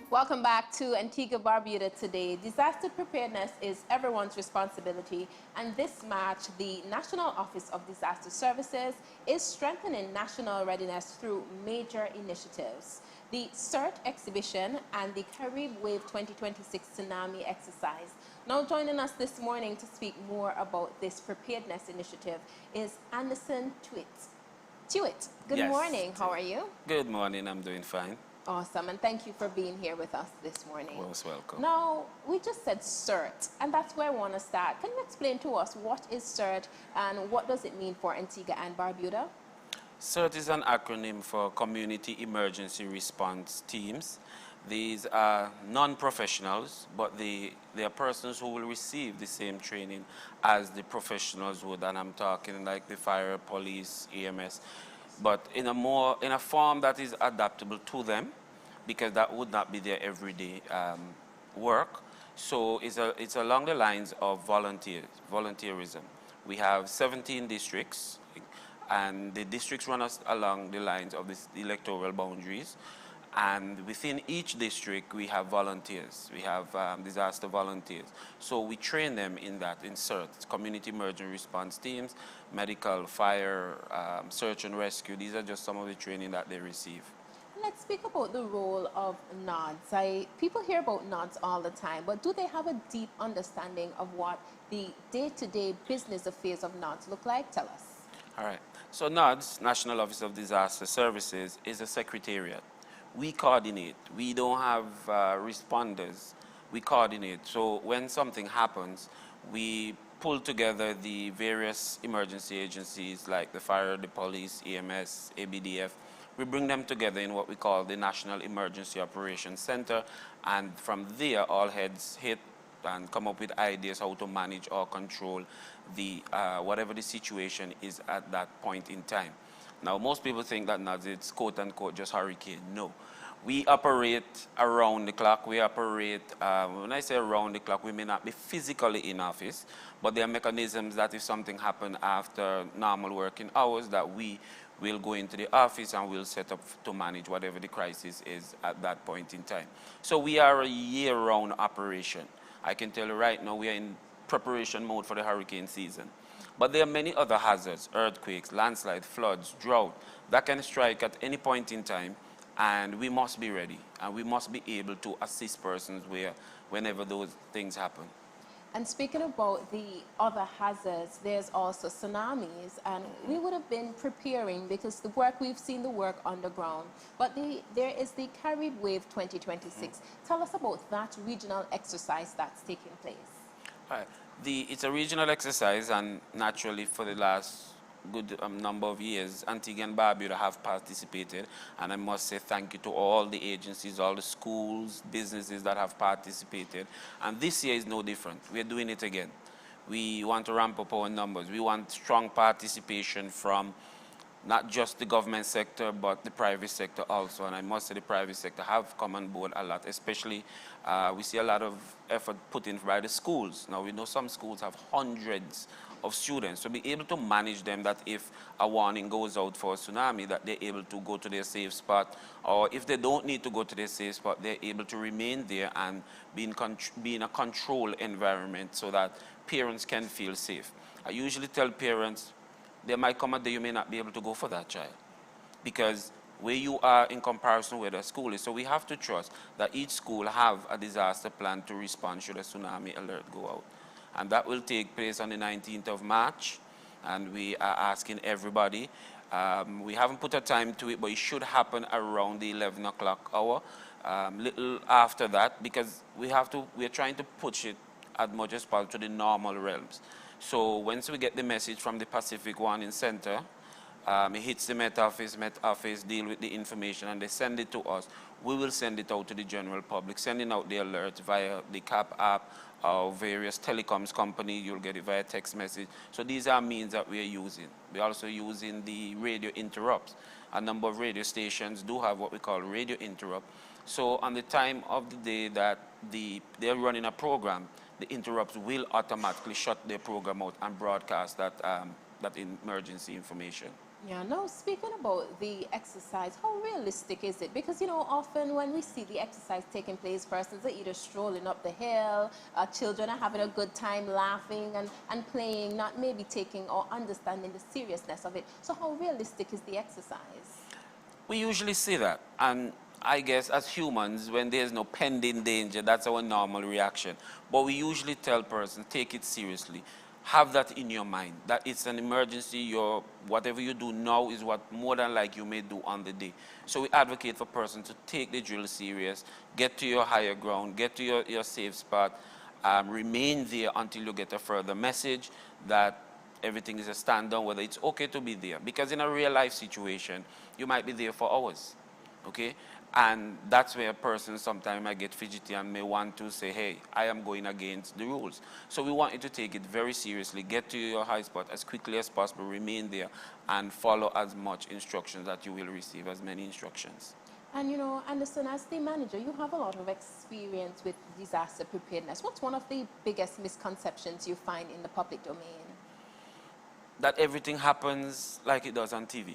Welcome back to Antigua Barbuda today. Disaster preparedness is everyone's responsibility, and this March, the National Office of Disaster Services is strengthening national readiness through major initiatives. The CERT exhibition and the Carib Wave 2026 tsunami exercise. Now joining us this morning to speak more about this preparedness initiative is Anderson Tuitt. Good morning, how are you? Good morning, I'm doing fine. Awesome, and thank you for being here with us this morning. Most welcome. Now, we just said CERT, and that's where I want to start. Can you explain to us what is CERT and what does it mean for Antigua and Barbuda? CERT is an acronym for Community Emergency Response Teams. These are non-professionals, but they are persons who will receive the same training as the professionals would, and I'm talking like the fire, police, EMS, but in a form that is adaptable to them, because that would not be their everyday work. So it's along the lines of volunteerism. We have 17 districts, and the districts run us along the lines of the electoral boundaries. And within each district, we have volunteers. We have disaster volunteers. So we train them in that, in CERT, Community Emergency Response Teams, medical, fire, search and rescue. These are just some of the training that they receive. Let's speak about the role of NODS. People hear about NODS all the time, but do they have a deep understanding of what the day-to-day business affairs of NODS look like? Tell us. All right. So NODS, National Office of Disaster Services, is a secretariat. We coordinate. We don't have responders. We coordinate. So when something happens, we pull together the various emergency agencies like the fire, the police, EMS, ABDF. We bring them together in what we call the National Emergency Operations Center, and from there all heads hit and come up with ideas how to manage or control the whatever the situation is at that point in time. Now, most people think that NODS, it's quote-unquote just hurricane. No. We operate around the clock. We operate, when I say around the clock, we may not be physically in office, but there are mechanisms that if something happens after normal working hours, that we will go into the office and we'll set up to manage whatever the crisis is at that point in time. So we are a year-round operation. I can tell you right now, we are in preparation mode for the hurricane season. But there are many other hazards, earthquakes, landslides, floods, drought, that can strike at any point in time, And we must be ready, and we must be able to assist persons whenever those things happen. And speaking about the other hazards, there's also tsunamis, and we would have been preparing because we've seen the work underground. But there is the Carib Wave 2026. Tell us about that regional exercise that's taking place. All right. It's a regional exercise, and naturally for the last good number of years, Antigua and Barbuda have participated, and I must say thank you to all the agencies, all the schools, businesses that have participated. And this year is no different. We're doing it again. We want to ramp up our numbers. We want strong participation from not just the government sector, but the private sector also. And I must say the private sector have come on board a lot, especially we see a lot of effort put in by the schools. Now, we know some schools have hundreds of students, so be able to manage them, that if a warning goes out for a tsunami, that they're able to go to their safe spot, or if they don't need to go to their safe spot, they're able to remain there and be in a controlled environment so that parents can feel safe. I usually tell parents, there might come a day you may not be able to go for that child, because where you are in comparison where the school is. So we have to trust that each school have a disaster plan to respond should a tsunami alert go out. And that will take place on the 19th of March, and we are asking everybody. We haven't put a time to it, but it should happen around the 11 o'clock hour, little after that, because we're trying to push it as much as possible to the normal realms. So once we get the message from the Pacific Warning Center, it hits the Met Office deal with the information, and they send it to us. We will send it out to the general public, sending out the alerts via the CAP app, or various telecoms company. You'll get it via text message. So these are means that we are using. We're also using the radio interrupts. A number of radio stations do have what we call radio interrupt. So on the time of the day that they're running a program, the interrupts will automatically shut their program out and broadcast that emergency information. Yeah, now speaking about the exercise, how realistic is it? Because, you know, often when we see the exercise taking place, persons are either strolling up the hill, children are having a good time laughing and playing, not maybe taking or understanding the seriousness of it. So how realistic is the exercise? We usually see that, and I guess as humans, when there's no pending danger, that's our normal reaction. But we usually tell persons, take it seriously. Have that in your mind, that it's an emergency. Whatever you do now is what more than like you may do on the day. So we advocate for persons to take the drill serious, get to your higher ground, get to your safe spot, remain there until you get a further message that everything is a stand down, whether it's okay to be there. Because in a real life situation, you might be there for hours, okay? And that's where a person sometimes might get fidgety and may want to say, hey, I am going against the rules. So we want you to take it very seriously, get to your high spot as quickly as possible, remain there, and follow as much instructions that you will receive, as many instructions. And you know, Anderson, as the manager, you have a lot of experience with disaster preparedness. What's one of the biggest misconceptions you find in the public domain? That everything happens like it does on TV.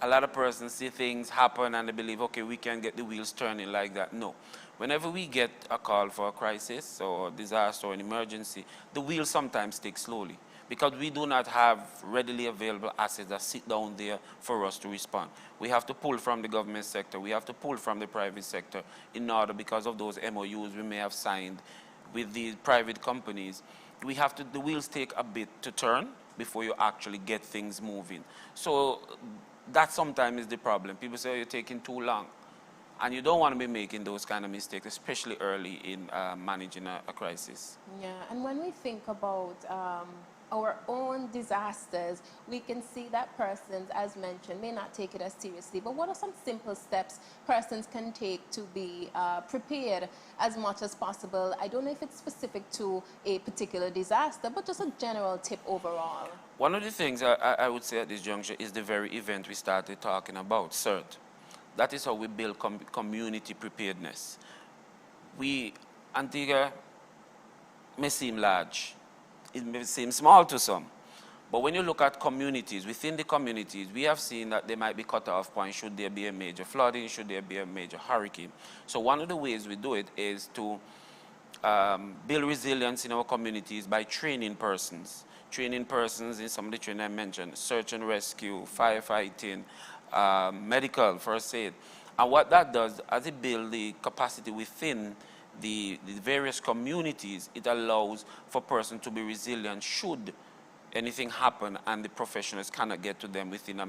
A lot of persons see things happen and they believe, okay, we can get the wheels turning like that. No. Whenever we get a call for a crisis or disaster or an emergency, the wheels sometimes take slowly because we do not have readily available assets that sit down there for us to respond. We have to pull from the government sector. We have to pull from the private sector in order, because of those MOUs we may have signed with the private companies. The wheels take a bit to turn before you actually get things moving. So that sometimes is the problem. People say, oh, you're taking too long. And you don't want to be making those kind of mistakes, especially early in managing a crisis. Yeah, and when we think about our own disasters, we can see that persons, as mentioned, may not take it as seriously. But what are some simple steps persons can take to be prepared as much as possible? I don't know if it's specific to a particular disaster, but just a general tip overall. One of the things I would say at this juncture is the very event we started talking about, CERT. That is how we build community preparedness. Antigua may seem large. It may seem small to some. But when you look at communities, within the communities, we have seen that there might be cut-off points should there be a major flooding, should there be a major hurricane. So one of the ways we do it is to build resilience in our communities by training persons. Training persons in some of the training I mentioned, search and rescue, firefighting, medical, first aid. And what that does, as it builds the capacity within the various communities, it allows for persons to be resilient should anything happen and the professionals cannot get to them within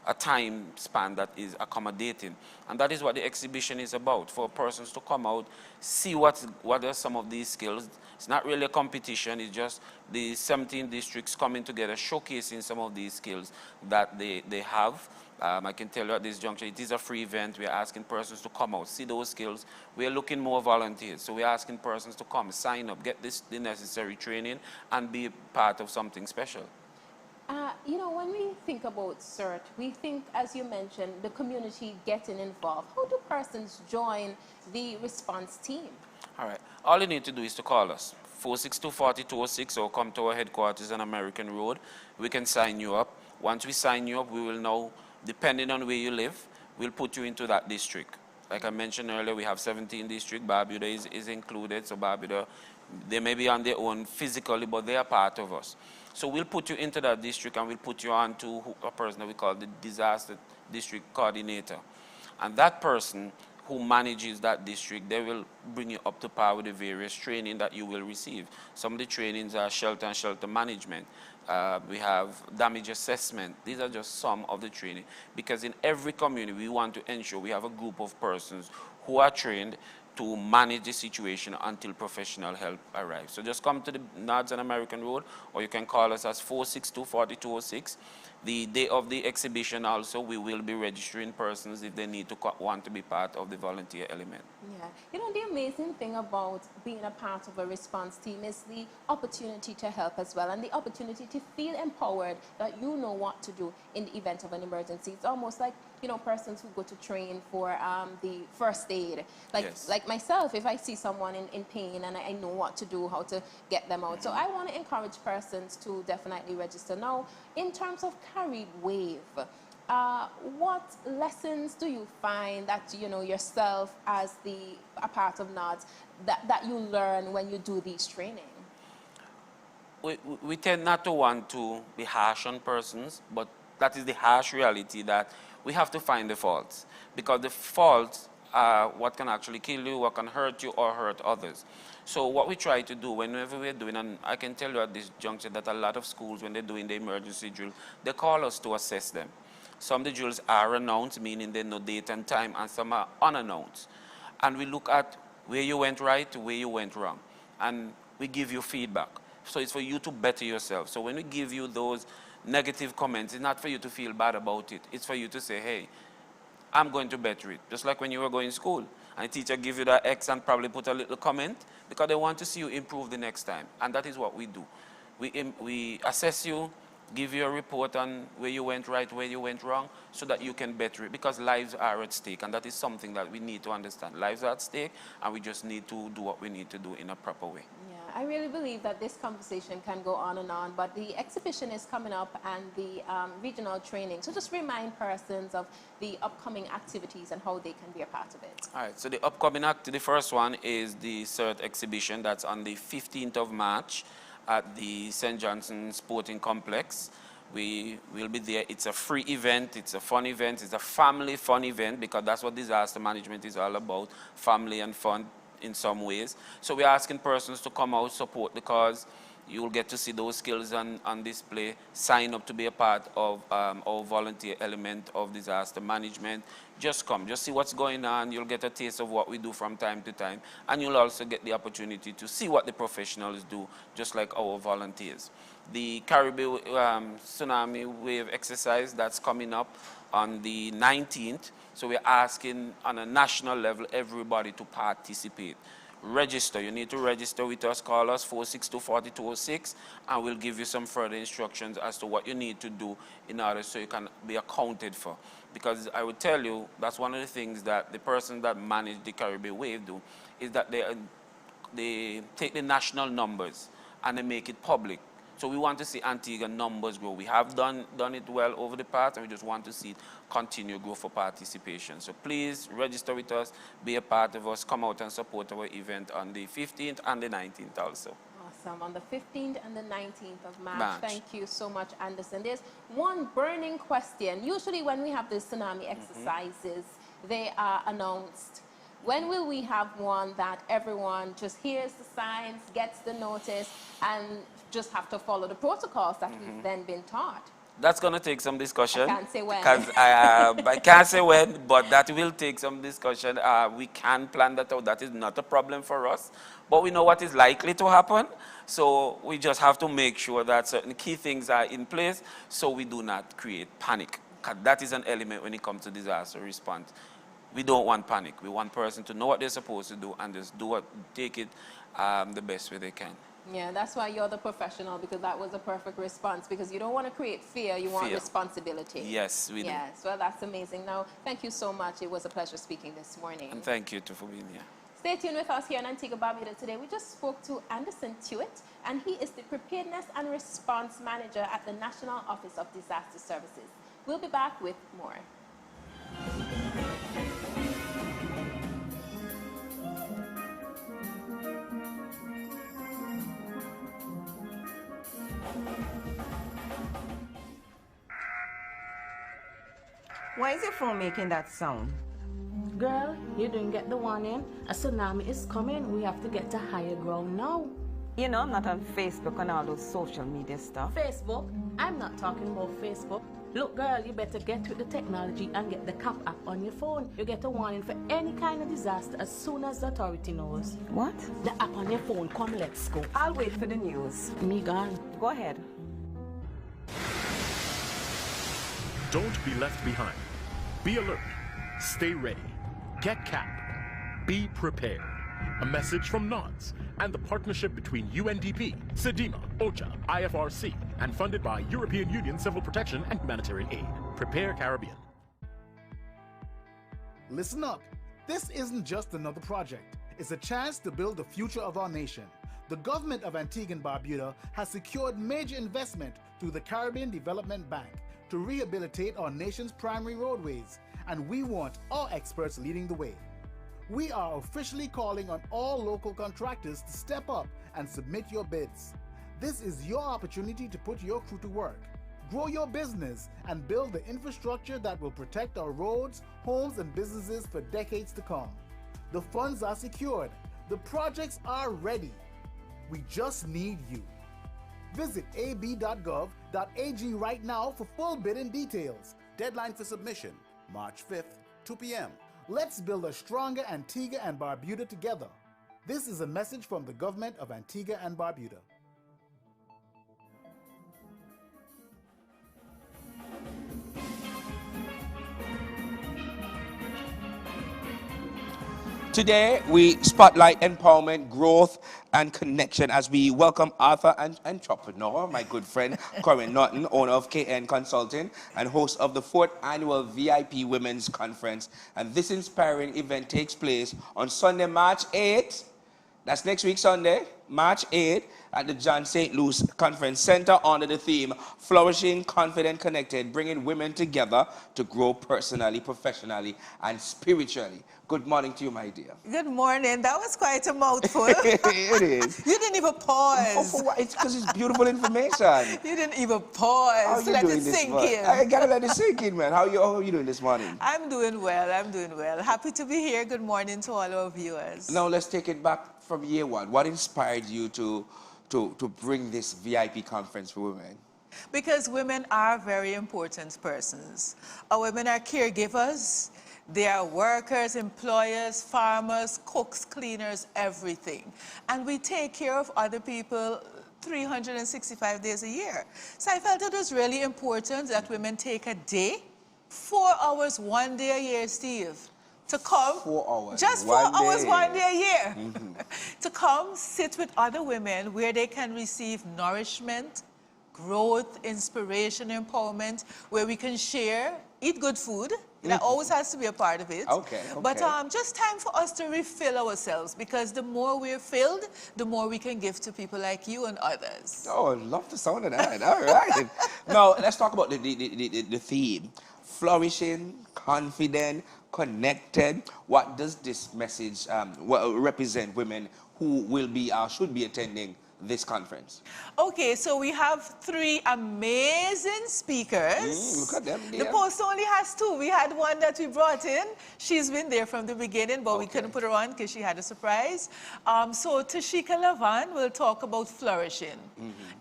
a time span that is accommodating. And that is what the exhibition is about, for persons to come out, see what are some of these skills. It's not really a competition, it's just the 17 districts coming together, showcasing some of these skills that they have. I can tell you at this juncture, it is a free event. We're asking persons to come out, see those skills. We're looking more volunteers. So we're asking persons to come, sign up, get the necessary training, and be part of something special. You know, when we think about CERT, we think, as you mentioned, the community getting involved. How do persons join the response team? All right. All you need to do is to call us, 462-4206, or come to our headquarters on American Road. We can sign you up. Once we sign you up, we will know, depending on where you live, we'll put you into that district. Like I mentioned earlier, we have 17 districts. Barbuda is included. So Barbuda, they may be on their own physically, but they are part of us. So we'll put you into that district, and we'll put you on to a person that we call the disaster district coordinator. And that person who manages that district, they will bring you up to par with the various training that you will receive. Some of the trainings are shelter and shelter management. We have damage assessment. These are just some of the training. Because in every community, we want to ensure we have a group of persons who are trained to manage the situation until professional help arrives. So just come to the Nods on American Road, or you can call us as 462-4206. The day of the exhibition also, we will be registering persons if they need to want to be part of the volunteer element. Yeah. You know, the amazing thing about being a part of a response team is the opportunity to help as well, and the opportunity to feel empowered that you know what to do in the event of an emergency. It's almost like, you know, persons who go to train for the first aid. Like myself, if I see someone in pain and I know what to do, how to get them out. So I want to encourage persons to definitely register. Now, in terms of Carib Wave, what lessons do you find that, you know, yourself as a part of NODS, that you learn when you do these training? We tend not to want to be harsh on persons, but that is the harsh reality, that we have to find the faults, because the faults are what can actually kill you, what can hurt you or hurt others. So what we try to do whenever we're doing, and I can tell you at this juncture that a lot of schools, when they're doing the emergency drill, they call us to assess them. Some of the drills are announced, meaning they know date and time, and some are unannounced. And we look at where you went right, where you went wrong, and we give you feedback. So it's for you to better yourself. So when we give you those negative comments, it's not for you to feel bad about it. It's for you to say, hey, I'm going to better it. Just like when you were going to school, and a teacher give you that X and probably put a little comment, because they want to see you improve the next time. And that is what we do. We assess you, give you a report on where you went right, where you went wrong, so that you can better it, because lives are at stake, and that is something that we need to understand. Lives are at stake, and we just need to do what we need to do in a proper way. I really believe that this conversation can go on and on, but the exhibition is coming up and the regional training. So just remind persons of the upcoming activities and how they can be a part of it. All right, so the upcoming the first one is the CERT exhibition. That's on the 15th of March at the St. Johnson Sporting Complex. We will be there. It's a free event. It's a fun event. It's a family fun event, because that's what disaster management is all about, family and fun in some ways. So we're asking persons to come out, support the cause. You'll get to see those skills on display. Sign up to be a part of our volunteer element of disaster management. Just come, just see what's going on. You'll get a taste of what we do from time to time. And you'll also get the opportunity to see what the professionals do, just like our volunteers. The Caribbean tsunami wave exercise, that's coming up on the 19th. So we're asking on a national level everybody to participate. Register. You need to register with us. Call us 462-4206, and we'll give you some further instructions as to what you need to do in order so you can be accounted for. Because I would tell you, that's one of the things that the person that manage the Caribbean Wave do, is that they take the national numbers and they make it public. So we want to see Antigua numbers grow. We have done it well over the past, and we just want to see it continue grow for participation. So please register with us, be a part of us, come out and support our event on the 15th and the 19th also. awesome. On the 15th and the 19th of March. March. Thank you so much, Anderson. There's one burning question. Usually when we have the tsunami exercises, they are announced. When will we have one that everyone just hears the signs, gets the notice, and just have to follow the protocols that we've then been taught? That's going to take some discussion. I can't say when. Because I can't say when, but that will take some discussion. We can plan that out. That is not a problem for us. But we know what is likely to happen. So we just have to make sure that certain key things are in place so we do not create panic. 'Cause that is an element when it comes to disaster response. We don't want panic. We want person to know what they're supposed to do and just take it the best way they can. Yeah, that's why you're the professional, because that was a perfect response. Because you don't want to create fear, you want Fear. responsibility. Yes, we do. Yes, well, that's amazing. Now, thank you so much. It was a pleasure speaking this morning. And thank you too for being here. Stay tuned with us here on Antigua Barbuda today. We just spoke to Anderson Tewitt, and he is the Preparedness and Response Manager at the National Office of Disaster Services. We'll be back with more. Why is your phone making that sound? Girl, you didn't get the warning. A tsunami is coming. We have to get to higher ground now. You know I'm not on Facebook and all those social media stuff. Facebook? I'm not talking about Facebook. Look, girl, you better get with the technology and get the CAP app on your phone. You get a warning for any kind of disaster as soon as the authority knows. What? The app on your phone. Come, let's go. I'll wait for the news. Me gone. Go ahead. Don't be left behind. Be alert. Stay ready. Get CAP. Be prepared. A message from NODS and the partnership between UNDP, SEDIMA, OCHA, IFRC, and funded by European Union Civil Protection and Humanitarian Aid. Prepare Caribbean. Listen up. This isn't just another project. It's a chance to build the future of our nation. The government of Antigua and Barbuda has secured major investment through the Caribbean Development Bank to rehabilitate our nation's primary roadways, and we want our experts leading the way. We are officially calling on all local contractors to step up and submit your bids. This is your opportunity to put your crew to work, grow your business, and build the infrastructure that will protect our roads, homes, and businesses for decades to come. The funds are secured. The projects are ready. We just need you. Visit ab.gov.ag right now for full bidding details. Deadline for submission, March 5th, 2 p.m. Let's build a stronger Antigua and Barbuda together. This is a message from the government of Antigua and Barbuda. Today, we spotlight empowerment, growth, and connection as we welcome author and entrepreneur, my good friend, Corinne Norton, owner of KN Consulting and host of the 4th Annual VIP Women's Conference. And this inspiring event takes place on Sunday, March 8th. That's next week, Sunday, March 8th, at the John St. Louis Conference Center under the theme, Flourishing, Confident, Connected, bringing women together to grow personally, professionally, and spiritually. Good morning to you, my dear. Good morning. That was quite a mouthful. It is. You didn't even pause. It's because it's beautiful information. You didn't even pause. Let it sink in. I gotta let it sink in, man. How are you doing this morning? I'm doing well. I'm doing well. Happy to be here. Good morning to all our viewers. Now let's take it back from year one. What inspired you to bring this VIP conference for women? Because women are very important persons. Our women are caregivers. They are workers, employers, farmers, cooks, cleaners, everything. And we take care of other people 365 days a year. So I felt it was really important that women take a day, 4 hours, 1 day a year, Steve, to come. 4 hours. Just 4 hours, 1 day a year. Mm-hmm. To come sit with other women where they can receive nourishment, growth, inspiration, empowerment, where we can share, eat good food. That always has to be a part of it. Okay. But just time for us to refill ourselves, because the more we're filled, the more we can give to people like you and others. Oh, I love the sound of that. All right. Now, let's talk about the theme. Flourishing, confident, connected. What does this message represent women who will be or should be attending this conference? Okay, so we have 3 amazing speakers. Look at them The there. post only has 2. We had one that we brought in. She's been there from the beginning, but we couldn't put her on because she had a surprise. So Tashika Lavan will talk about flourishing.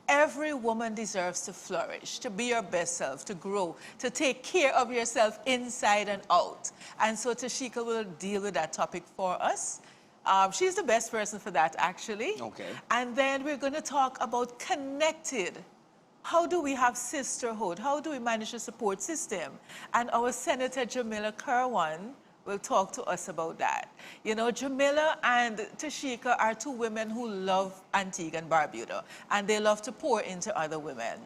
Every woman deserves to flourish, to be your best self, to grow, to take care of yourself inside and out. And so Tashika will deal with that topic for us. She's the best person for that, actually. Okay. And then we're going to talk about connected. How do we have sisterhood? How do we manage a support system? And our Senator Jamila Kerwan will talk to us about that. You know, Jamila and Tashika are 2 women who love Antigua and Barbuda, and they love to pour into other women.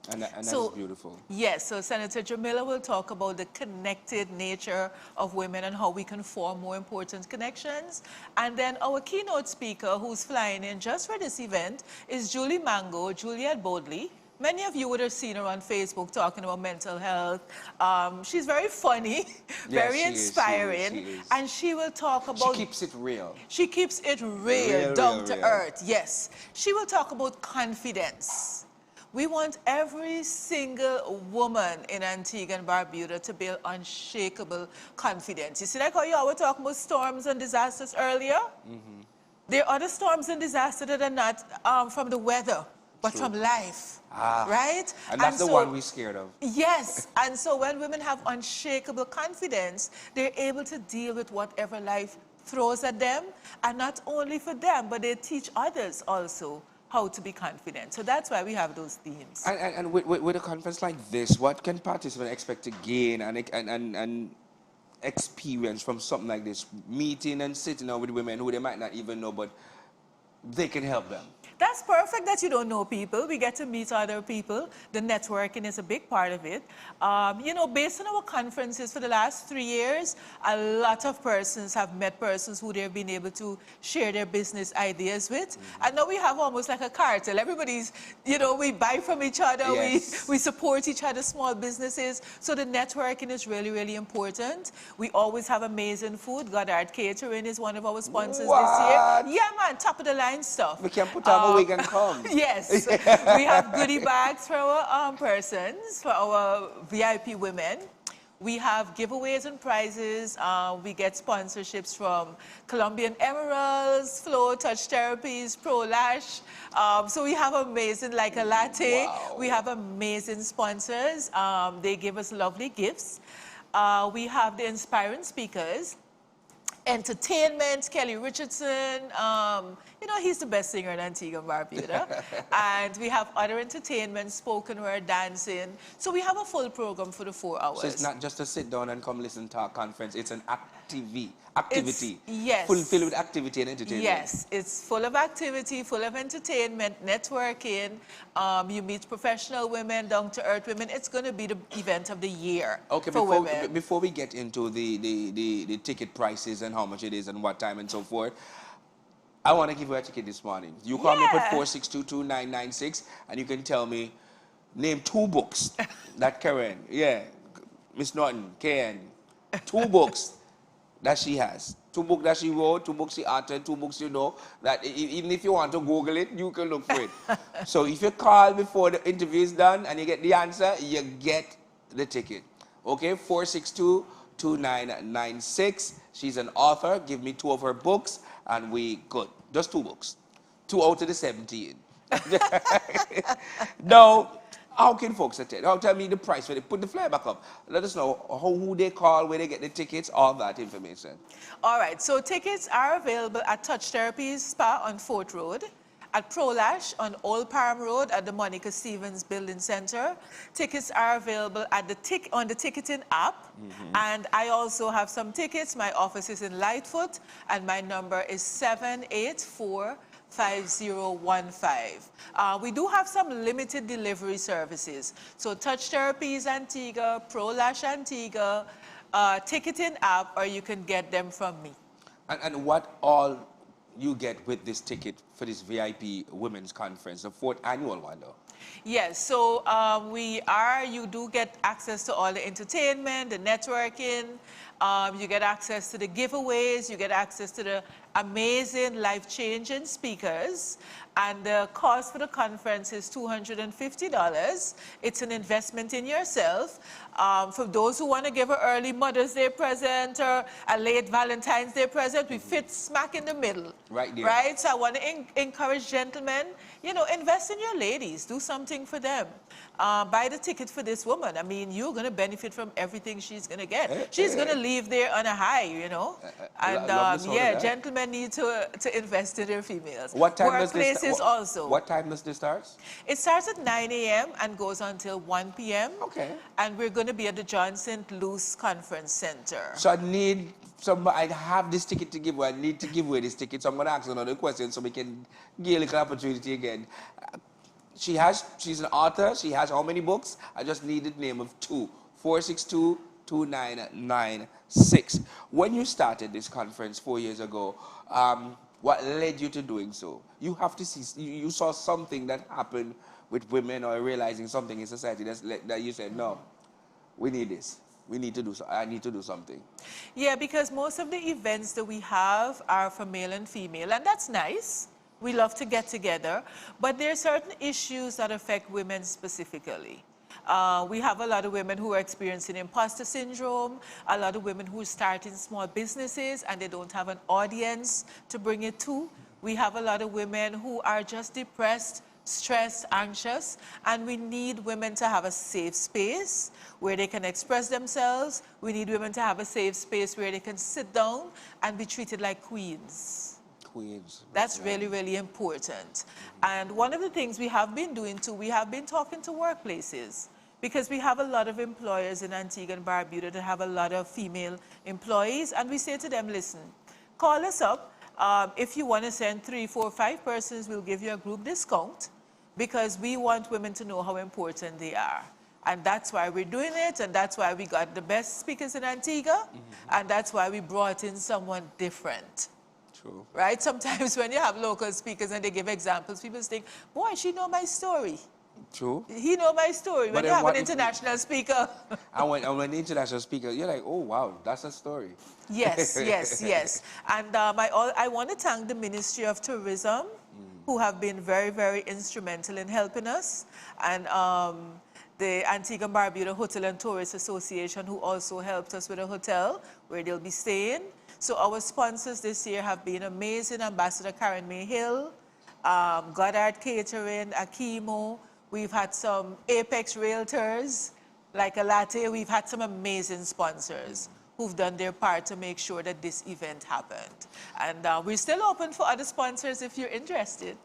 And that's beautiful. Yes, so Senator Jamila will talk about the connected nature of women and how we can form more important connections. And then our keynote speaker, who's flying in just for this event, is Julie Mango, Juliet Bodley. Many of you would have seen her on Facebook talking about mental health. She's very funny, very inspiring, and she will talk about... She keeps it real. She keeps it real, down to earth, yes. She will talk about confidence. We want every single woman in Antigua and Barbuda to build unshakable confidence. You see, like how you always talk about storms and disasters earlier? There are other storms and disasters that are not from the weather, but from life, right? And that's the one we're scared of. Yes, and so when women have unshakable confidence, they're able to deal with whatever life throws at them, and not only for them, but they teach others also how to be confident. So that's why we have those themes. And with a conference like this, what can participants expect to gain and experience from something like this? Meeting and sitting down with women who they might not even know, but they can help them. That's perfect that you don't know people. We get to meet other people. The networking is a big part of it. You know, based on our conferences for the last 3 years, a lot of persons have met persons who they've been able to share their business ideas with. And now we have almost like a cartel. Everybody's, you know, we buy from each other. Yes. We support each other's small businesses. So the networking is really, really important. We always have amazing food. Goddard Catering is one of our sponsors this year. Yeah, man, top of the line stuff. We can put on a wig and come. Yes. We have goodie bags for our persons, for our VIP women. We have giveaways and prizes. We get sponsorships from Colombian Emeralds, Flow Touch Therapies, Pro Lash. So we have amazing, like a latte. Wow. We have amazing sponsors. They give us lovely gifts. We have the inspiring speakers. Entertainment, Kelly Richardson, you know, he's the best singer in Antigua and Barbuda. And we have other entertainment, spoken word, dancing. So we have a full program for the 4 hours. So it's not just a sit down and come listen to our conference, it's an activity. Yes. Filled with activity and entertainment. Yes, it's full of activity, full of entertainment, networking. You meet professional women, down-to-earth women. It's going to be the event of the year for women. Before we get into the ticket prices and how much it is and what time and so forth, I want to give you a ticket this morning. You call me up at 4622996 and you can tell me, name 2 books that Karen, Miss Norton, KN, 2 books that she has. 2 books that she wrote, 2 books she authored, 2 books you know, that even if you want to Google it, you can look for it. So if you call before the interview is done and you get the answer, you get the ticket. Okay, 4622996. She's an author. Give me 2 of her books and we good. Just 2 books. 2 out of the 17. Now, how can folks attend? Tell me the price for it. Put the flyer back up. Let us know who they call, where they get the tickets, all that information. All right, so tickets are available at Touch Therapies Spa on Fort Road, at Pro Lash on Old Palm Road at the Monica Stevens Building Center. Tickets are available at on the ticketing app. And I also have some tickets. My office is in Lightfoot, and my number is 784-5015. We do have some limited delivery services. So Touch Therapies Antigua, Pro Lash Antigua, ticketing app, or you can get them from me. And what all you get with this ticket for this VIP Women's Conference, the 4th annual one though? Yes, so you do get access to all the entertainment, the networking, you get access to the giveaways, you get access to the amazing life-changing speakers, and the cost for the conference is $250. It's an investment in yourself. For those who want to give an early Mother's Day present or a late Valentine's Day present, we fit smack in the middle. Right there. Right? So I want to encourage gentlemen, you know, invest in your ladies. Do something for them. Buy the ticket for this woman. I mean, you're going to benefit from everything she's going to get. She's going to leave there on a high, you know. And yeah, gentlemen need to invest in their females. What time does this also. What time does this start? It starts at 9 a.m. and goes until 1 p.m. Okay. And we're going to be at the John St. Luce Conference Center. So I have this ticket to give away. I need to give away this ticket. So I'm going to ask another question so we can get a little opportunity again. She's an author. She has how many books? I just need the name of 2. 462-2996. When you started this conference 4 years ago, what led you to doing so? You have to see, you saw something that happened with women or realizing something in society that you said, no, we need this. We need to do so. I need to do something. Yeah, because most of the events that we have are for male and female, and that's nice. We love to get together, but there are certain issues that affect women specifically. We have a lot of women who are experiencing imposter syndrome, a lot of women who are starting small businesses and they don't have an audience to bring it to. We have a lot of women who are just depressed, stressed, anxious, and we need women to have a safe space where they can express themselves. We need women to have a safe space where they can sit down and be treated like queens. That's really, really important. And one of the things we have been doing too, we have been talking to workplaces because we have a lot of employers in Antigua and Barbuda that have a lot of female employees, and we say to them, listen, call us up. If you want to send 3, 4, 5 persons, we'll give you a group discount because we want women to know how important they are. And that's why we're doing it, and that's why we got the best speakers in Antigua, and that's why we brought in someone different. True. Right? Sometimes when you have local speakers and they give examples, people think, boy, she know my story. True. He know my story. When you have an international speaker. And when the international speaker, you're like, oh, wow, that's a story. Yes, yes, yes. And I want to thank the Ministry of Tourism, who have been very, very instrumental in helping us. And the Antigua and Barbuda Hotel and Tourist Association, who also helped us with a hotel where they'll be staying. So our sponsors this year have been amazing. Ambassador Karen May Hill, Goddard Catering, Akimo. We've had some Apex Realtors, like a latte. We've had some amazing sponsors who've done their part to make sure that this event happened. And we're still open for other sponsors if you're interested.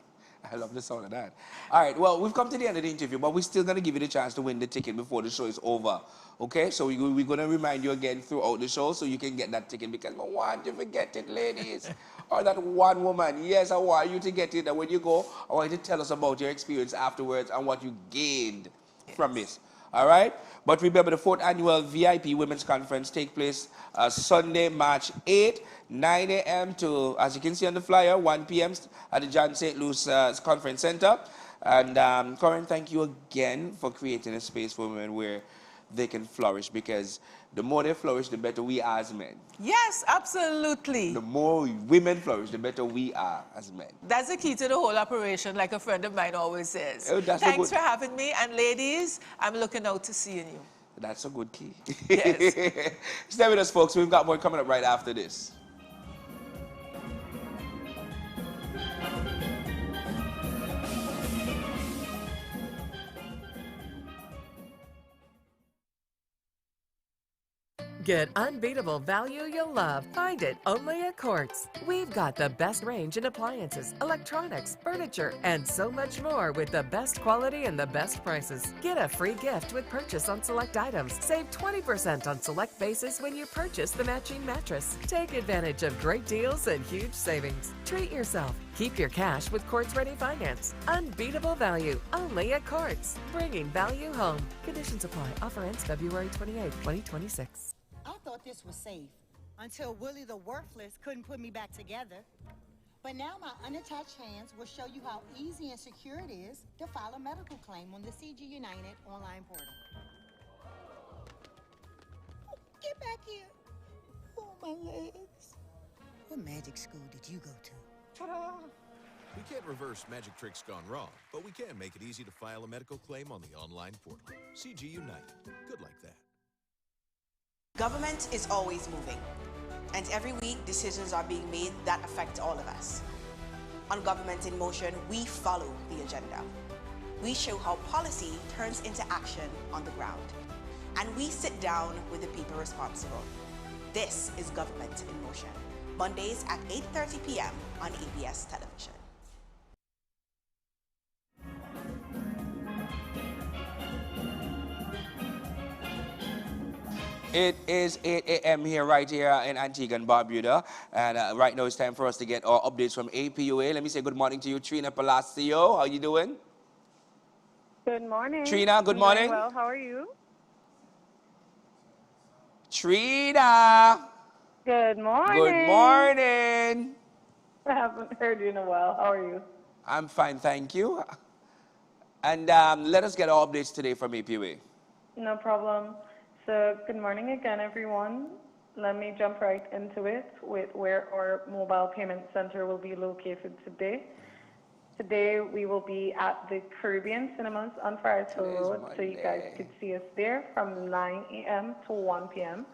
I love the sound of that. All right, well, we've come to the end of the interview, but we're still going to give you the chance to win the ticket before the show is over. Okay, so we're going to remind you again throughout the show so you can get that ticket, because I want you to get it, ladies. Or that one woman. Yes, I want you to get it. And when you go, I want you to tell us about your experience afterwards and what you gained from this. All right? But remember, the 4th annual VIP Women's Conference takes place Sunday, March 8, 9 a.m. to, as you can see on the flyer, 1 p.m. at the John St. Luce Conference Center. And Corinne, thank you again for creating a space for women where they can flourish, because the more they flourish, the better we are as men. Yes, absolutely. The more women flourish, the better we are as men. That's the key to the whole operation, like a friend of mine always says. Oh, Thanks for having me. And ladies, I'm looking out to seeing you. That's a good key. Yes. Stay with us, folks. We've got more coming up right after this. Get unbeatable value you'll love. Find it only at Quartz. We've got the best range in appliances, electronics, furniture, and so much more with the best quality and the best prices. Get a free gift with purchase on select items. Save 20% on select bases when you purchase the matching mattress. Take advantage of great deals and huge savings. Treat yourself. Keep your cash with Quartz Ready Finance. Unbeatable value only at Quartz. Bringing value home. Conditions apply. Offer ends February 28, 2026. I thought this was safe until Willie the Worthless couldn't put me back together. But now my unattached hands will show you how easy and secure it is to file a medical claim on the CG United online portal. Get back here. Oh, my legs. What magic school did you go to? Ta-da! We can't reverse magic tricks gone wrong, but we can make it easy to file a medical claim on the online portal. CG United. Good like that. Government is always moving, and every week decisions are being made that affect all of us. On Government in Motion, we follow the agenda. We show how policy turns into action on the ground. And we sit down with the people responsible. This is Government in Motion, Mondays at 8:30 p.m. on ABS Television. It is 8 a.m. here, right here in Antigua and Barbuda. And right now it's time for us to get our updates from APUA. Let me say good morning to you, Trina Palacio. How you doing? Good morning. Trina, good I'm morning. doing well, how are you? Trina. Good morning. Good morning. I haven't heard you in a while. How are you? I'm fine, thank you. And let us get our updates today from APUA. No problem. So good morning again, everyone. Let me jump right into it with where our mobile payment center will be located today. Today we will be at the Caribbean Cinemas on Forest Hill Road, so you guys could see us there from 9 a.m. to 1 p.m.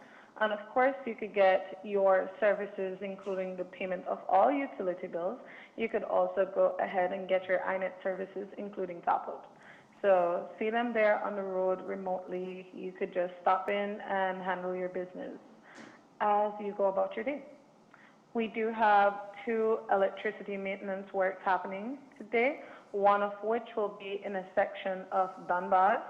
And of course, you could get your services, including the payment of all utility bills. You could also go ahead and get your iNet services, including top-up. So see them there on the road remotely. You could just stop in and handle your business as you go about your day. We do have 2 electricity maintenance works happening today, one of which will be in a section of Dunbar.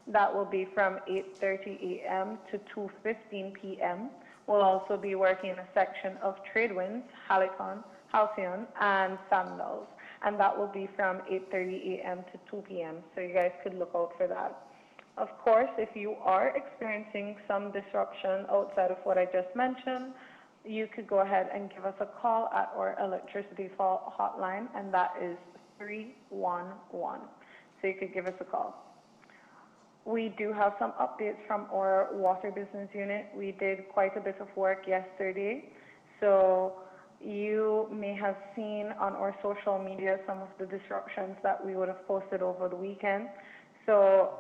That will be from 8:30 a.m. to 2:15 p.m. We'll also be working in a section of Tradewinds, Halcyon, and Sandals. And that will be from 8:30 a.m. to 2 p.m. So you guys could look out for that. Of course, if you are experiencing some disruption outside of what I just mentioned, you could go ahead and give us a call at our electricity fault hotline, and that is 311. So you could give us a call. We do have some updates from our water business unit. We did quite a bit of work yesterday. So you may have seen on our social media some of the disruptions that we would have posted over the weekend. So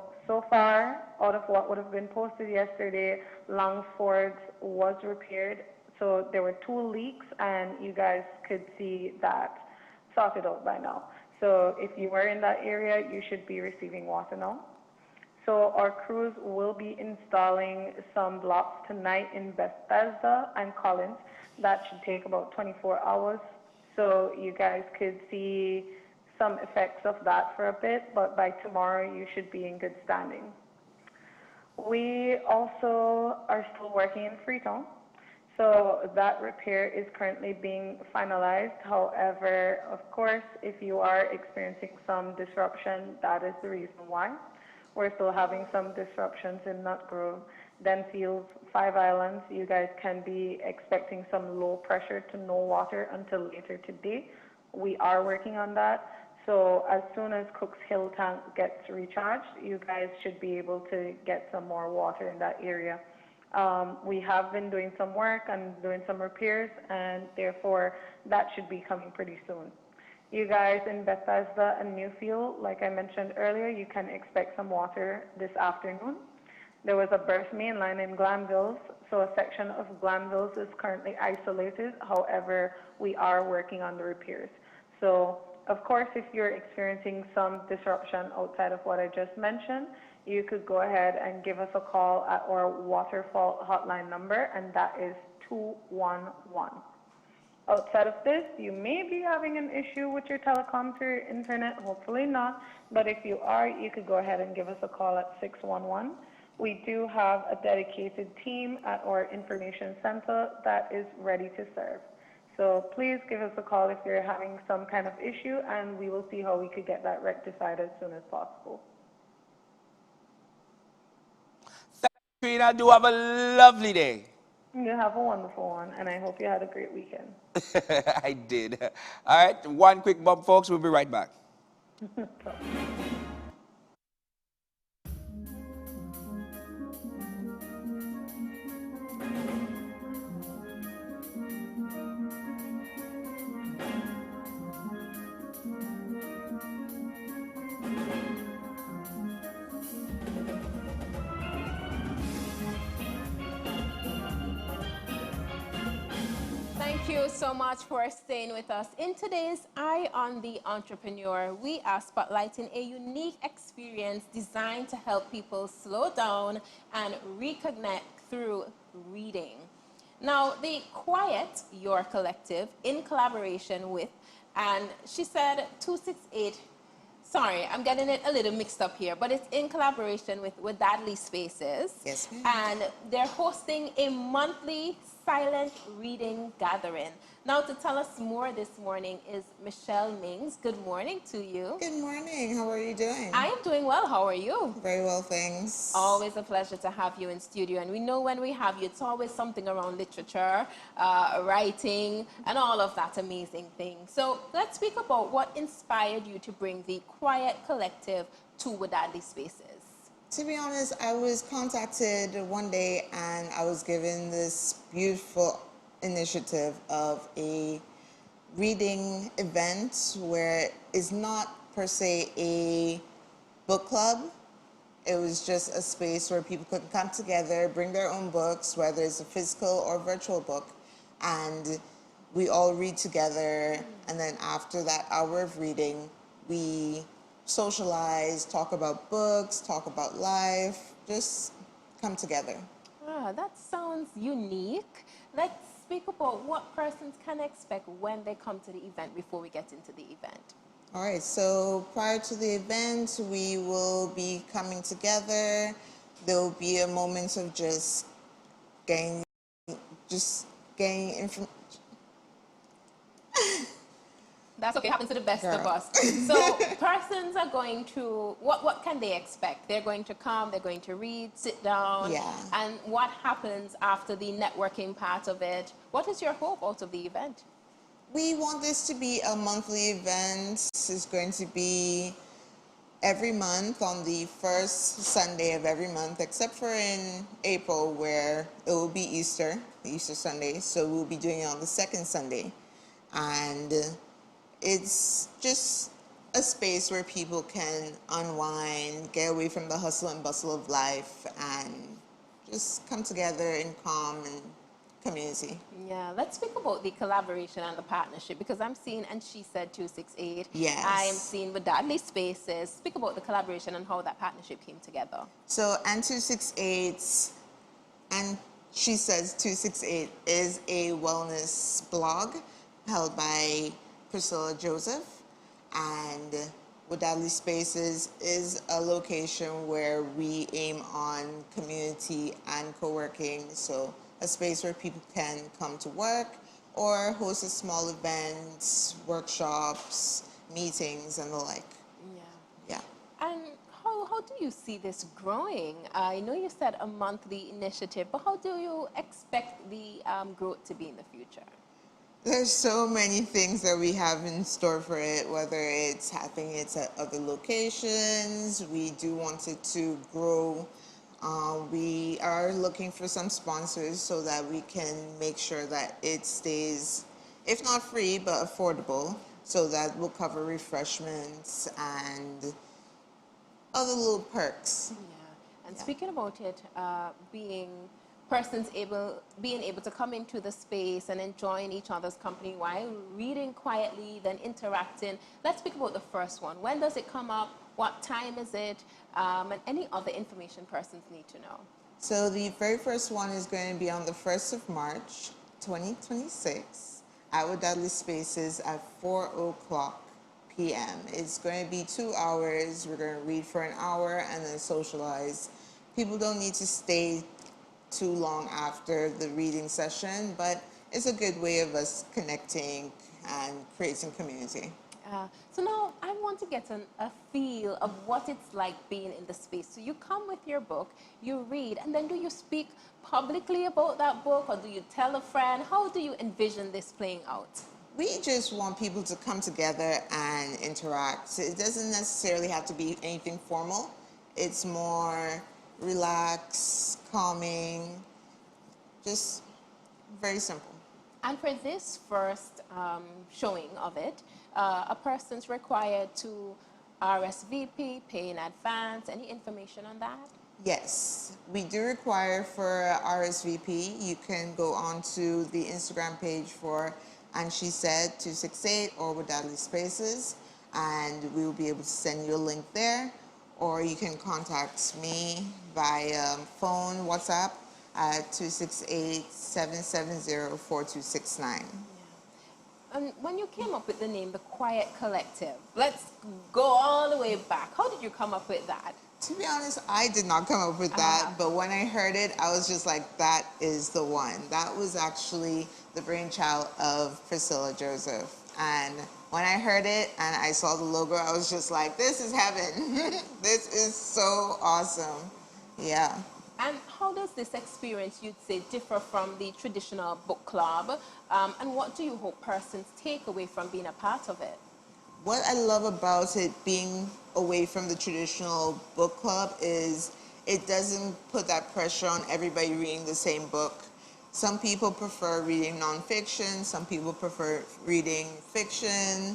far, out of what would have been posted yesterday, Longsford was repaired. So there were 2 leaks, and you guys could see that sorted out by now. So if you were in that area, you should be receiving water now. So our crews will be installing some blocks tonight in Bethesda and Collins. That should take about 24 hours. So you guys could see some effects of that for a bit, but by tomorrow you should be in good standing. We also are still working in Freetown. So that repair is currently being finalized. However, of course, if you are experiencing some disruption, that is the reason why. We're still having some disruptions in Nutgrove, Denfield, 5 Islands. You guys can be expecting some low pressure to no water until later today. We are working on that. So as soon as Cook's Hill tank gets recharged, you guys should be able to get some more water in that area. We have been doing some work and doing some repairs, and therefore that should be coming pretty soon. You guys in Bethesda and Newfield, like I mentioned earlier, you can expect some water this afternoon. There was a burst main line in Glanville, so a section of Glanville is currently isolated. However, we are working on the repairs. So, of course, if you're experiencing some disruption outside of what I just mentioned, you could go ahead and give us a call at our waterfall hotline number, and that is 211. Outside of this, you may be having an issue with your telecom through your internet, hopefully not, but if you are, you could go ahead and give us a call at 611. We do have a dedicated team at our information center that is ready to serve. So please give us a call if you're having some kind of issue, and we will see how we could get that rectified as soon as possible. Trina, do have a lovely day. You have a wonderful one, and I hope you had a great weekend. I did. All right, one quick bump, folks. We'll be right back. Thank you so much for staying with us. In today's Eye on the Entrepreneur, we are spotlighting a unique experience designed to help people slow down and reconnect through reading. Now, the Quiet Your Collective, in collaboration with, and she said 268, sorry, I'm getting it a little mixed up here, but it's in collaboration with Dadley Spaces. Yes, ma'am. And they're hosting a monthly silent reading gathering. Now, to tell us more this morning is Michelle Mings. Good morning to you. Good morning. How are you doing? I am doing well. How are you? Very well, thanks. Always a pleasure to have you in studio. And we know when we have you, it's always something around literature, writing, and all of that amazing thing. So let's speak about what inspired you to bring the Quiet Collective to Wadadli Spaces. To be honest, I was contacted one day and I was given this beautiful initiative of a reading event where it's not per se a book club. It was just a space where people could come together, bring their own books, whether it's a physical or virtual book, and we all read together. And then after that hour of reading, we socialize, talk about books, talk about life, just come together. Ah, that sounds unique. Let's speak about what persons can expect when they come to the event before we get into the event. All right, so prior to the event, we will be coming together. There will be a moment of just getting information. That's okay, happens to the best of us. So persons are going to, what can they expect? They're going to come, they're going to read, sit down. Yeah. And what happens after the networking part of it? What is your hope out of the event? We want this to be a monthly event. It's going to be every month on the first Sunday of every month, except for in April where it will be Easter, Easter Sunday. So we'll be doing it on the second Sunday. And it's just a space where people can unwind, get away from the hustle and bustle of life, and just come together in calm and community. Yeah, let's speak about the collaboration and the partnership, because I'm seeing, and she said 268. Yes. I am seeing with Dadley Spaces. Speak about the collaboration and how that partnership came together. So, and 268, and she says 268 is a wellness blog held by Priscilla Joseph, and Wadadli Spaces is a location where we aim on community and co-working, so a space where people can come to work or host a small events, workshops, meetings, and the like. Yeah. And how do you see this growing? I know you said a monthly initiative, but how do you expect the growth to be in the future? There's so many things that we have in store for it, whether it's happening at other locations. We do want it to grow. We are looking for some sponsors so that we can make sure that it stays, if not free, but affordable, so that we'll cover refreshments and other little perks. Yeah. And speaking about it, being able to come into the space and enjoying each other's company while reading quietly, then interacting. Let's speak about the first one. When does it come up? What time is it? And any other information persons need to know. So the very first one is going to be on the 1st of March, 2026, at Wadadli Spaces at 4:00 p.m. It's going to be 2 hours. We're going to read for an hour and then socialize. People don't need to stay too long after the reading session, but it's a good way of us connecting and creating community. So now I want to get a feel of what it's like being in the space. So you come with your book, you read, and then do you speak publicly about that book, or do you tell a friend? How do you envision this playing out? We just want people to come together and interact. It doesn't necessarily have to be anything formal. It's more relaxed, calming, just very simple. And for this first showing of it, a person's required to RSVP, pay in advance. Any information on that? Yes, we do require for RSVP. You can go onto the Instagram page for And She Said 268 or with Dudley Spaces, and we will be able to send you a link there. Or you can contact me by phone, WhatsApp at 268-770-4269. And when you came up with the name, The Quiet Collective, let's go all the way back. How did you come up with that? To be honest, I did not come up with that, but when I heard it, I was just like, that is the one. That was actually the brainchild of Priscilla Joseph. And when I heard it and I saw the logo, I was just like, this is heaven. This is so awesome. Yeah. And how does this experience, you'd say, differ from the traditional book club? And what do you hope persons take away from being a part of it? What I love about it being away from the traditional book club is it doesn't put that pressure on everybody reading the same book. Some people prefer reading nonfiction, some people prefer reading fiction,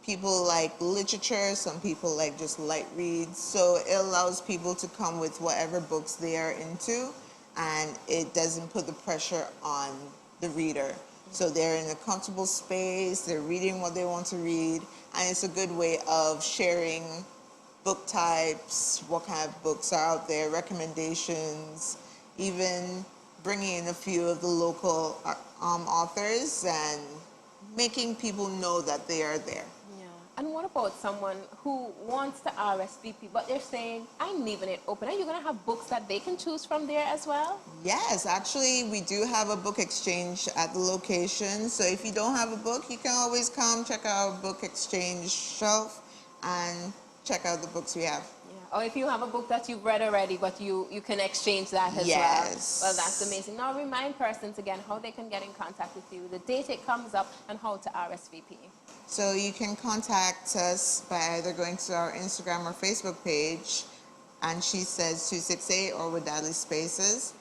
people like literature, some people like just light reads. So it allows people to come with whatever books they are into, and it doesn't put the pressure on the reader. So they're in a comfortable space, they're reading what they want to read, and it's a good way of sharing book types, what kind of books are out there, recommendations, even bringing in a few of the local authors and making people know that they are there. Yeah. And what about someone who wants to RSVP, but they're saying, I'm leaving it open? Are you going to have books that they can choose from there as well? Yes, actually, we do have a book exchange at the location. So if you don't have a book, you can always come check out our book exchange shelf and check out the books we have. Or if you have a book that you've read already, but you can exchange that as yes. Well, that's amazing. Now remind persons again how they can get in contact with you, the date it comes up, and how to RSVP. So you can contact us by either going to our Instagram or Facebook page, And She Says 268 or with Dudley Spaces,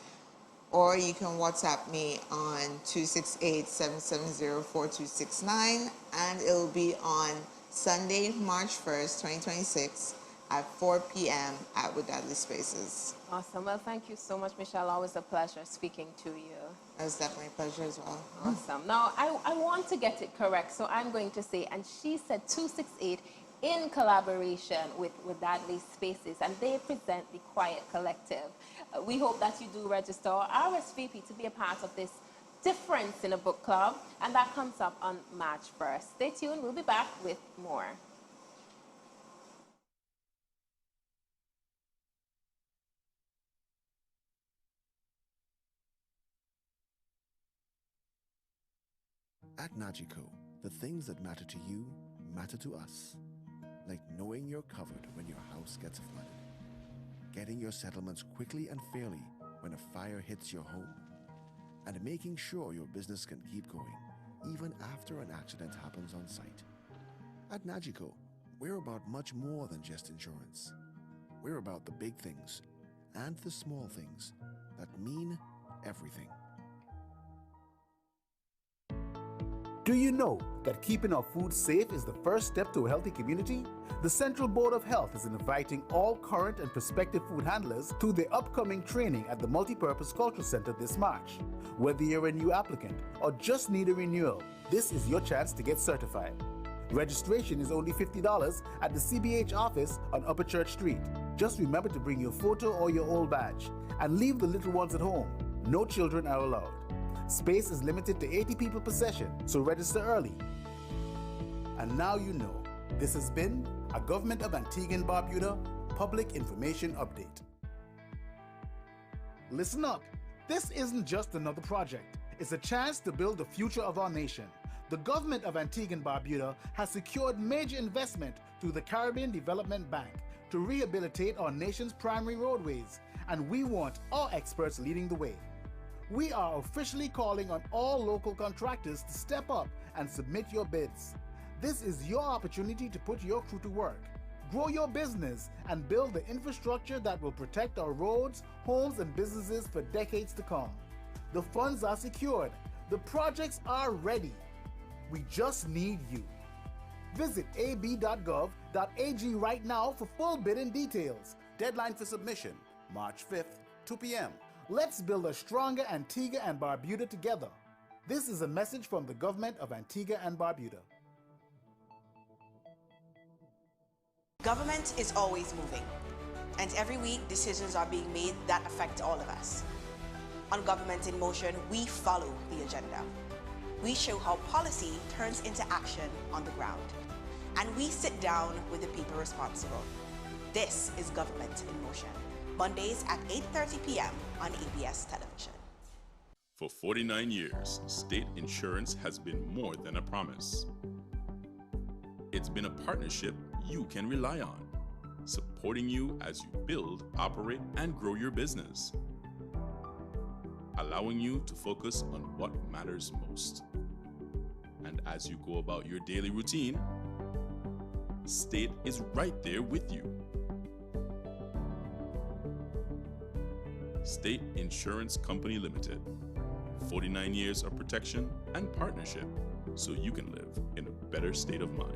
or you can WhatsApp me on 268-770-4269, and it will be on Sunday, March 1st, 2026, at 4 p.m. at With Dudley Spaces. Awesome. Well, thank you so much, Michelle. Always a pleasure speaking to you. It was definitely a pleasure as well. Awesome. Now, I want to get it correct, so I'm going to say, And She Said 268 in collaboration with Dudley Spaces, and they present The Quiet Collective. We hope that you do register or RSVP to be a part of this difference in a book club, and that comes up on March 1st. Stay tuned. We'll be back with more. At Nagico, the things that matter to you matter to us. Like knowing you're covered when your house gets flooded, getting your settlements quickly and fairly when a fire hits your home, and making sure your business can keep going even after an accident happens on site. At Nagico, we're about much more than just insurance. We're about the big things and the small things that mean everything. Do you know that keeping our food safe is the first step to a healthy community? The Central Board of Health is inviting all current and prospective food handlers to the upcoming training at the Multipurpose Cultural Center this March. Whether you're a new applicant or just need a renewal, this is your chance to get certified. Registration is only $50 at the CBH office on Upper Church Street. Just remember to bring your photo or your old badge and leave the little ones at home. No children are allowed. Space is limited to 80 people per session, so register early. And now you know. This has been a Government of Antigua and Barbuda Public Information Update. Listen up. This isn't just another project. It's a chance to build the future of our nation. The government of Antigua and Barbuda has secured major investment through the Caribbean Development Bank to rehabilitate our nation's primary roadways, and we want our experts leading the way. We are officially calling on all local contractors to step up and submit your bids. This is your opportunity to put your crew to work, grow your business, and build the infrastructure that will protect our roads, homes, and businesses for decades to come. The funds are secured. The projects are ready. We just need you. Visit ab.gov.ag right now for full bidding details. Deadline for submission, March 5th, 2 p.m. Let's build a stronger Antigua and Barbuda together. This is a message from the government of Antigua and Barbuda. Government is always moving, and every week decisions are being made that affect all of us. On Government in Motion, we follow the agenda. We show how policy turns into action on the ground. And we sit down with the people responsible. This is Government in Motion, Mondays at 8:30 p.m. on ABS Television. For 49 years, state insurance has been more than a promise. It's been a partnership you can rely on, supporting you as you build, operate, and grow your business, allowing you to focus on what matters most. And as you go about your daily routine, State is right there with you. State Insurance Company Limited. 49 years of protection and partnership so you can live in a better state of mind.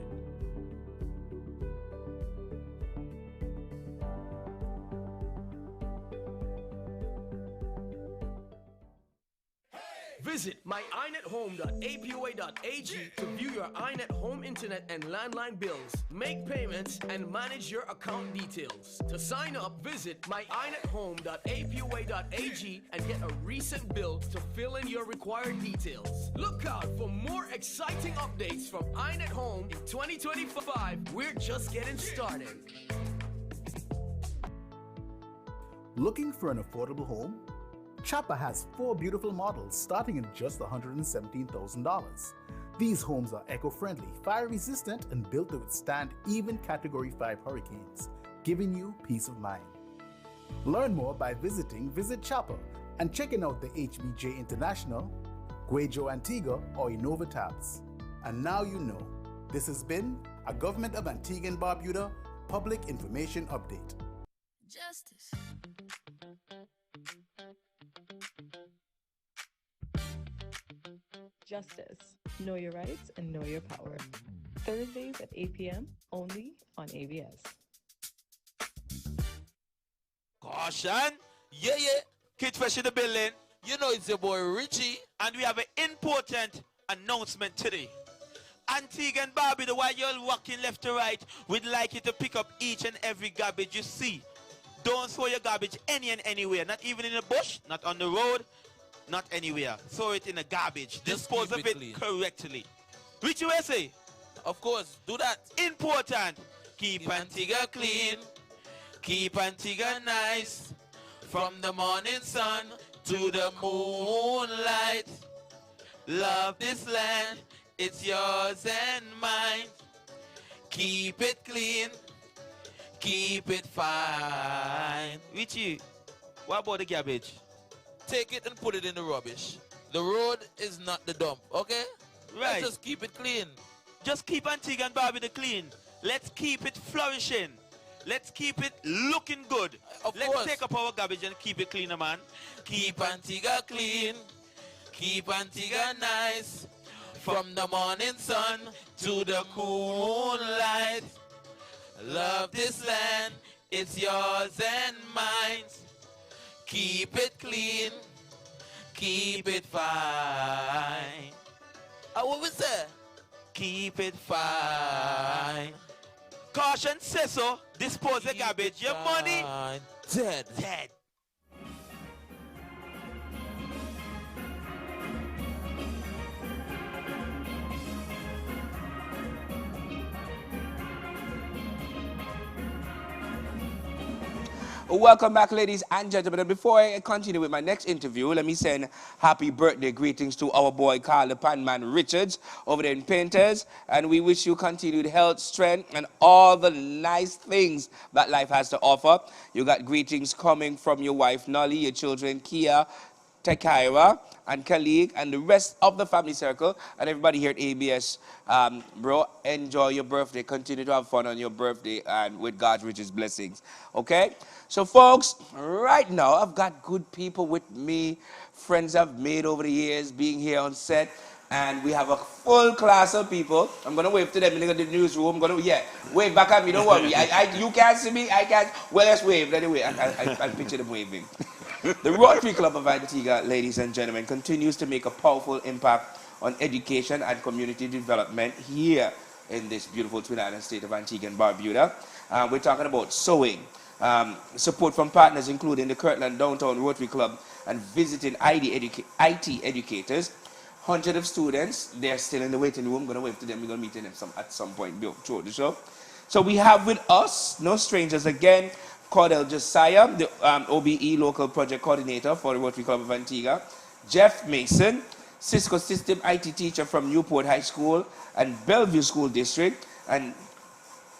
Visit myiNetHome.apua.ag to view your iNet home internet and landline bills, make payments, and manage your account details. To sign up, visit myiNetHome.apua.ag and get a recent bill to fill in your required details. Look out for more exciting updates from iNet Home in 2025. We're just getting started. Looking for an affordable home? Chapa has 4 beautiful models starting at just $117,000. These homes are eco-friendly, fire-resistant, and built to withstand even Category 5 hurricanes, giving you peace of mind. Learn more by visiting Visit Chapa and checking out the HBJ International, Guejo Antigua, or Innova tabs. And now you know. This has been a Government of Antigua and Barbuda Public Information Update. Justice. Justice. Know your rights and know your power. Thursdays at 8 p.m. only on ABS. Caution! Yeah. Kid Fresh in the building. You know it's your boy Richie. And we have an important announcement today. Antigua and Barbuda, while you're walking left to right, we'd like you to pick up each and every garbage you see. Don't throw your garbage anywhere. Not even in the bush, not on the road, not anywhere. Throw it in the garbage. Dispose of it correctly. Which you will say? Of course, do that. Important. Keep Antigua clean. Keep Antigua nice. From the morning sun to the moonlight. Love this land. It's yours and mine. Keep it clean. Keep it fine. Richie, what about the garbage? Take it and put it in the rubbish. The road is not the dump, okay? Right. Let's just keep it clean. Just keep Antigua and Barbuda clean. Let's keep it flourishing. Let's keep it looking good. Let's take up our garbage and keep it clean, man. Keep Antigua clean. Keep Antigua nice. From the morning sun to the moonlight. Love this land. It's yours and mine. Keep it clean, keep it fine. What we say? Keep it fine. Caution says so. Dispose the garbage. Your money dead. Welcome back, ladies and gentlemen. And before I continue with my next interview, let me send happy birthday greetings to our boy Carl the Panman Richards over there in Painters. And we wish you continued health, strength, and all the nice things that life has to offer. You got greetings coming from your wife Nolly, your children Kia, Tekaira, and Khalid, and the rest of the family circle, and everybody here at ABS. Bro, enjoy your birthday. Continue to have fun on your birthday, and with God's richest blessings. Okay? So, folks, right now, I've got good people with me, friends I've made over the years, being here on set, and we have a full class of people. I'm going to wave to them in the newsroom. I'm going to, wave back at me. Don't worry. You can't see me. I can't. Well, let's wave anyway. I picture them waving. The Rotary Club of Antigua, ladies and gentlemen, continues to make a powerful impact on education and community development here in this beautiful Twin Island state of Antigua and Barbuda. We're talking about sewing, support from partners including the Kirtland Downtown Rotary Club and visiting IT educators. Hundreds of students, they're still in the waiting room. I'm going to wait to them. We're going to meet them at some point throughout the show. So we have with us, no strangers again, Cordell Josiah, the OBE Local Project Coordinator for the Rotary Club of Antigua. Jeff Mason, Cisco System IT teacher from Newport High School and Bellevue School District. And,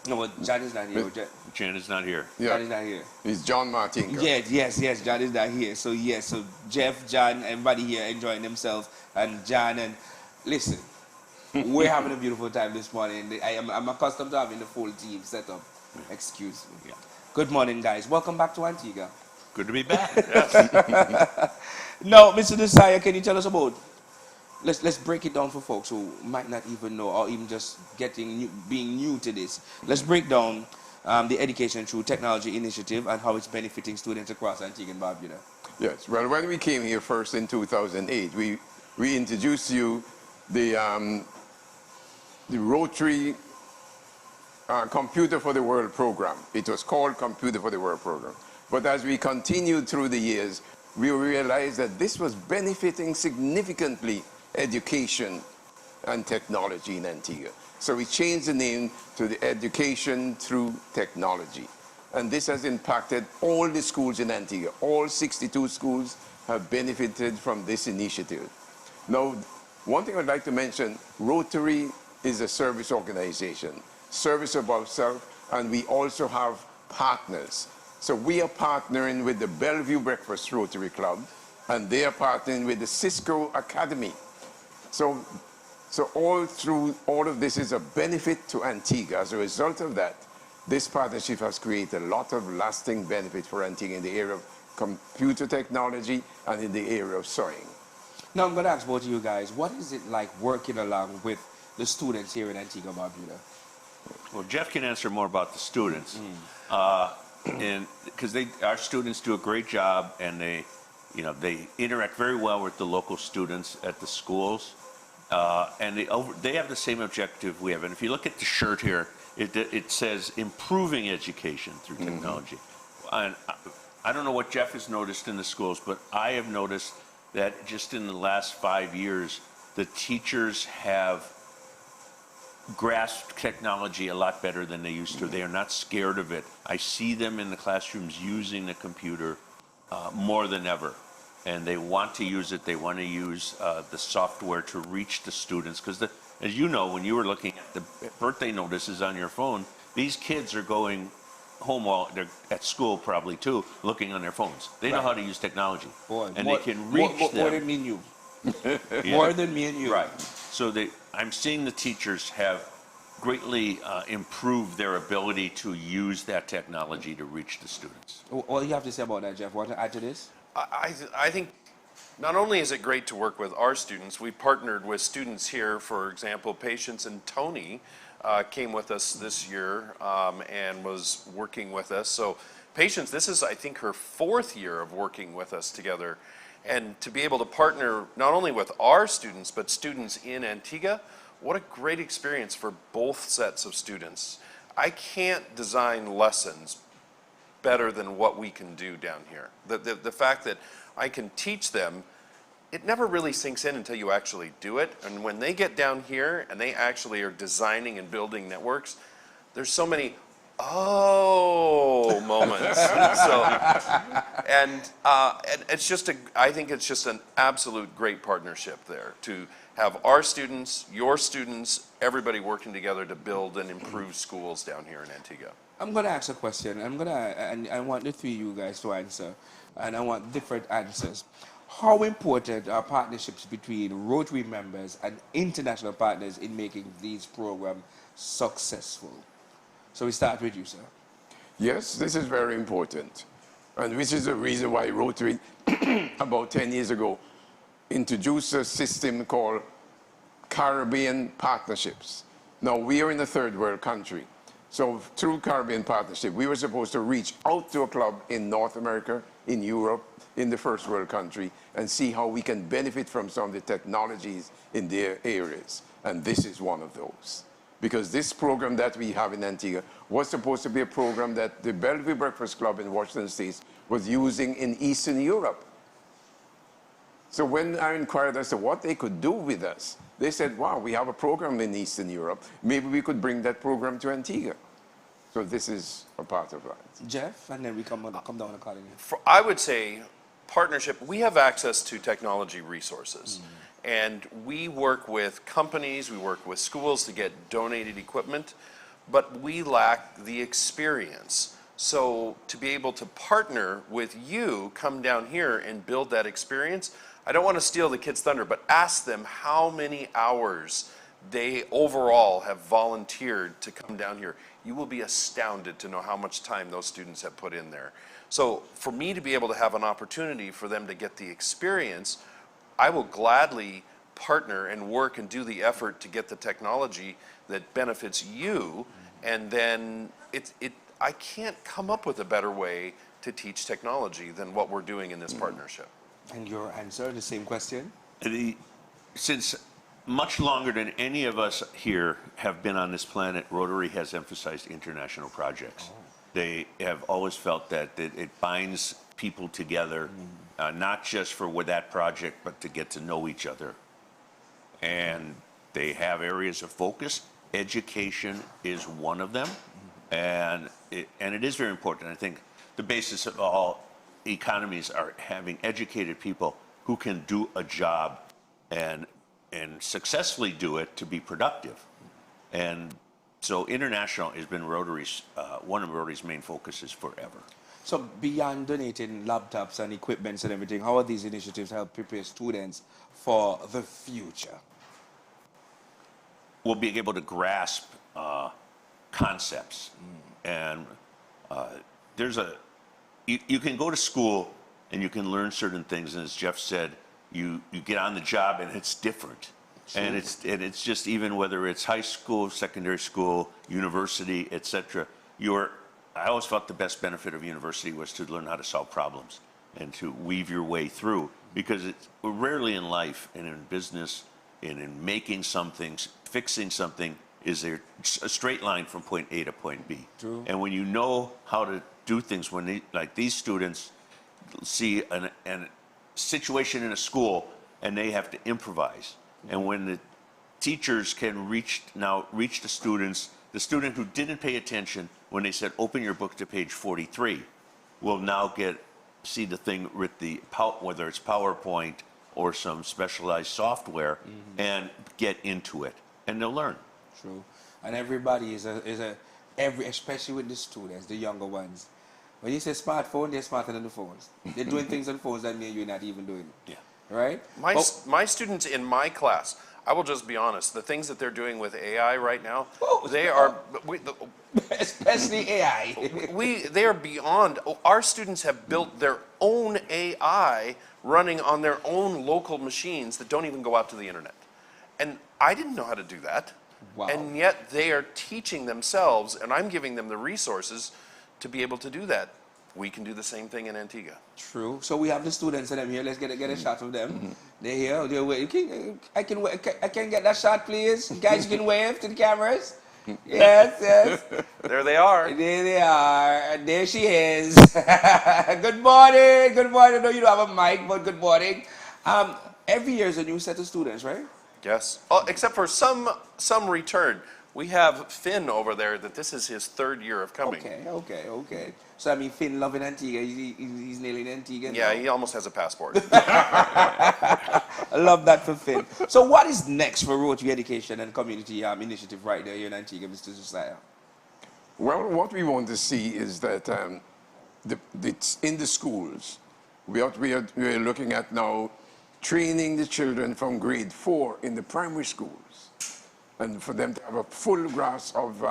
no, John is not here. Jan is not here. John is not here. It's John Martin. Yes, John is not here. So, yes, so Jeff, John, everybody here enjoying themselves. And John, and listen, we're having a beautiful time this morning. I'm accustomed to having the full team set up. Excuse me. Yeah. Good morning, guys. Welcome back to Antigua. Good to be back. Yes. Now, Mr. Desire, can you tell us about, let's break it down for folks who might not even know or even just being new to this. Let's break down the Education Through Technology initiative and how it's benefiting students across Antigua and Barbuda. Yes, well, when we came here first in 2008, we introduced you the Rotary Computer for the World program. It was called Computer for the World program. But as we continued through the years, we realized that this was benefiting significantly education and technology in Antigua. So we changed the name to the Education Through Technology. And this has impacted all the schools in Antigua. All 62 schools have benefited from this initiative. Now, one thing I'd like to mention, Rotary is a service organization. Service above self, and we also have partners. So we are partnering with the Bellevue Breakfast Rotary Club, and they are partnering with the Cisco Academy. So all of this is a benefit to Antigua. As a result of that, this partnership has created a lot of lasting benefit for Antigua in the area of computer technology and in the area of sewing. Now I'm going to ask both of you guys, what is it like working along with the students here in Antigua and Barbuda? Well, Jeff can answer more about the students, and because our students do a great job, and they interact very well with the local students at the schools, and they have the same objective we have. And if you look at the shirt here, it says improving education through technology. And I don't know what Jeff has noticed in the schools, but I have noticed that just in the last 5 years, the teachers have grasp technology a lot better than they used to. They are not scared of it. I see them in the classrooms using the computer more than ever. And they want to use it. They want to use the software to reach the students. Because as you know, when you were looking at the birthday notices on your phone, these kids are going home while they're at school probably too, looking on their phones. They know how to use technology. And they can reach them. More than me and you. More than me and you. Right. So I'm seeing the teachers have greatly improved their ability to use that technology to reach the students. What do you have to say about that, Jeff? Want to add to this? I think not only is it great to work with our students, we partnered with students here. For example, Patience and Tony came with us this year and was working with us. So Patience, this is, I think, her 4th year of working with us together. And to be able to partner not only with our students, but students in Antigua, what a great experience for both sets of students. I can't design lessons better than what we can do down here. The fact that I can teach them, it never really sinks in until you actually do it. And when they get down here and they actually are designing and building networks, there's so many oh moments. And it's just I think it's just an absolute great partnership there to have our students, your students, everybody working together to build and improve schools down here in Antigua. I'm going to ask a question. And I want the three of you guys to answer, and I want different answers. How important are partnerships between Rotary members and international partners in making these programs successful? So we start with you, sir. Yes, this is very important. And which is the reason why Rotary, about 10 years ago, introduced a system called Caribbean Partnerships. Now, we are in a third world country. So through Caribbean Partnership, we were supposed to reach out to a club in North America, in Europe, in the first world country, and see how we can benefit from some of the technologies in their areas. And this is one of those. Because this program that we have in Antigua was supposed to be a program that the Bellevue Breakfast Club in Washington State was using in Eastern Europe. So when I inquired as to what they could do with us, they said, wow, we have a program in Eastern Europe. Maybe we could bring that program to Antigua. So this is a part of that. Jeff, and then we come down accordingly. I would say partnership, we have access to technology resources. And we work with companies, we work with schools to get donated equipment, but we lack the experience. So to be able to partner with you, come down here and build that experience, I don't want to steal the kids' thunder, but ask them how many hours they overall have volunteered to come down here. You will be astounded to know how much time those students have put in there. So for me to be able to have an opportunity for them to get the experience, I will gladly partner and work and do the effort to get the technology that benefits you, and then I can't come up with a better way to teach technology than what we're doing in this partnership. And your answer, the same question? Since much longer than any of us here have been on this planet, Rotary has emphasized international projects. They have always felt that it binds people together, not just for that project, but to get to know each other. And they have areas of focus. Education is one of them, and it is very important. I think the basis of all economies are having educated people who can do a job and successfully do it to be productive. And so international has been Rotary's, one of Rotary's main focuses forever. So beyond donating laptops and equipments and everything, how are these initiatives help prepare students for the future? We'll be able to grasp concepts. And you can go to school and you can learn certain things, and as Jeff said, you get on the job and it's different. Sure. And it's just, even whether it's high school, secondary school, university, etc. I always felt the best benefit of university was to learn how to solve problems and to weave your way through, because rarely in life and in business and in making something, fixing something, is there a straight line from point A to point B. True. And when you know how to do things, like these students see a situation in a school and they have to improvise. And when the teachers can reach the students, the student who didn't pay attention when they said, open your book to page 43, will now see the thing with whether it's PowerPoint or some specialized software, and get into it, and they'll learn. True. And everybody especially with the students, the younger ones. When you say smartphone, they're smarter than the phones. They're doing things on phones that me and you're not even doing. Yeah. Right? My students in my class, I will just be honest, the things that they're doing with AI right now, they are... especially AI. They are beyond... Our students have built their own AI running on their own local machines that don't even go out to the internet. And I didn't know how to do that. Wow. And yet they are teaching themselves, and I'm giving them the resources to be able to do that. We can do the same thing in Antigua. True. So we have the students in them here. Let's get a shot of them. They're here. They're waiting. I can get that shot, please. Guys, you can wave to the cameras. Yes. There they are. There they are. And there she is. Good morning. Good morning. I know you don't have a mic, but good morning. Every year is a new set of students, right? Yes. Except for some return. We have Finn over there that this is his 3rd year of coming. Okay. So I mean, Finn loving Antigua, he's nearly Antigua now. Yeah, he almost has a passport. I love that for Finn. So what is next for Rotary Education and Community Initiative right there here in Antigua, Mr. Josiah? Well, what we want to see is that in the schools, we are looking at now training the children from grade 4 in the primary schools, and for them to have a full grasp of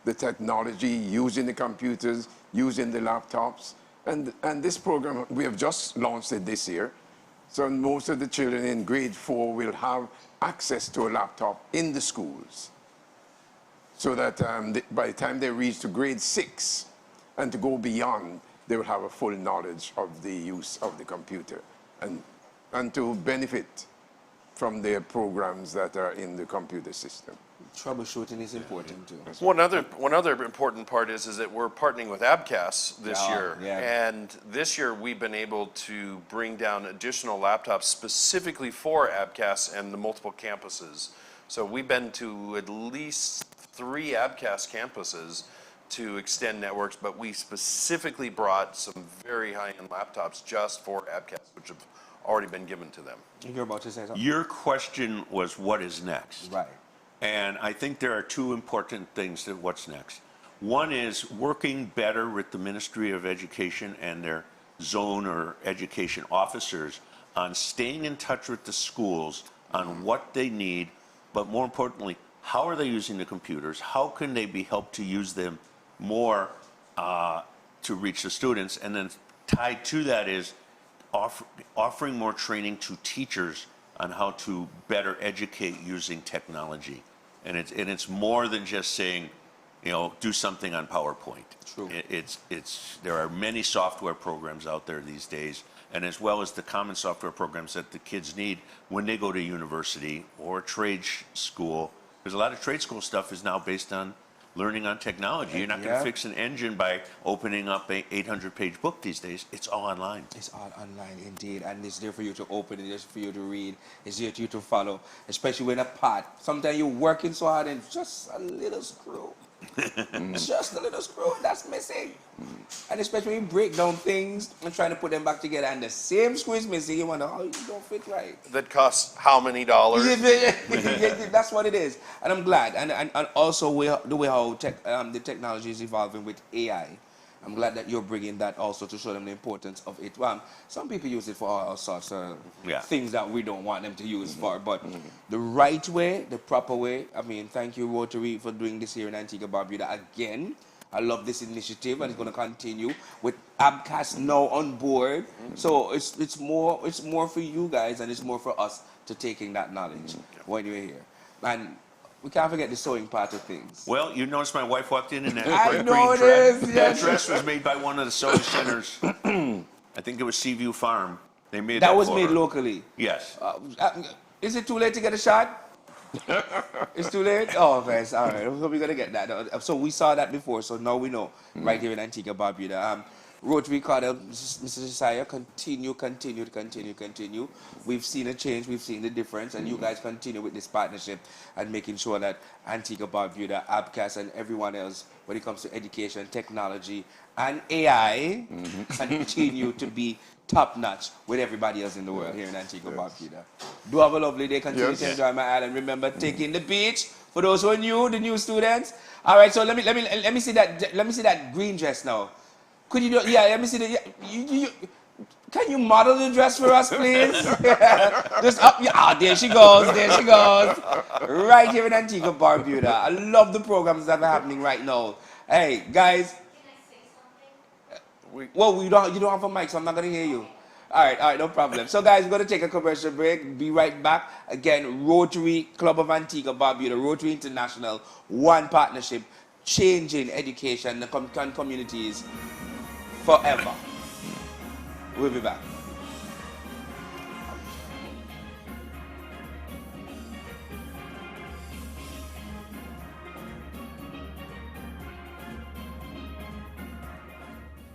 the technology, using the computers, using the laptops. And this program, we have just launched it this year. So most of the children in grade 4 will have access to a laptop in the schools, so that by the time they reach to grade 6 and to go beyond, they will have a full knowledge of the use of the computer and to benefit from their programs that are in the computer system. Troubleshooting is important too. One other important part is that we're partnering with ABCAS this year. Yeah. And this year we've been able to bring down additional laptops specifically for ABCAS and the multiple campuses. So we've been to at least 3 ABCAS campuses to extend networks, but we specifically brought some very high-end laptops just for ABCAS, which have already been given to them. You're about to say something? Your question was, what is next? Right. And I think there are 2 important things that what's next. One is working better with the Ministry of Education and their zone or education officers on staying in touch with the schools on what they need, but more importantly, how are they using the computers? How can they be helped to use them more to reach the students? And then tied to that is offering more training to teachers on how to better educate using technology. And it's more than just saying, do something on PowerPoint. True. There are many software programs out there these days, and as well as the common software programs that the kids need when they go to university or trade school. Because a lot of trade school stuff is now based on learning on technology. You're not going to fix an engine by opening up an 800-page book these days. It's all online. It's all online, indeed. And it's there for you to open, it's there for you to read, it's there for you to follow, especially when a part. Sometimes you're working so hard and just a little screw. Just a little screw that's missing. And especially when you break down things and trying to put them back together and the same screw is missing, you wonder how you don't fit right. That costs how many dollars? That's what it is. And I'm glad. And also the way how the technology is evolving with AI. I'm glad that you're bringing that also to show them the importance of it. Some people use it for all sorts of things that we don't want them to use for, but the right way, the proper way. I mean, thank you, Rotary, for doing this here in Antigua Barbuda again. I love this initiative, and it's going to continue with ABCAS now on board. So it's more for you guys, and it's more for us to taking that knowledge when you're here. And we can't forget the sewing part of things. Well, you noticed my wife walked in that I green noticed, dress. yes. That dress was made by one of the sewing centers. I think it was Seaview Farm. They made that was for made her. locally. Yes. Is it too late to get a shot? It's too late? Oh, okay, all right. So we're going to get that. So we saw that before, so now we know right here in Antigua Barbuda. Rotary Carter, Mr. Josiah, continue. We've seen a change, we've seen the difference, and you guys continue with this partnership and making sure that Antigua Barbuda, ABCAS, and everyone else, when it comes to education, technology, and AI, continue to be top-notch with everybody else in the world here in Antigua Barbuda. Do have a lovely day. Continue to enjoy my island. Remember, taking the beach. For those who are new, the new students. All right, so let me see that green dress now. Could you do? Yeah, let me see the. Can you model the dress for us, please? Just up. There she goes. There she goes. Right here in Antigua Barbuda. I love the programs that are happening right now. Hey, guys. Well, you don't have a mic, so I'm not gonna hear you. All right, no problem. So, guys, we're gonna take a commercial break. Be right back. Again, Rotary Club of Antigua Barbuda, Rotary International, one partnership, changing education and communities forever. We'll be back.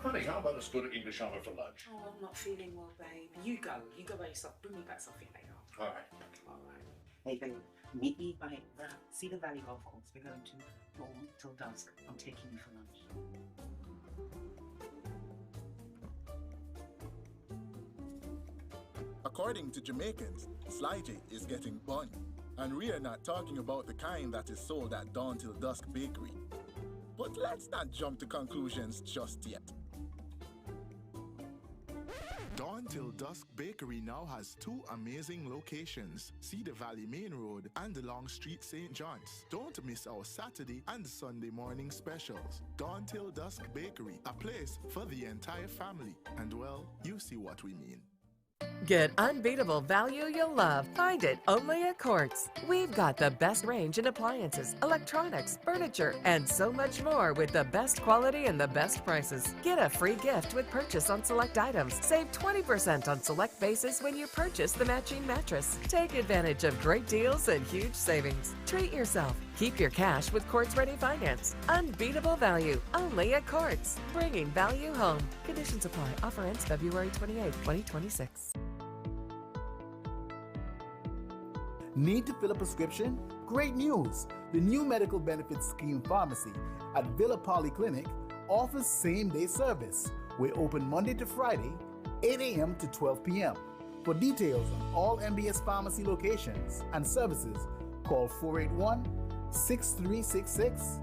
Honey, how about us go to English Hour for lunch? Oh, I'm not feeling well, babe. You go by yourself. Bring me back something later. All right. All right. Hey, meet me by the Cedar Valley Golf Course. We're going to Dawn till dusk. I'm taking you for lunch. According to Jamaicans, Sly J is getting bun. And we are not talking about the kind that is sold at Dawn Till Dusk Bakery. But let's not jump to conclusions just yet. Dawn Till Dusk Bakery now has 2 amazing locations, Cedar Valley Main Road and Long Street, St. John's. Don't miss our Saturday and Sunday morning specials. Dawn Till Dusk Bakery, a place for the entire family. And well, you see what we mean. Get unbeatable value you'll love. Find it only at Quartz. We've got the best range in appliances, electronics, furniture, and so much more with the best quality and the best prices. Get a free gift with purchase on select items. Save 20% on select bases when you purchase the matching mattress. Take advantage of great deals and huge savings. Treat yourself. Keep your cash with Quartz Ready Finance. Unbeatable value only at Quartz. Bringing value home. Conditions apply. Offer ends February 28, 2026. Need to fill a prescription? Great news! The new medical benefits scheme pharmacy at Villa Polyclinic offers same-day service. We're open Monday to Friday, 8 a.m. to 12 p.m. For details on all MBS pharmacy locations and services, call 481-6366,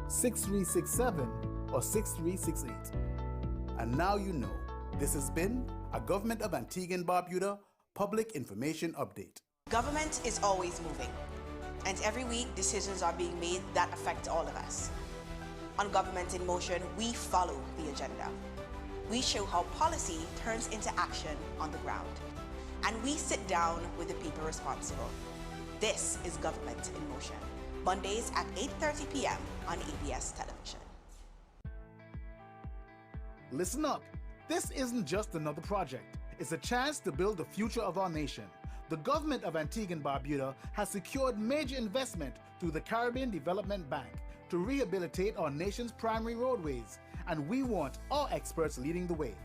6367, or 6368. And now you know. This has been a Government of Antigua and Barbuda Public Information Update. Government is always moving, and every week decisions are being made that affect all of us. On Government in Motion, we follow the agenda. We show how policy turns into action on the ground, and we sit down with the people responsible. This is Government in Motion, Mondays at 8:30 p.m. on ABS Television. Listen up. This isn't just another project. It's a chance to build the future of our nation. The government of Antigua and Barbuda has secured major investment through the Caribbean Development Bank to rehabilitate our nation's primary roadways, and we want our experts leading the way.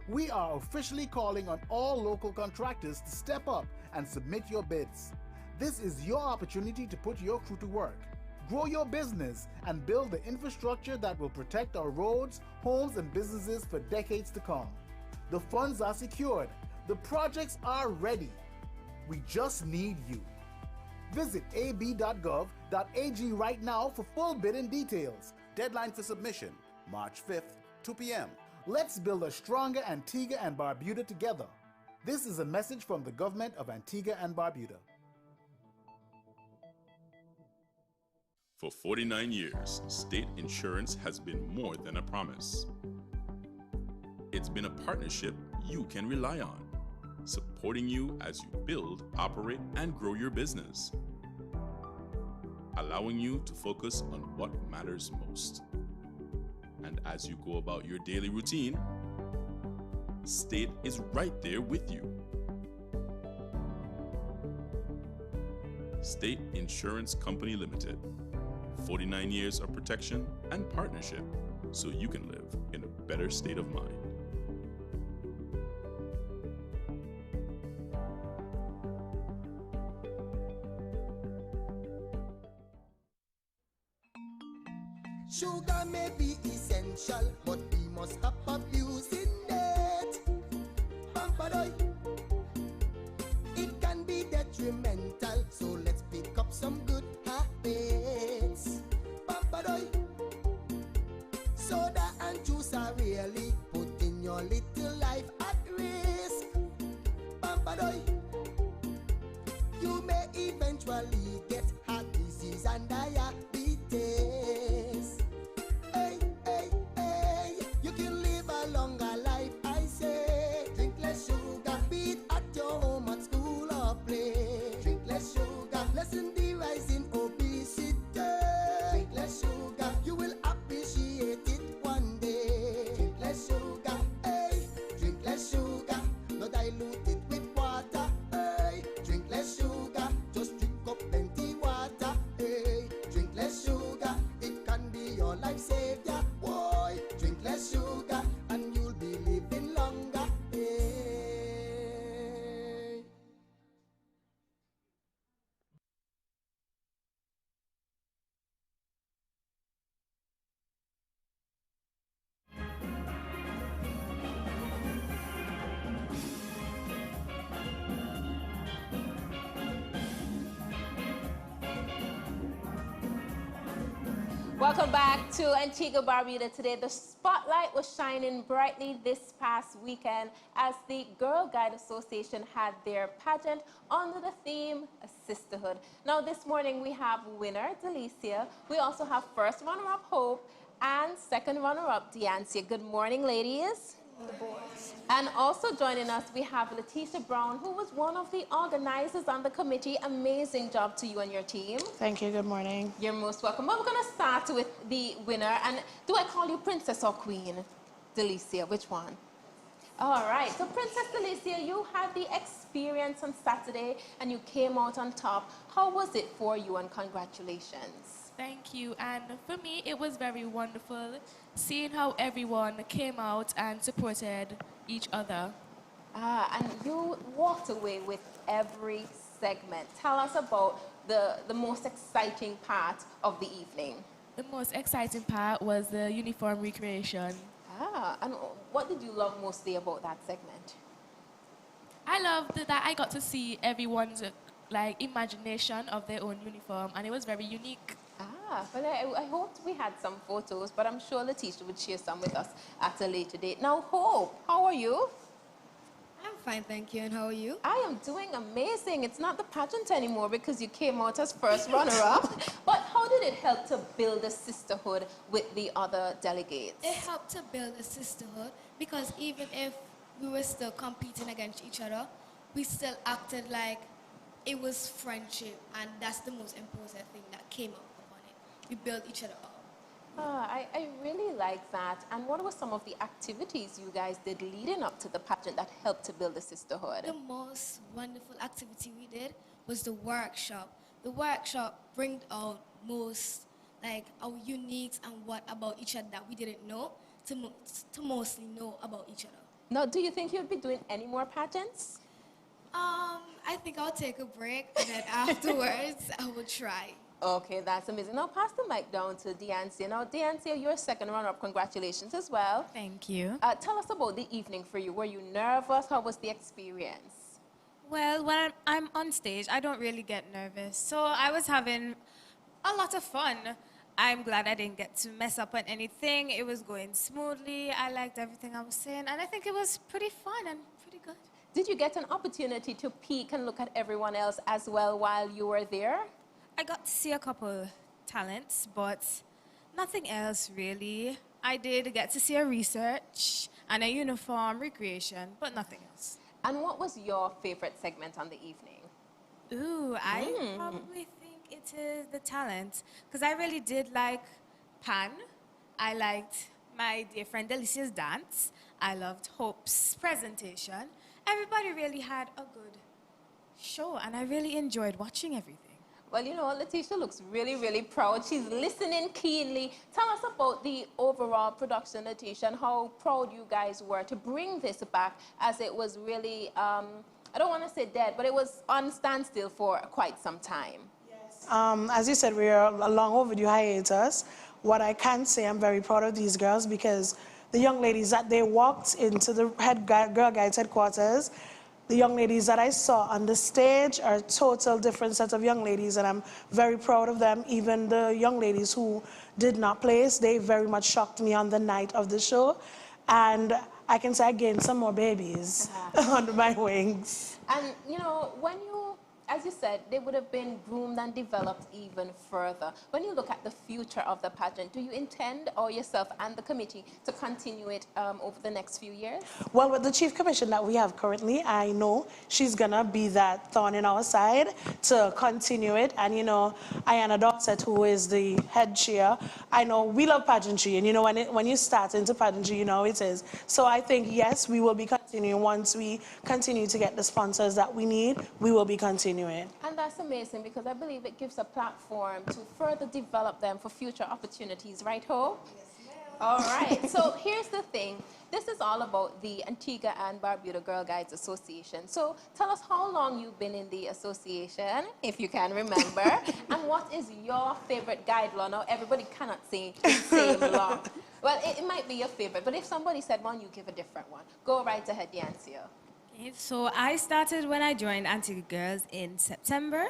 We are officially calling on all local contractors to step up and submit your bids. This is your opportunity to put your crew to work. Grow your business and build the infrastructure that will protect our roads, homes, and businesses for decades to come. The funds are secured. The projects are ready. We just need you. Visit ab.gov.ag right now for full bidding details. Deadline for submission, March 5th, 2 p.m. Let's build a stronger Antigua and Barbuda together. This is a message from the government of Antigua and Barbuda. For 49 years, state insurance has been more than a promise. It's been a partnership you can rely on, supporting you as you build, operate, and grow your business, allowing you to focus on what matters most. And as you go about your daily routine, State is right there with you. State Insurance Company Limited. 49 years of protection and partnership so you can live in a better state of mind. Sugar may be essential, but we must stop abusing it. Pampadoy, it can be detrimental, so let's pick up some good habits. Pampadoy, soda and juice are really putting your little life at risk. Pampadoy, you may eventually get heart disease and diabetes. Hey, hey, hey, you can live a longer life, I say. Drink less sugar, be it at your home, at school or play. Drink less sugar, lessen the rising obesity. Drink less sugar, you will appreciate it one day. Drink less sugar, hey, drink less sugar, not dilute it with water. Hey, drink less sugar, just drink up plenty water. Hey, drink less Welcome back to Antigua Barbuda. Today, the spotlight was shining brightly this past weekend as the Girl Guide Association had their pageant under the theme Sisterhood. Now, this morning we have winner Delicia. We also have first runner-up Hope and second runner-up Deancia. Good morning, ladies. And also joining us, we have Letitia Brown, who was one of the organizers on the committee. Amazing job to you and your team. Thank you. Good morning. You're most welcome. Well, we're going to start with the winner. And do I call you Princess or Queen? Delicia, which one? All right. So, Princess Delicia, you had the experience on Saturday and you came out on top. How was it for you, and congratulations? Thank you. And for me, it was very wonderful seeing how everyone came out and supported each other. And you walked away with every segment. Tell us about the most exciting part of the evening. The most exciting part was the uniform recreation. And what did you love mostly about that segment? I loved that I got to see everyone's imagination of their own uniform, and it was very unique. Well, I hoped we had some photos, but I'm sure Letitia would share some with us at a later date. Now, Hope, how are you? I'm fine, thank you. And how are you? I am doing amazing. It's not the pageant anymore because you came out as first runner-up. But how did it help to build a sisterhood with the other delegates? It helped to build a sisterhood because even if we were still competing against each other, we still acted like it was friendship, and that's the most important thing that came up upon it. We built each other up. I really like that. And what were some of the activities you guys did leading up to the pageant that helped to build the sisterhood? The most wonderful activity we did was the workshop. The workshop brought out most, our uniques and what about each other that we didn't know to mostly know about each other. Now, do you think you'll be doing any more pageants? I think I'll take a break, and then afterwards I will try. Okay, that's amazing. Now, pass the mic down to Deancia. Now, Deancia, you're second runner-up. Congratulations as well. Thank you. Tell us about the evening for you. Were you nervous? How was the experience? Well, when I'm on stage, I don't really get nervous. So I was having a lot of fun. I'm glad I didn't get to mess up on anything. It was going smoothly. I liked everything I was saying, and I think it was pretty fun and pretty good. Did you get an opportunity to peek and look at everyone else as well while you were there? I got to see a couple talents, but nothing else really. I did get to see a research and a uniform recreation, but nothing else. And what was your favorite segment on the evening? Ooh, I probably think it is the talent, because I really did like Pan. I liked my dear friend Delicia's dance. I loved Hope's presentation. Everybody really had a good show, and I really enjoyed watching everything. Well, you know, Letitia looks really, really proud. She's listening keenly. Tell us about the overall production, Letitia, and how proud you guys were to bring this back, as it was really, I don't want to say dead, but it was on standstill for quite some time. Yes. As you said, we are a long overdue hiatus. What I can say, I'm very proud of these girls, because the young ladies that they walked into the Girl Guides headquarters, the young ladies that I saw on the stage are a total different set of young ladies, and I'm very proud of them. Even the young ladies who did not place, they very much shocked me on the night of the show. And I can say I gained some more babies under my wings. And, you know, when you, as you said, they would have been groomed and developed even further. When you look at the future of the pageant, do you intend, or yourself and the committee, to continue it over the next few years? Well, with the chief commission that we have currently, I know she's gonna be that thorn in our side to continue it. And, you know, Ayanna Dorset, who is the head chair, I know we love pageantry, and, you know, when you start into pageantry, you know it is. So I think, yes, we will be continuing. Once we continue to get the sponsors that we need, we will be continuing. And that's amazing, because I believe it gives a platform to further develop them for future opportunities, right, Ho? Yes, ma'am. All right. So here's the thing. This is all about the Antigua and Barbuda Girl Guides Association. So tell us how long you've been in the association, if you can remember, and what is your favorite guide law? Now, everybody cannot say the same law. Well, it might be your favorite, but if somebody said one, you give a different one. Go right ahead, Deancia. So I started when I joined Antigua Girls in September,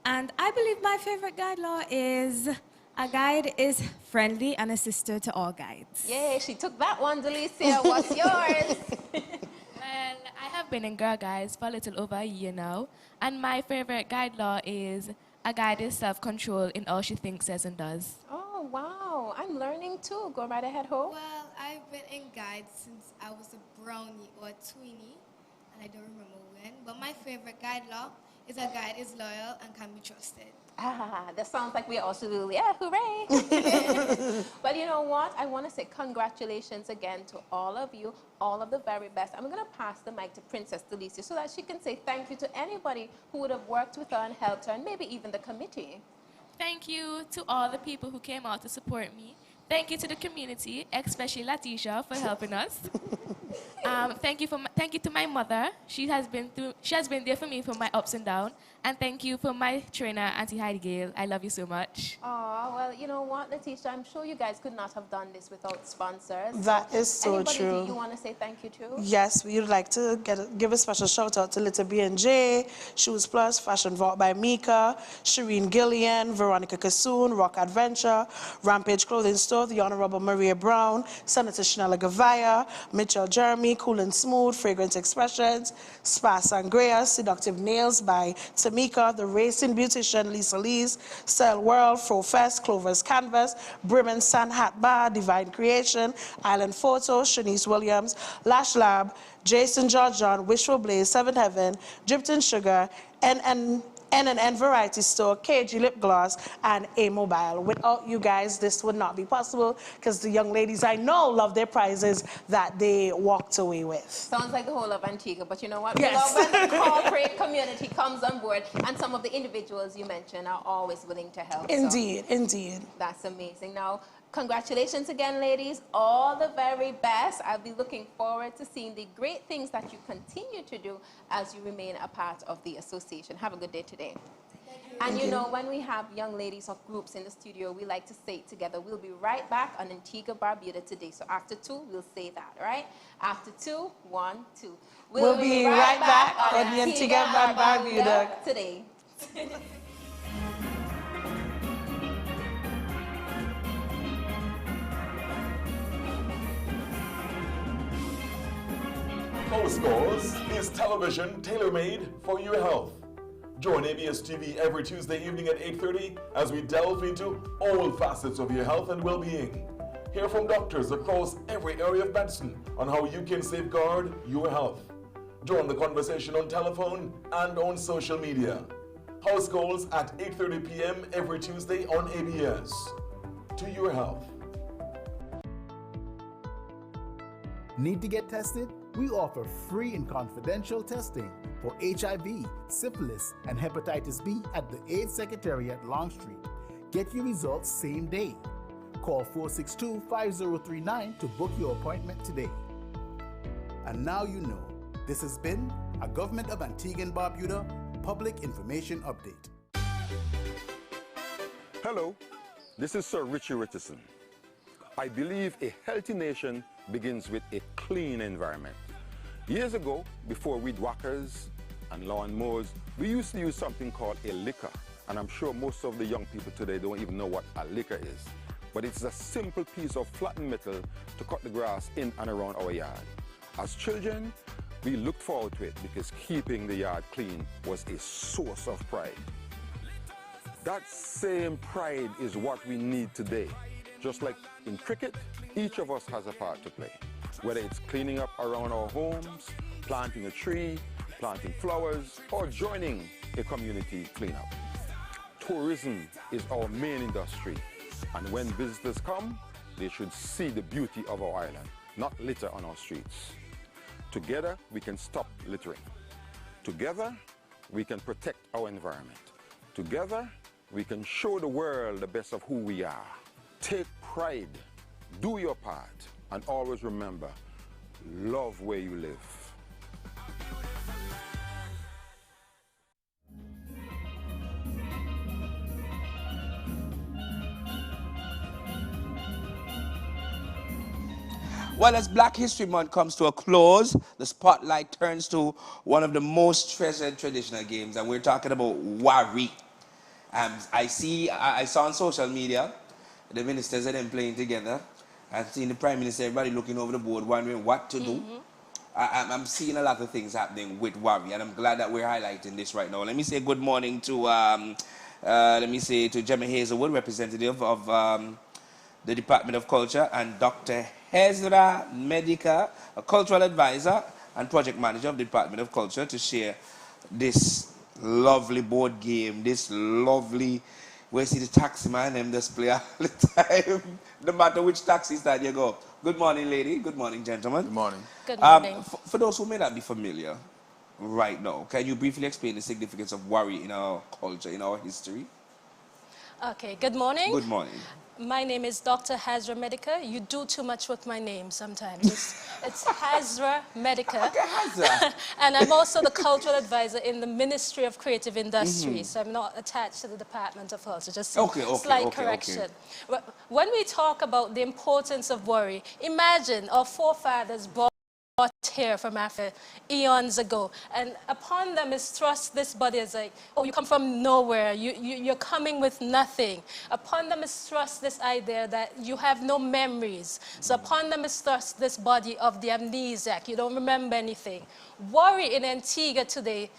and I believe my favorite guide law is A guide is friendly and a sister to all guides. Yay, she took that one, Delicia. What's yours? Well, I have been in Girl Guides for a little over a year now, and my favorite guide law is a guide is self-control in all she thinks, says, and does. Oh, wow. I'm learning too. Go right ahead, Ho. Well, I've been in guides since I was a brownie or a tweenie, and I don't remember when. But my favorite guide law is a guide is loyal and can be trusted. Ah, that sounds like we all should do, yeah, hooray. But you know what? I want to say congratulations again to all of you, all of the very best. I'm going to pass the mic to Princess Delicia so that she can say thank you to anybody who would have worked with her and helped her, and maybe even the committee. Thank you to all the people who came out to support me. Thank you to the community, especially Latisha, for helping us. Thank you to my mother. She has been there for me for my ups and downs. And thank you for my trainer, Auntie Heidi Gale. I love you so much. Oh, well, you know what, Latisha? I'm sure you guys could not have done this without sponsors. That is so anybody true. Do you want to say thank you to? Yes, we would like to give a special shout out to Little B&J, Shoes Plus, Fashion Vault by Mika, Shireen Gillian, Veronica Kassoon, Rock Adventure, Rampage Clothing Store, the Honorable Maria Brown, Senator Shanella Gavaya, Mitchell Jeremy, Cool and Smooth, Fragrance Expressions, Spa Sangria, Seductive Nails by Tamika, The Racing Beautician, Lisa Lees, Cell World, Fest, Clover's Canvas, Bremen Sun Hat Bar, Divine Creation, Island Photo, Shanice Williams, Lash Lab, Jason George John, Wishful Blaze, Seventh Heaven, Gypton Sugar, N&N Variety Store, KG Lip Gloss, and A Mobile. Without you guys, this would not be possible because the young ladies I know love their prizes that they walked away with. Sounds like the whole of Antigua, but you know what? Yes. We love when the corporate community comes on board, and some of the individuals you mentioned are always willing to help. Indeed, indeed. That's amazing. Now, congratulations again, ladies. All the very best. I'll be looking forward to seeing the great things that you continue to do as you remain a part of the association. Have a good day today. And you know, when we have young ladies or groups in the studio, we like to say it together. We'll be right back on Antigua Barbuda today. So after 2, we'll say that, right? After 2, 1, 2. We'll be right back on the Antigua Barbuda today. House Calls is television tailor-made for your health. Join ABS TV every Tuesday evening at 8:30 as we delve into all facets of your health and well-being. Hear from doctors across every area of medicine on how you can safeguard your health. Join the conversation on telephone and on social media. House Calls at 8:30 p.m. every Tuesday on ABS. To your health. Need to get tested? We offer free and confidential testing for HIV, syphilis, and hepatitis B at the AIDS Secretariat, Long Street. Get your results same day. Call 462-5039 to book your appointment today. And now you know, this has been a Government of Antigua and Barbuda Public Information Update. Hello, this is Sir Richie Richardson. I believe a healthy nation begins with a clean environment. Years ago, before weed whackers and lawn mowers, we used to use something called a licker. And I'm sure most of the young people today don't even know what a licker is. But it's a simple piece of flattened metal to cut the grass in and around our yard. As children, we looked forward to it because keeping the yard clean was a source of pride. That same pride is what we need today. Just like in cricket, each of us has a part to play. Whether it's cleaning up around our homes, planting a tree, planting flowers, or joining a community cleanup. Tourism is our main industry, and when visitors come, they should see the beauty of our island, not litter on our streets. Together, we can stop littering. Together, we can protect our environment. Together, we can show the world the best of who we are. Take pride, do your part, and always remember, love where you live. Well, as Black History Month comes to a close, the spotlight turns to one of the most treasured traditional games, and we're talking about Wari. I saw on social media the ministers and them playing together, and seeing the Prime Minister, everybody looking over the board, wondering what to do. I'm seeing a lot of things happening with worry, and I'm glad that we're highlighting this right now. Let me say good morning to, to Gemma Hazelwood, representative of the Department of Culture, and Dr. Hezra Medica, a cultural advisor and project manager of the Department of Culture, to share this lovely board game, this lovely, where you see the taxi man, them just play all the time, no matter which taxi stand you go. Good morning, lady. Good morning, gentlemen. Good morning. Good morning. For those who may not be familiar right now, can you briefly explain the significance of worry in our culture, in our history? Okay, good morning. Good morning. My name is Dr. Hazra Medica. You do too much with my name sometimes. It's Hazra Medica. Okay, Hazra. And I'm also the cultural advisor in the Ministry of Creative Industries. So I'm not attached to the Department of Culture. Just a slight correction. When we talk about the importance of worry, imagine our forefathers brought here from Africa eons ago, and upon them is thrust this body as like, oh, you come from nowhere, you're coming with nothing. Upon them is thrust this idea that you have no memories. So upon them is thrust this body of the amnesiac, you don't remember anything. Worry in Antigua today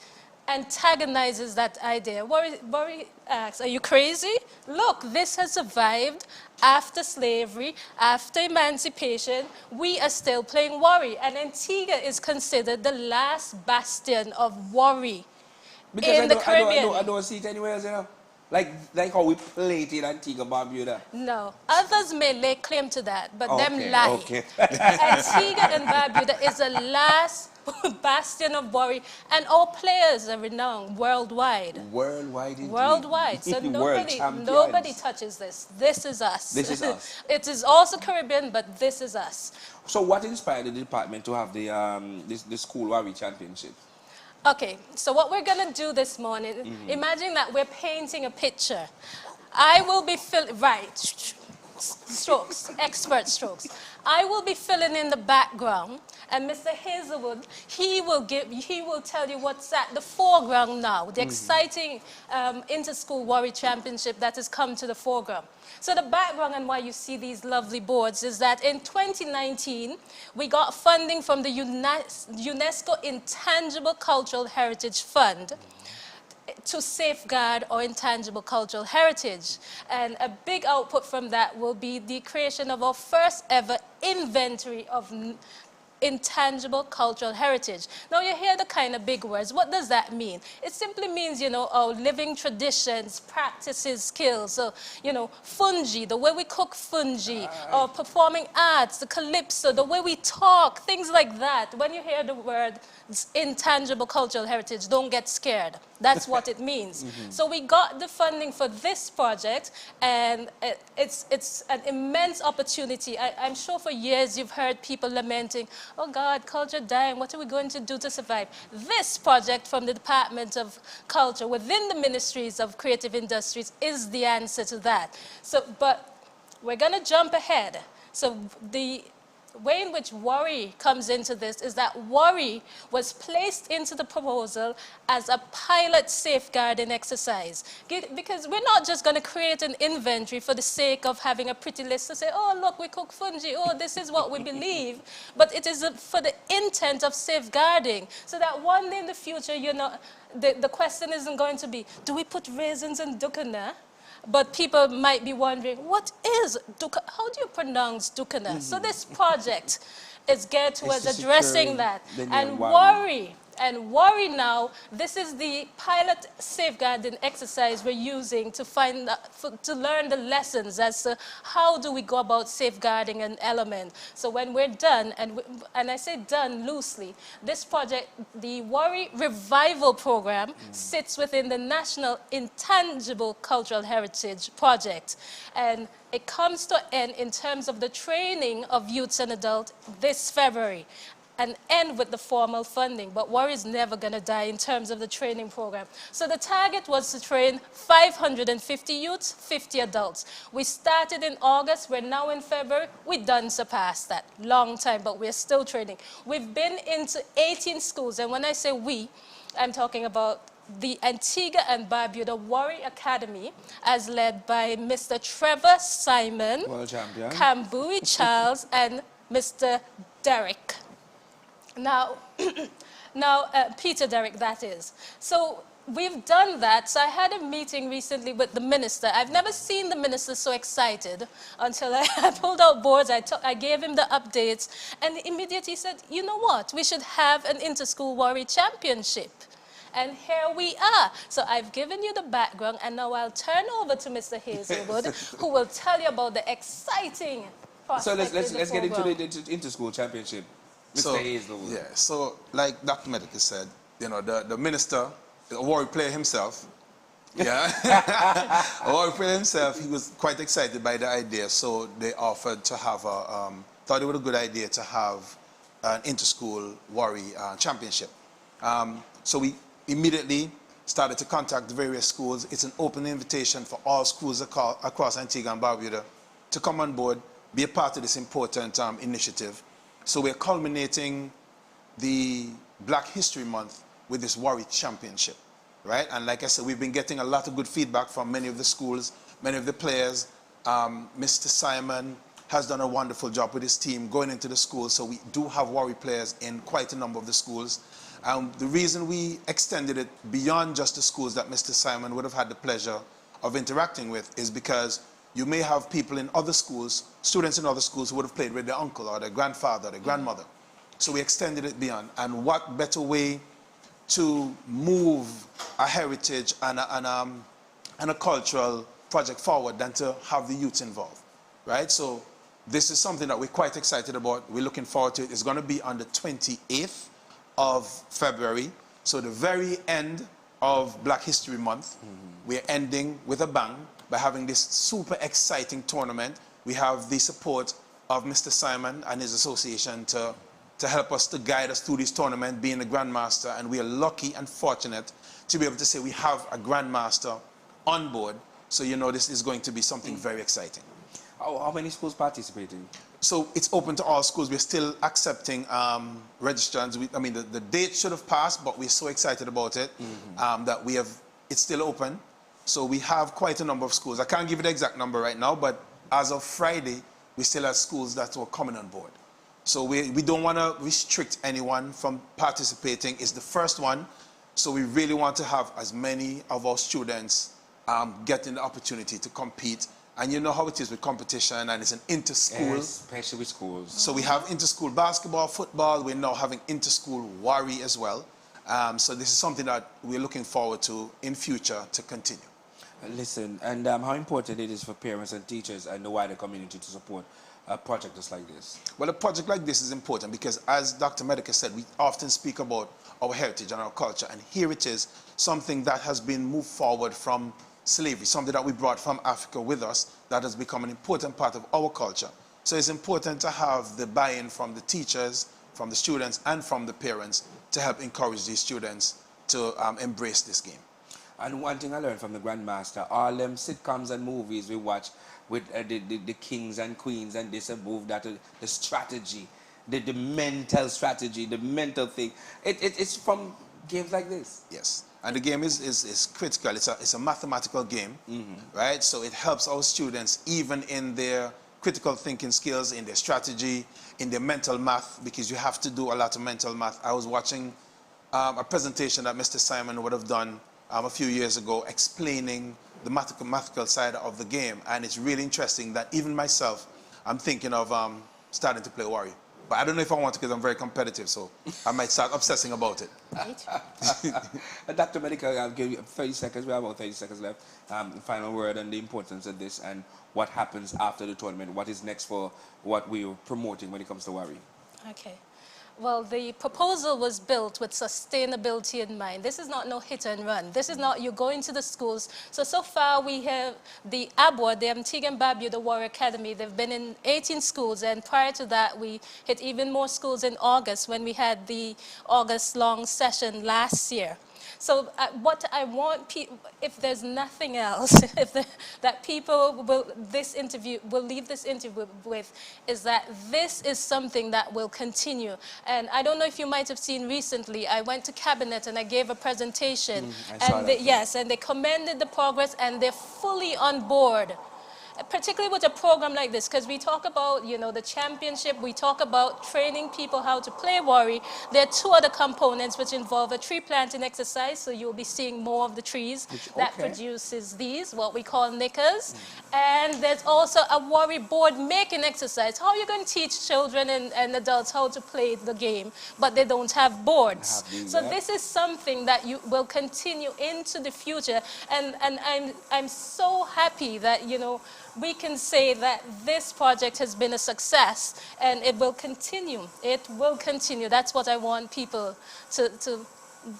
antagonizes that idea. Worry asks, are you crazy? Look, this has survived after slavery, after emancipation. We are still playing worry. And Antigua is considered the last bastion of worry in the Caribbean. I don't see it anywhere else, you know? Like how we play it in Antigua Barbuda. No. Others may lay claim to that, but them lie. Antigua and Barbuda is the last bastion of worry, and all players are renowned worldwide. Worldwide indeed. Worldwide. So nobody touches this. This is us. This is us. It is also Caribbean, but this is us. So what inspired the department to have the this school worry championship? Okay, so what we're going to do this morning, imagine that we're painting a picture. I will be strokes, expert strokes. I will be filling in the background, and Mr. Hazelwood, he will tell you what's at the foreground now, the exciting inter-school worry championship that has come to the foreground. So the background and why you see these lovely boards is that in 2019, we got funding from the UNESCO Intangible Cultural Heritage Fund to safeguard our intangible cultural heritage. And a big output from that will be the creation of our first ever inventory of intangible cultural heritage. Now you hear the kind of big words. What does that mean? It simply means, you know, our living traditions, practices, skills. So, you know, fungi, the way we cook fungi, or performing arts, the calypso, the way we talk, things like that. When you hear the word intangible cultural heritage, don't get scared. That's what it means. So we got the funding for this project, and it's an immense opportunity. I'm sure for years you've heard people lamenting, oh God, culture dying, what are we going to do to survive? This project from the Department of Culture within the Ministries of Creative Industries is the answer to that. So, but we're going to jump ahead. So the way in which worry comes into this is that worry was placed into the proposal as a pilot safeguarding exercise. Because we're not just going to create an inventory for the sake of having a pretty list to say, oh, look, we cook fungi, oh, this is what we believe. But it is for the intent of safeguarding, so that one day in the future, you know, the question isn't going to be, do we put raisins in dukana? But people might be wondering, what is dukkana? How do you pronounce dukana? So this project is geared towards addressing that. And worry now, this is the pilot safeguarding exercise we're using to to learn the lessons as to how do we go about safeguarding an element. So when we're done, and I say done loosely, this project, the Worry Revival Program, sits within the National Intangible Cultural Heritage Project. And it comes to an end in terms of the training of youths and adults this February, and end with the formal funding. But worry is never going to die in terms of the training program. So the target was to train 550 youths, 50 adults. We started in August. We're now in February. We done surpassed that. Long time, but we're still training. We've been into 18 schools. And when I say we, I'm talking about the Antigua and Barbuda Warrior Academy, as led by Mr. Trevor Simon, World champion. Kambui Charles, and Mr. Derek. Now, Peter Derek, that is. So we've done that. So I had a meeting recently with the minister. I've never seen the minister so excited until I pulled out boards. I gave him the updates, and immediately he said, you know what, we should have an inter-school Warrior Championship. And here we are. So I've given you the background, and now I'll turn over to Mr. Hazelwood, who will tell you about the exciting prospect. So let's get into the inter-school championship. Mr. Hazelwood. Yeah, so like Dr. Medica said, you know, the minister, a Warrior player himself, yeah, a Warrior player himself, he was quite excited by the idea, so they offered to have a, thought it was a good idea to have an inter-school Warrior championship. So we immediately started to contact the various schools. It's an open invitation for all schools across Antigua and Barbuda to come on board, be a part of this important initiative. So we're culminating the Black History Month with this Warrior Championship, right? And like I said, we've been getting a lot of good feedback from many of the schools, many of the players. Mr. Simon has done a wonderful job with his team going into the schools, so we do have Warrior players in quite a number of the schools. The reason we extended it beyond just the schools that Mr. Simon would have had the pleasure of interacting with is because you may have people in other schools, students in other schools who would have played with their uncle or their grandfather or their grandmother. So we extended it beyond. And what better way to move a heritage and a cultural project forward than to have the youths involved, right? So this is something that we're quite excited about. We're looking forward to it. It's going to be on the 28th of February, so the very end of Black History Month. We're ending with a bang by having this super exciting tournament. We have the support of Mr. Simon and his association to help us, to guide us through this tournament, being a Grandmaster, and we are lucky and fortunate to be able to say we have a Grandmaster on board, so you know this is going to be something very exciting. How many schools participating? So it's open to all schools. We're still accepting registrants. I mean, the date should have passed, but we're so excited about it that it's still open. So we have quite a number of schools. I can't give you the exact number right now, but as of Friday, we still have schools that were coming on board. So we don't want to restrict anyone from participating. It's the first one, so we really want to have as many of our students getting the opportunity to compete. And you know how it is with competition, and it's an inter-school. Yes, especially with schools. So we have inter-school basketball, football. We're now having inter-school Warrior as well. So this is something that we're looking forward to in future to continue. Listen, and how important it is for parents and teachers and the wider community to support a project just like this? Well, a project like this is important because, as Dr. Medica said, we often speak about our heritage and our culture, and here it is, something that has been moved forward from slavery, something that we brought from Africa with us that has become an important part of our culture. So it's important to have the buy-in from the teachers, from the students, and from the parents to help encourage these students to embrace this game. And one thing I learned from the Grandmaster, all them sitcoms and movies we watch with the kings and queens and this and move, that, the strategy, the mental strategy, the mental thing, it's from games like this. Yes. And the game is critical. It's a mathematical game, right? So it helps our students even in their critical thinking skills, in their strategy, in their mental math, because you have to do a lot of mental math. I was watching a presentation that Mr. Simon would have done a few years ago explaining the mathematical side of the game, and it's really interesting that even myself, I'm thinking of starting to play Warrior. But I don't know if I want to because I'm very competitive, so I might start obsessing about it. Dr. Medica, I'll give you 30 seconds. We have about 30 seconds left. Final word on the importance of this and what happens after the tournament. What is next for what we are promoting when it comes to Warrior? Okay. Well, the proposal was built with sustainability in mind. This is not no hit and run. This is not you go into the schools. So far we have the ABWA, the Antigua and Barbuda Warrior Academy. They've been in 18 schools, and prior to that we hit even more schools in August when we had the August long session last year. So what I want people, if there's nothing else, that people will leave this interview with, is that this is something that will continue. And I don't know if you might have seen recently, I went to Cabinet and I gave a presentation. Yes, and they commended the progress and they're fully on board. Particularly with a program like this, because we talk about, you know, the championship, we talk about training people how to play Wari. There are 2 other components which involve a tree planting exercise, so you'll be seeing more of the trees that produces these, what we call knickers. And there's also a Wari board making exercise. How are you going to teach children and adults how to play the game, but they don't have boards? So this is something that you will continue into the future. And I'm so happy that, you know, we can say that this project has been a success and it will continue. It will continue. That's what I want people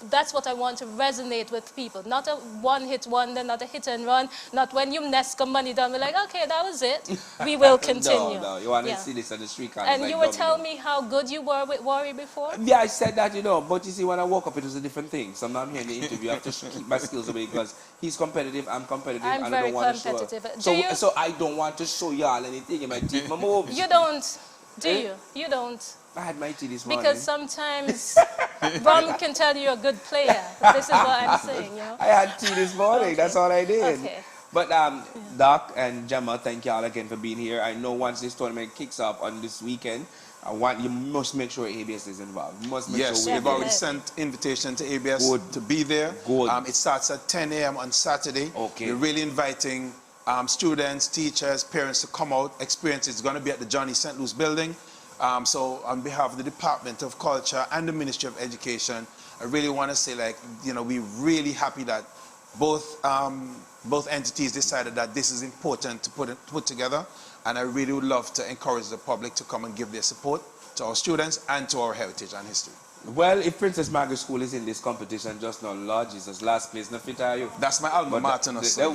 that's what I want to resonate with people. Not a one-hit wonder, not a hit and run, not when you Nesco money down, we're like, okay, that was it. We will continue. No, you want to see this on the street corners. And like you were telling me how good you were with Wari before? Yeah, I said that, you know, but you see, when I woke up, it was a different thing. So now I'm here in the interview, I have to keep my skills away because he's competitive, I'm competitive, and I don't want to show. So I don't want to show y'all anything in my team, my moves. You don't, do you? You don't. I had my tea this morning. Because sometimes rum can tell you're a good player. This is what I'm saying, you know. I had tea this morning, Okay. that's all I did. Okay. But Doc and Gemma, thank y'all again for being here. I know once this tournament kicks off on this weekend, you must make sure ABS is involved. You must make Yes, sure we've already sent invitation to ABS to be there. Good. It starts at 10 a.m. on Saturday. Okay. We're really inviting students, teachers, parents to come out, experience it. It's going to be at the Johnny St. Louis building. So on behalf of the Department of Culture and the Ministry of Education, I really want to say, like, you know, we're really happy that both entities decided that this is important to put together, and I really would love to encourage the public to come and give their support to our students and to our heritage and history. Well, if Princess Margaret School is in this competition just now, Lord Jesus, last place, no fit are you? That's my alma mater. I said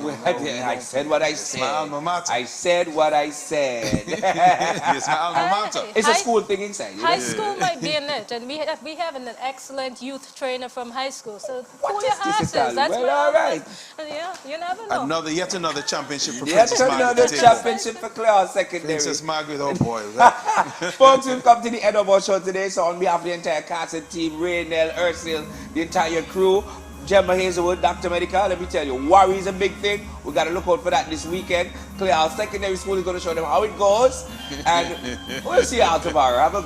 what I said. My alma mater. I said what I said. It's my alma mater. It's a school thing inside. High school might be in it, and we have an excellent youth trainer from high school. So cool your asses. That's well, all right. Yeah, you never know. Yet another championship for Yet Princess Margaret. another championship for Class Secondary. Princess Margaret, oh boy. Folks, we've come to the end of our show today. So on behalf of the entire cast and team, Raynell, Ursil, the entire crew, Gemma Hazelwood, Dr. Medical, let me tell you, Wari is a big thing. We got to look out for that this weekend. Clare Secondary School is going to show them how it goes. And we'll see you all tomorrow. Have a